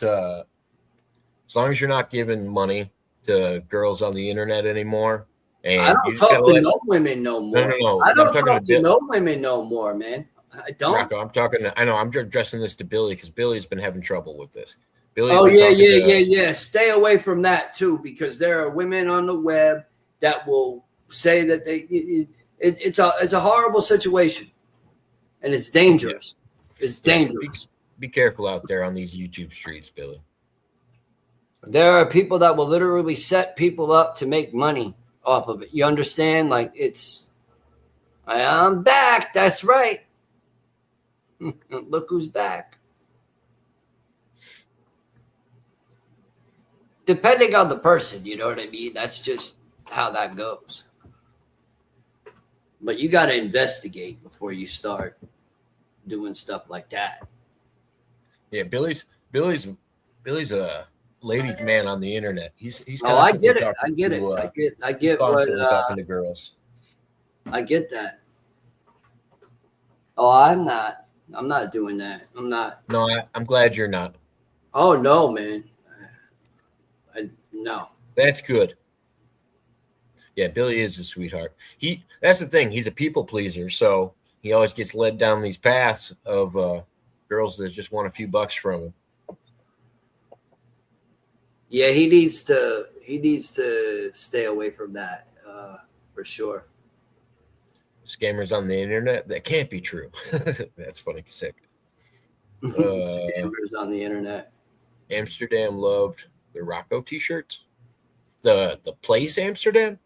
giving money to girls on the internet anymore. And I don't talk to no women no more. No. I don't talk to no women no more, man. I don't. Rocco, I'm addressing this to Billy because Billy's been having trouble with this. Billy. Oh yeah. Stay away from that too, because there are women on the web that will say that it's a horrible situation, and it's dangerous. Yeah. It's dangerous. Be careful out there on these YouTube streets, Billy. There are people that will literally set people up to make money off of it. You understand? Like I'm back. That's right. Look who's back. Depending on the person, you know what I mean? That's just how that goes. But you got to investigate before you start doing stuff like that. Yeah, Billy's a ladies' man on the internet. He's I get it. I get what talking to girls. I get that. Oh, I'm not doing that. I'm not. No, I'm glad you're not. Oh no, man. No. That's good. Yeah, Billy is a sweetheart. That's the thing. He's a people pleaser, so he always gets led down these paths of girls that just want a few bucks from him. Yeah, he needs to stay away from that for sure. Scammers on the internet? That can't be true. That's funny. Sick. Scammers on the internet. Amsterdam loved the Rocco t-shirts. The place Amsterdam?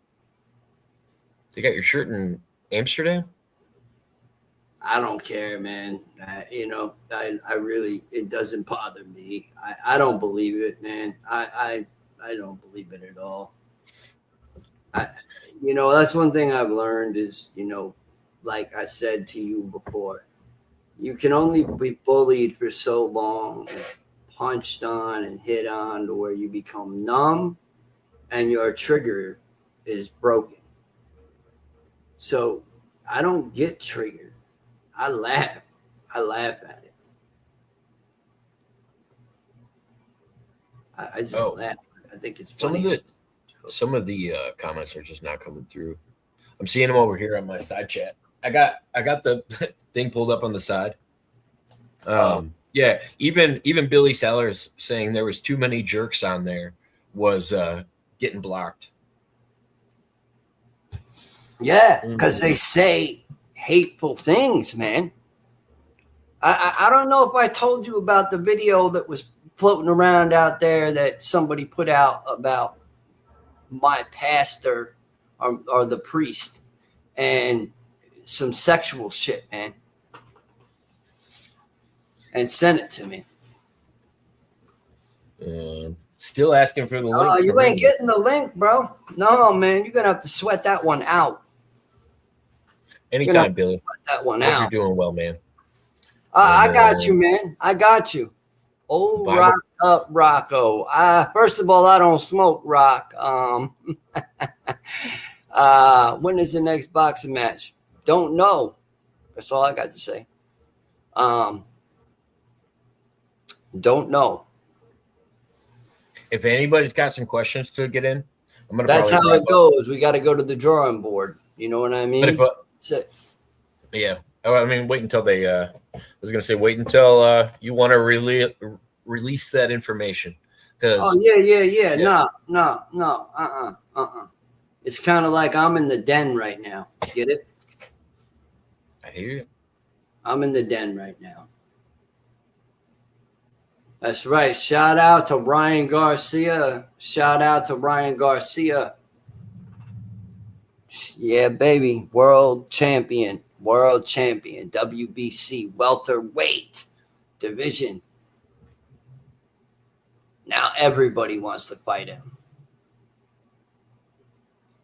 They got your shirt in Amsterdam? I don't care, man. I really, it doesn't bother me. I don't believe it, man. I don't believe it at all. That's one thing I've learned is, like I said to you before, you can only be bullied for so long, and punched on and hit on to where you become numb and your trigger is broken. So I don't get triggered. I laugh at it. I just laugh. I think it's funny. Some of the comments are just not coming through. I'm seeing them over here on my side chat. I got the thing pulled up on the side. Yeah, even Billy Sellers saying there was too many jerks on there was getting blocked. Yeah, because they say hateful things, man. I don't know if I told you about the video that was floating around out there that somebody put out about my pastor or the priest and some sexual shit, man. And sent it to me. Still asking for the link. Oh, you ain't getting the link, bro. No, man. You're going to have to sweat that one out. Anytime, Billy. Sweat that one Hope out. you're doing well, man. I got you, man. I got you. Oh, rock up, Rocco. First of all, I don't smoke rock. When is the next boxing match? Don't know. That's all I got to say. Don't know. If anybody's got some questions to get in, I'm gonna. That's how it goes. We got to go to the drawing board. You know what I mean? Yeah. I mean, wait until they. I was gonna say, wait until you want to release that information. Oh yeah. No. It's kind of like I'm in the den right now. Get it? I hear you. I'm in the den right now. That's right. Shout out to Ryan Garcia. Yeah, baby. World champion. WBC welterweight division. Now everybody wants to fight him.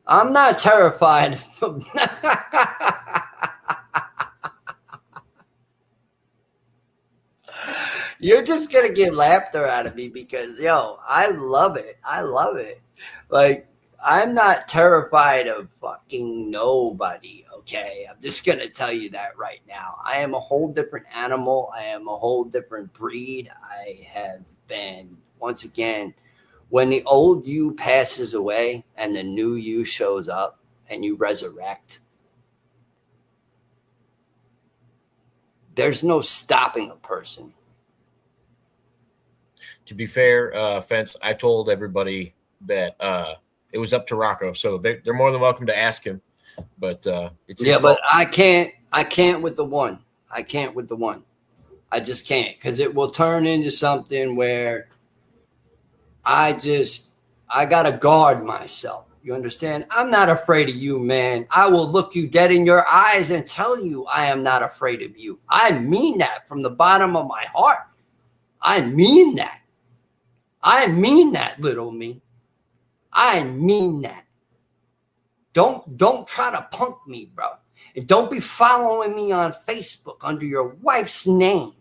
I'm not terrified. You're just going to get laughter out of me because, I love it. Like, I'm not terrified of fucking nobody, okay? I'm just going to tell you that right now. I am a whole different animal. I am a whole different breed. I have been, once again, when the old you passes away and the new you shows up and you resurrect, there's no stopping a person. to be fair, Fence, I told everybody that it was up to Rocco, so they're more than welcome to ask him. But it's his Yeah, but fault. I can't with the one. I can't with the one. I just can't, because it will turn into something where I gotta guard myself. You understand? I'm not afraid of you, man. I will look you dead in your eyes and tell you I am not afraid of you. I mean that from the bottom of my heart. I mean that. I mean that, little me. I mean that. Don't try to punk me, bro. And don't be following me on Facebook under your wife's name,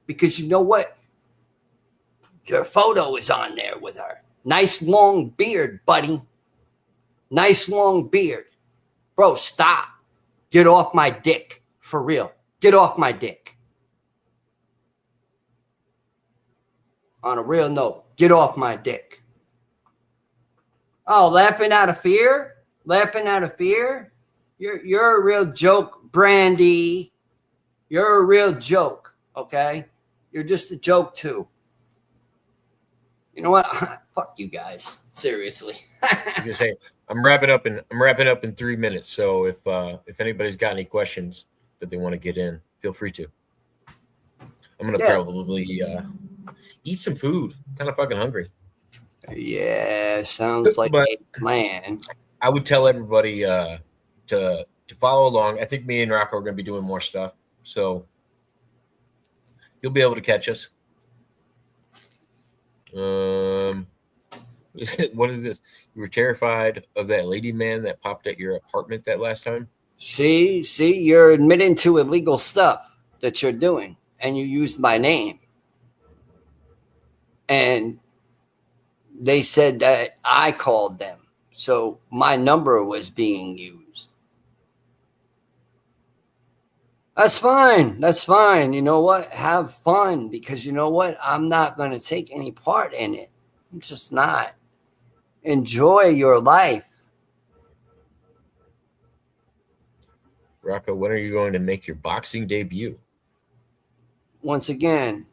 because you know what? Your photo is on there with her. Nice long beard, buddy. Nice long beard. Bro, stop. Get off my dick. For real. Get off my dick. On a real note, get off my dick. Oh, laughing out of fear? Laughing out of fear? You're a real joke, Brandy. You're a real joke, okay? You're just a joke too. You know what? Fuck you guys. Seriously. You say I'm wrapping up in 3 minutes. So if anybody's got any questions that they want to get in, feel free to. I'm gonna probably eat some food. I'm kind of fucking hungry. Yeah, sounds like a plan. I would tell everybody to follow along. I think me and Rocco are going to be doing more stuff, so you'll be able to catch us. What is this? You were terrified of that lady man that popped at your apartment that last time? See, you're admitting to illegal stuff that you're doing, and you used my name. And they said that I called them. So my number was being used. That's fine. That's fine. You know what? Have fun, because you know what? I'm not going to take any part in it. I'm just not. Enjoy your life. Rocco, when are you going to make your boxing debut? Once again,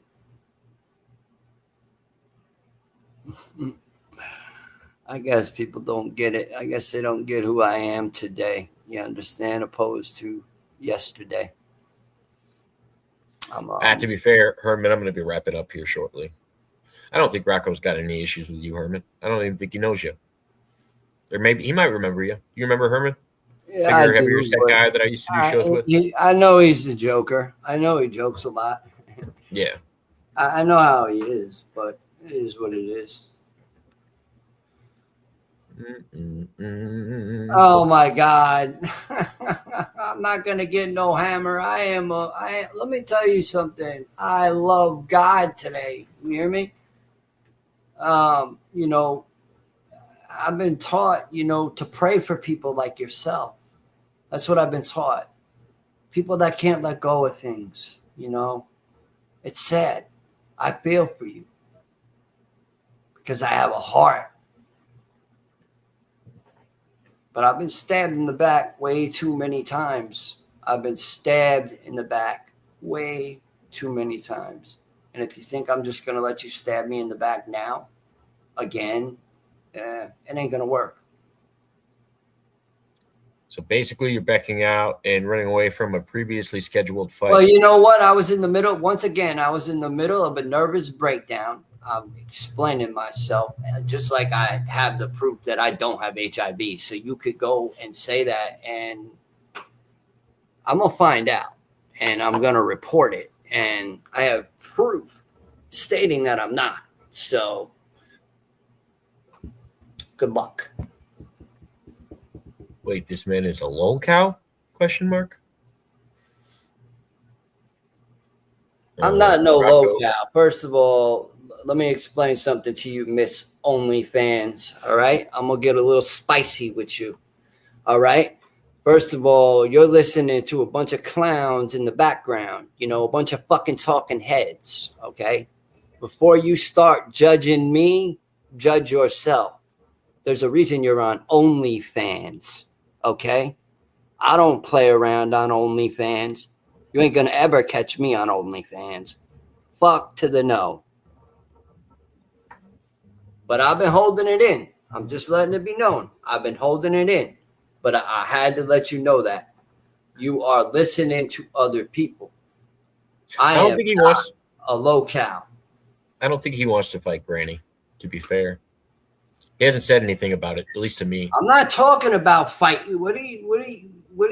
I guess people don't get it. I guess they don't get who I am today. You understand? Opposed to yesterday. To be fair, Herman, I'm going to be wrapping up here shortly. I don't think Rocco's got any issues with you, Herman. I don't even think he knows you. Or maybe he might remember you. You remember Herman? Yeah, the heavier set guy that I used to do shows with. I know he's a joker. I know he jokes a lot. Yeah. I know how he is, but it is what it is. Oh my God. I'm not gonna get no hammer. Let me tell you something. I love God today. You hear me? You know, I've been taught, to pray for people like yourself. That's what I've been taught. People that can't let go of things, It's sad. I feel for you because I have a heart. But I've been stabbed in the back way too many times. I've been stabbed in the back way too many times. And if you think I'm just going to let you stab me in the back now, again, it ain't going to work. So basically you're backing out and running away from a previously scheduled fight. Well, you know what? I was in the middle of a nervous breakdown. I'm explaining myself, just like I have the proof that I don't have HIV. So you could go and say that, and I'm going to find out, and I'm going to report it. And I have proof stating that I'm not. So good luck. Wait, this man is a lol cow? Question mark. I'm not no low cow. First of all, let me explain something to you, Miss OnlyFans. All right, I'm gonna get a little spicy with you. All right. First of all, you're listening to a bunch of clowns in the background. A bunch of fucking talking heads. Okay. Before you start judging me, judge yourself. There's a reason you're on OnlyFans. Okay. I don't play around on OnlyFans. You ain't gonna ever catch me on OnlyFans. Fuck to the no. But I've been holding it in. I'm just letting it be known. I've been holding it in. But I had to let you know that you are listening to other people. I don't think he wants a low-cal. I don't think he wants to fight Granny, to be fair. He hasn't said anything about it, at least to me. I'm not talking about fight. What are you?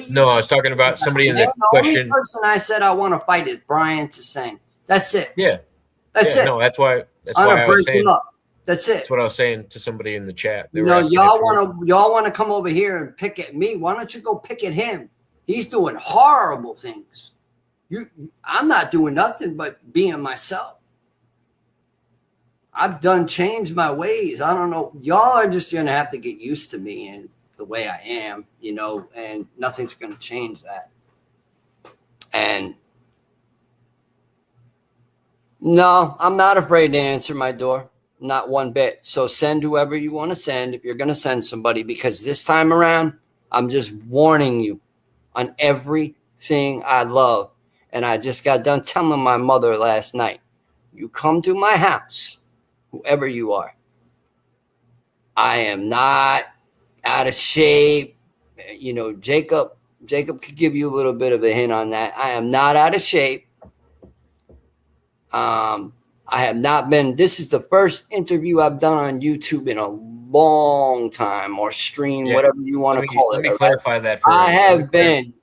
No, I was talking about somebody in the question. The only person I said I want to fight is Brian Tseng. That's it. Yeah. That's it. No, that's why I was saying. That's it. That's what I was saying to somebody in the chat. Y'all want to come over here and pick at me. Why don't you go pick at him? He's doing horrible things. I'm not doing nothing but being myself. I've changed my ways. I don't know. Y'all are just going to have to get used to me and the way I am, and nothing's going to change that. And no, I'm not afraid to answer my door. Not one bit. So send whoever you want to send if you're going to send somebody, because this time around, I'm just warning you on everything I love. And I just got done telling my mother last night, you come to my house, whoever you are, I am not out of shape. Jacob could give you a little bit of a hint on that. I am not out of shape. I have not been. This is the first interview I've done on YouTube in a long time, or stream, whatever you want to call it. Let me clarify that. I have been.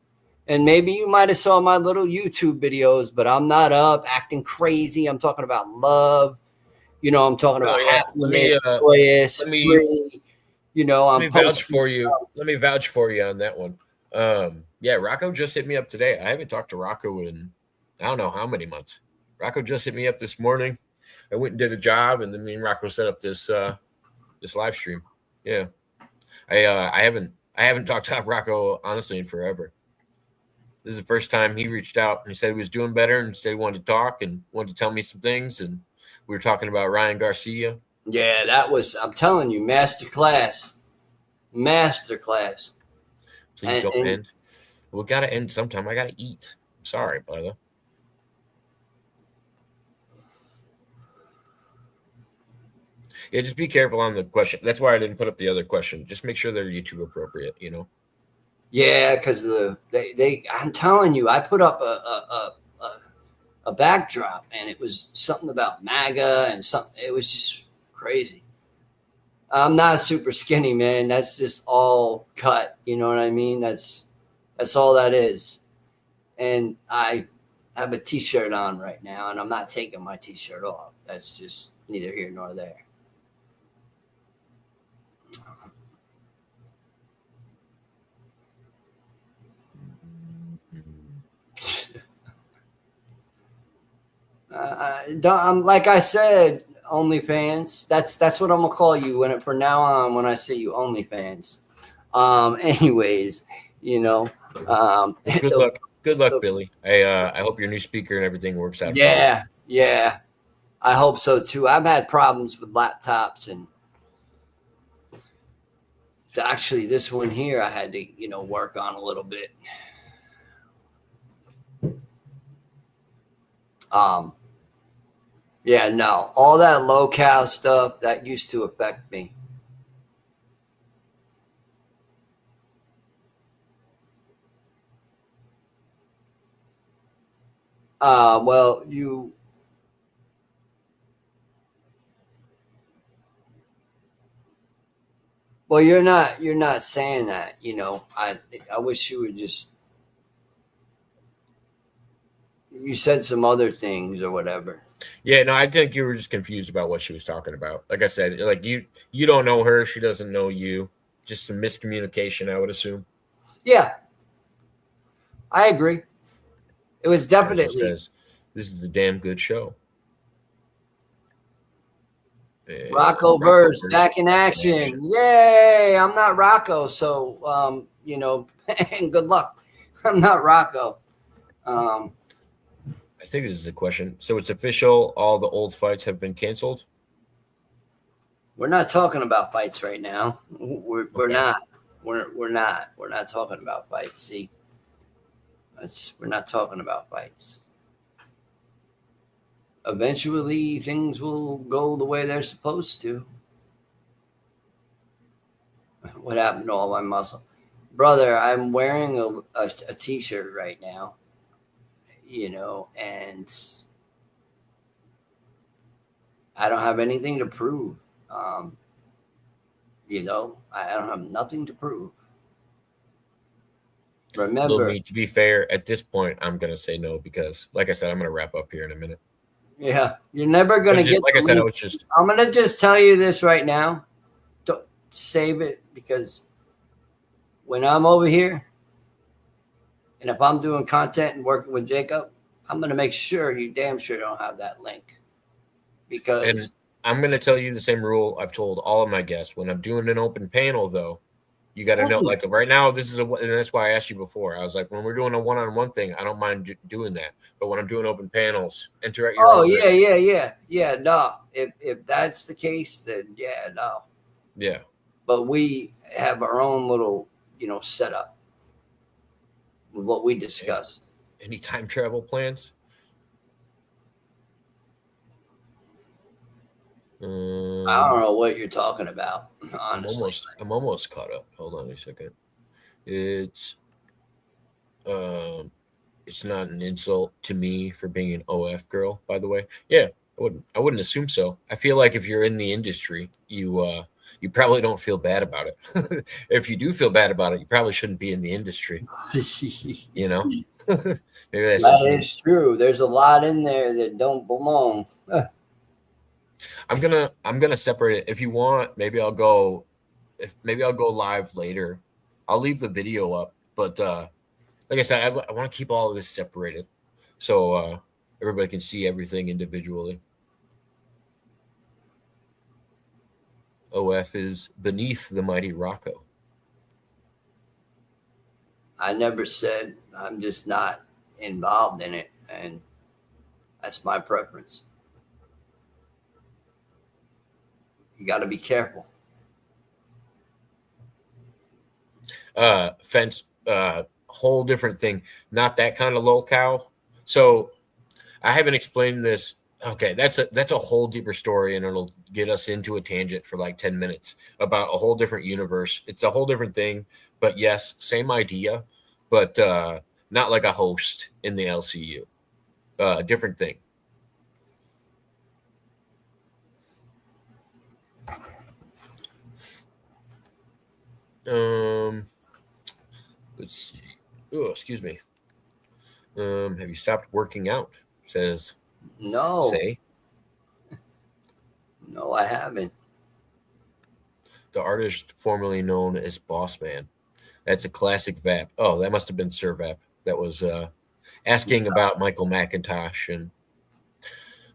And maybe you might have saw my little YouTube videos, but I'm not up acting crazy. I'm talking about love. I'm talking about happiness, joyous, free. Let me vouch for you. Let me vouch for you on that one. Rocco just hit me up today. I haven't talked to Rocco in I don't know how many months. Rocco just hit me up this morning. I went and did a job, and then me and Rocco set up this live stream. Yeah, I haven't talked to Rocco honestly in forever. This is the first time he reached out and he said he was doing better and said he wanted to talk and wanted to tell me some things. And we were talking about Ryan Garcia. Yeah, that was, I'm telling you, masterclass. Please don't end. We got to end sometime. I got to eat. Sorry, brother. Yeah, just be careful on the question. That's why I didn't put up the other question. Just make sure they're YouTube appropriate, Yeah, because I'm telling you, I put up a backdrop, and it was something about MAGA and something. It was just crazy. I'm not super skinny, man. That's just all cut. You know what I mean? That's all that is. And I have a T-shirt on right now, and I'm not taking my T-shirt off. That's just neither here nor there. I'm like I said, OnlyFans. That's what I'm gonna call you from now on when I see you, OnlyFans. Anyways, Good luck, Billy. I hope your new speaker and everything works out. Yeah. I hope so too. I've had problems with laptops, and actually this one here I had to work on a little bit. Yeah, no, all that low-cal stuff that used to affect me. Well, you're not saying that, I wish you would just, you said some other things or whatever. Yeah, no, I think you were just confused about what she was talking about. Like I said, like you don't know her, she doesn't know you. Just some miscommunication, I would assume. Yeah, I agree. It was definitely. Says, this is a damn good show. Rocco Verse back in action. Yay! I'm not Rocco, so and good luck. I'm not Rocco. I think this is a question. So it's official. All the old fights have been canceled. We're not talking about fights right now. We're not. We're not talking about fights. See, we're not talking about fights. Eventually, things will go the way they're supposed to. What happened to all my muscle? Brother, I'm wearing a t-shirt right now, and I don't have anything to prove. I don't have nothing to prove. Remember, to be fair, at this point, I'm going to say no because, like I said, I'm going to wrap up here in a minute. Yeah, you're never going to get. Like I said, I'm going to just tell you this right now. Don't save it, because when I'm over here, and if I'm doing content and working with Jacob, I'm going to make sure you damn sure don't have that link. Because and I'm going to tell you the same rule I've told all of my guests. When I'm doing an open panel, though, you got to know, like right now, and that's why I asked you before. I was like, when we're doing a one-on-one thing, I don't mind doing that. But when I'm doing open panels, enter at your own risk. Yeah. No, if that's the case, then no. Yeah. But we have our own little, setup with what we discussed. Any time travel plans? I don't know what you're talking about, honestly. I'm almost caught up. Hold on a second. It's not an insult to me for being an OF girl, by the way. Yeah, I wouldn't assume so. I feel like if you're in the industry, you probably don't feel bad about it. If you do feel bad about it, you probably shouldn't be in the industry. Maybe that is true. There's a lot in there that don't belong. I'm gonna separate it. If you want, maybe I'll go live later. I'll leave the video up, but like I said, I want to keep all of this separated so everybody can see everything individually. OF is beneath the mighty Rocco. I never said. I'm just not involved in it, and that's my preference. You got to be careful. Fence, whole different thing. Not that kind of lolcow. So I haven't explained this. Okay, that's a whole deeper story, and it'll get us into a tangent for like 10 minutes about a whole different universe. It's a whole different thing, but yes, same idea, but not like a host in the LCU. Different thing. Let's see. Oh, excuse me. Have you stopped working out? Says no. Say. No, I haven't. The artist formerly known as Boss Man. That's a classic VAP. Oh, that must have been Sir VAP. That was asking about Michael McIntosh. And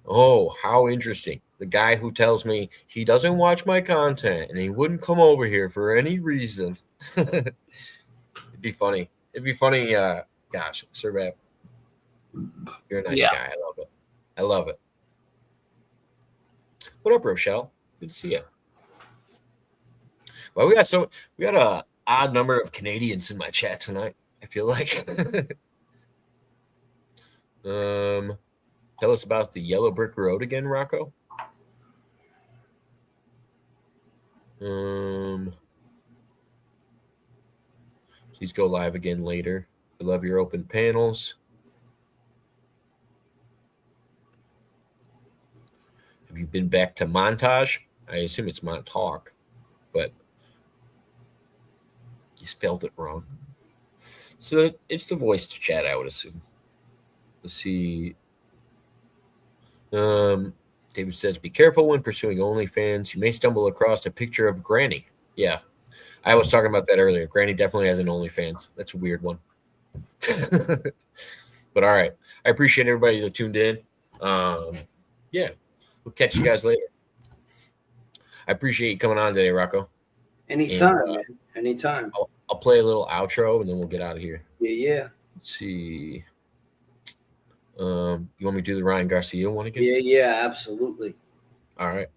oh, how interesting. The guy who tells me he doesn't watch my content and he wouldn't come over here for any reason. It'd be funny. Gosh, Sir VAP. You're a nice guy. I love it. I love it. What up, Rochelle? Good to see you. Well, we got a odd number of Canadians in my chat tonight, I feel like. Tell us about the Yellow Brick Road again, Rocco. Please go live again later. I love your open panels. Have you been back to Montage? I assume it's Montauk, but you spelled it wrong. So it's the voice to chat, I would assume. Let's see. David says, be careful when pursuing OnlyFans. You may stumble across a picture of Granny. Yeah, I was talking about that earlier. Granny definitely has an OnlyFans. That's a weird one. But all right. I appreciate everybody that tuned in. Yeah, we'll catch you guys later. I appreciate you coming on today, Rocco. Anytime, man. Anytime. I'll play a little outro and then we'll get out of here. Yeah. Let's see. You want me to do the Ryan Garcia one again? Yeah, absolutely. All right.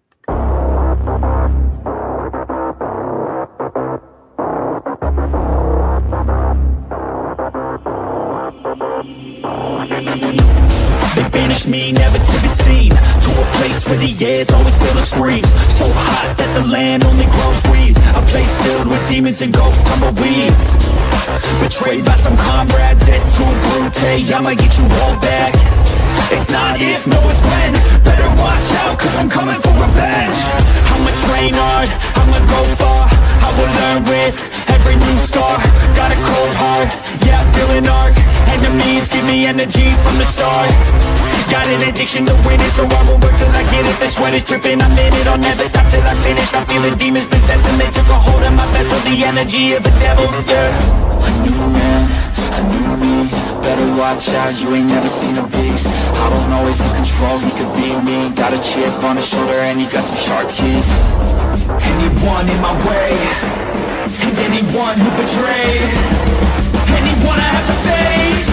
They banished me, never to be seen, to a place for the years, always feel the screams. So hot that the land only grows weeds. A place filled with demons and ghosts, tumbleweeds. Betrayed by some comrades, et tu brute, I'ma get you all back. It's not if, no it's when. Better watch out, cause I'm coming for revenge. I'ma train hard, I'ma go far. I will learn with every new scar. Got a cold heart, yeah I'm feeling arc. Enemies give me energy from the start. Got an addiction to winning, so I will work till I get it. The sweat is dripping, I'm in it, I'll never stop till I finish. I'm feeling demons possessing, they took a hold of my vessel. The energy of a devil, yeah. A new man, a new me. Better watch out, you ain't never seen a beast. I don't always have control, he could be me. Got a chip on his shoulder and he got some sharp teeth. Anyone in my way, and anyone who betrayed, anyone I have to face,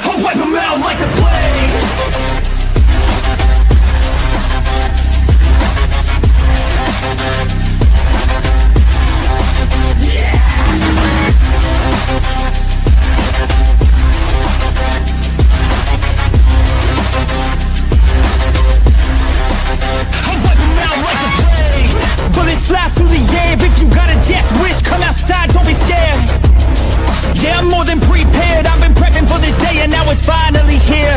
I'll wipe them out like the plague. Bullets fly through the air. If you got a death wish, come outside, don't be scared. Yeah, I'm more than prepared. I've been prepping for this day and now it's finally here.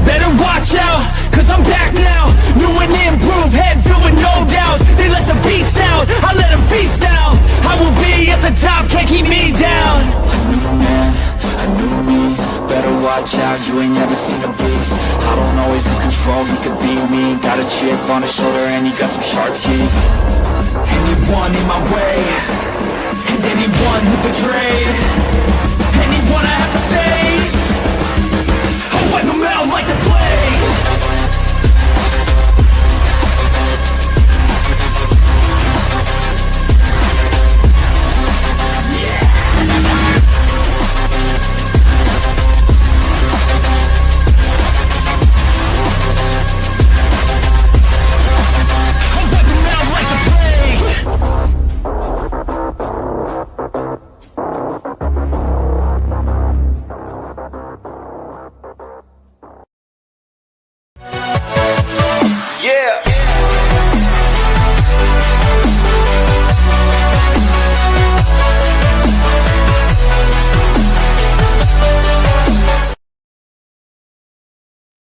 Better watch out, cause I'm back now. New and improved, head filled with no doubts. They let the beast out, I let them feast now. I will be at the top, can't keep me down. A new man, a new me. Better watch out, you ain't never seen a beast. I don't always have control, he could be me. Got a chip on his shoulder and he got some sharp teeth. Anyone in my way, and anyone who betrayed,